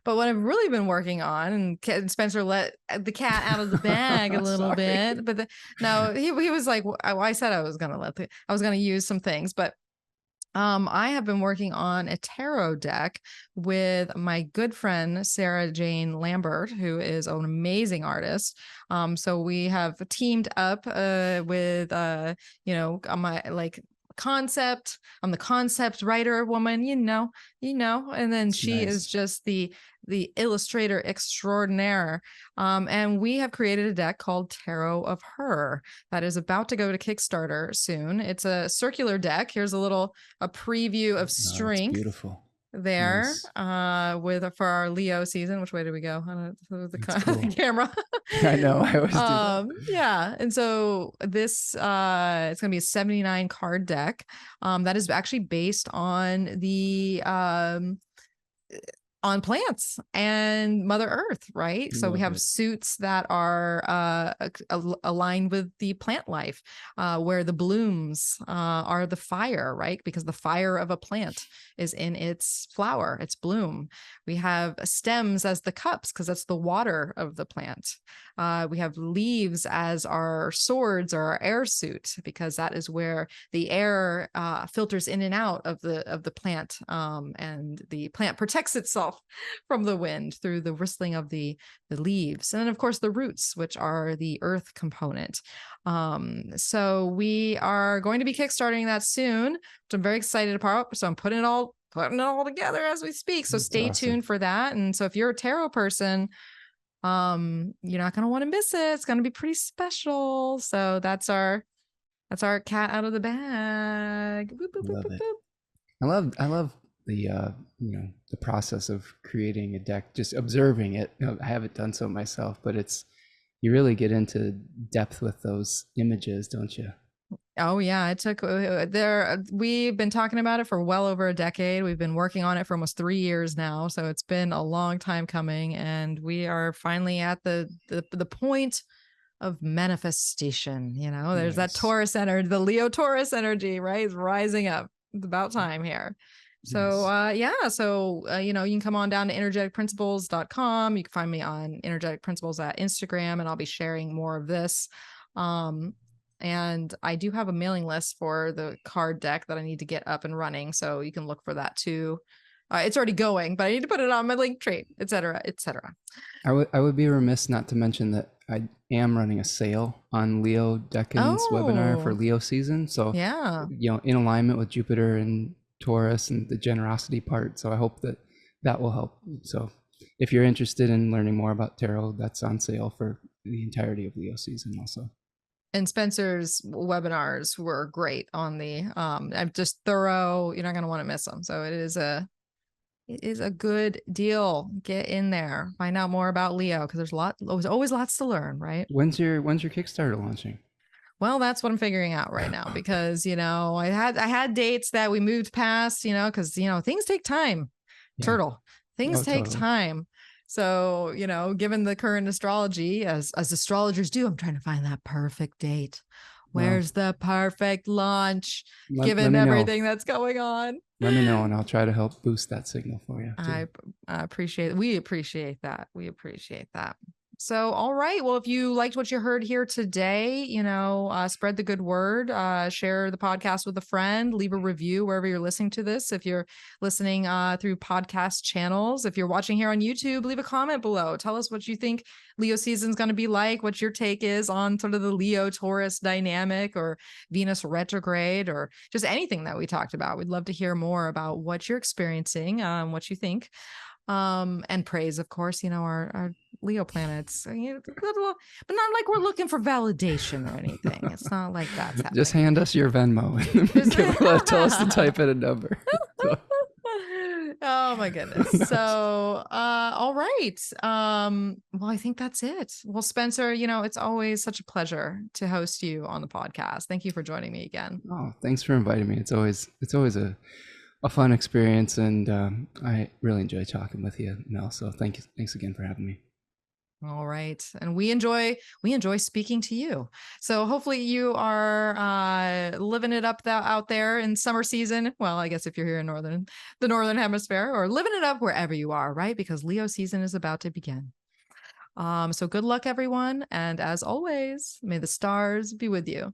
But what I've really been working on, and Spencer let the cat out of the bag a little bit, but no, he was like, I said I was going to use some things, but I have been working on a tarot deck with my good friend Sarah Jane Lambert, who is an amazing artist. So we have teamed up with on my concept. I'm the concept writer woman, and then That's she nice. is just the illustrator extraordinaire. And we have created a deck called Tarot of Her that is about to go to Kickstarter soon. It's a circular deck. Here's a preview of Strength. Beautiful. There Nice. for our Leo season. Which way do we go? I don't know, the camera. I know. I always do that. Yeah. And so this it's gonna be a 79 card deck that is actually based on the on plants and Mother Earth, right? So we Love have it. suits that are aligned with the plant life, where the blooms are the fire, right? Because the fire of a plant is in its flower, its bloom. We have stems as the cups because that's the water of the plant. We have leaves as our swords or our air suit because that is where the air filters in and out of the plant, and the plant protects itself from the wind through the whistling of the leaves. And then, of course, the roots, which are the earth component. So we are going to be kickstarting that soon, which I'm very excited about. So I'm putting it all together as we speak. So That's stay awesome. tuned for that. And so if you're a tarot person, you're not going to want to miss it. It's going to be pretty special. So that's our cat out of the bag. Boop, boop, boop, Love boop, it. boop. I love the the process of creating a deck, just observing it. I haven't done so myself, but you really get into depth with those images, don't you? Oh yeah, it took we've been talking about it for well over a decade. We've been working on it for almost 3 years now, so it's been a long time coming, and we are finally at the point of manifestation. There's that Nice. Taurus energy, the Leo Taurus energy, right? It's rising up. It's about time here. So you can come on down to energeticprinciples.com. You can find me on Energetic Principles at Instagram, and I'll be sharing more of this. And I do have a mailing list for the card deck that I need to get up and running, so you can look for that too. It's already going, but I need to put it on my link tree, etc., etc. I would be remiss not to mention that I am running a sale on Leo Decan's webinar for Leo season. So yeah, in alignment with Jupiter and Taurus and the generosity part. So I hope that will help. So if you're interested in learning more about tarot, that's on sale for the entirety of Leo season also. And Spencer's webinars were great on the I'm just thorough. You're not going to want to miss them. So it is a good deal. Get in there, find out more about Leo, because there's always lots to learn, right? When's your Kickstarter launching? Well, that's what I'm figuring out right now, because I had dates that we moved past, because things take time. Yeah. Turtle, things take totally. time. So, given the current astrology, as astrologers do, I'm trying to find that perfect date. Where's the perfect launch, given everything that's going on? Let me know, and I'll try to help boost that signal for you. I appreciate it. We appreciate that. So, all right. Well, if you liked what you heard here today, spread the good word, share the podcast with a friend, leave a review wherever you're listening to this. If you're listening through podcast channels, if you're watching here on YouTube, leave a comment below. Tell us what you think Leo season is going to be like, what your take is on sort of the Leo Taurus dynamic, or Venus retrograde, or just anything that we talked about. We'd love to hear more about what you're experiencing, what you think. And praise, of course, our Leo planets, but not like we're looking for validation or anything. It's not like that's happening. Just hand us your Venmo and tell us to type in a number. Oh my goodness. So all right. Well, I think that's it. Well, Spencer, it's always such a pleasure to host you on the podcast. Thank you for joining me again. Oh, thanks for inviting me. It's always a fun experience, and I really enjoy talking with you, Mel. So thanks again for having me. All right. And we enjoy speaking to you. So hopefully you are living it up out there in summer season. Well, I guess if you're here in the northern hemisphere, or living it up wherever you are, right? Because Leo season is about to begin. So good luck, everyone. And as always, may the stars be with you.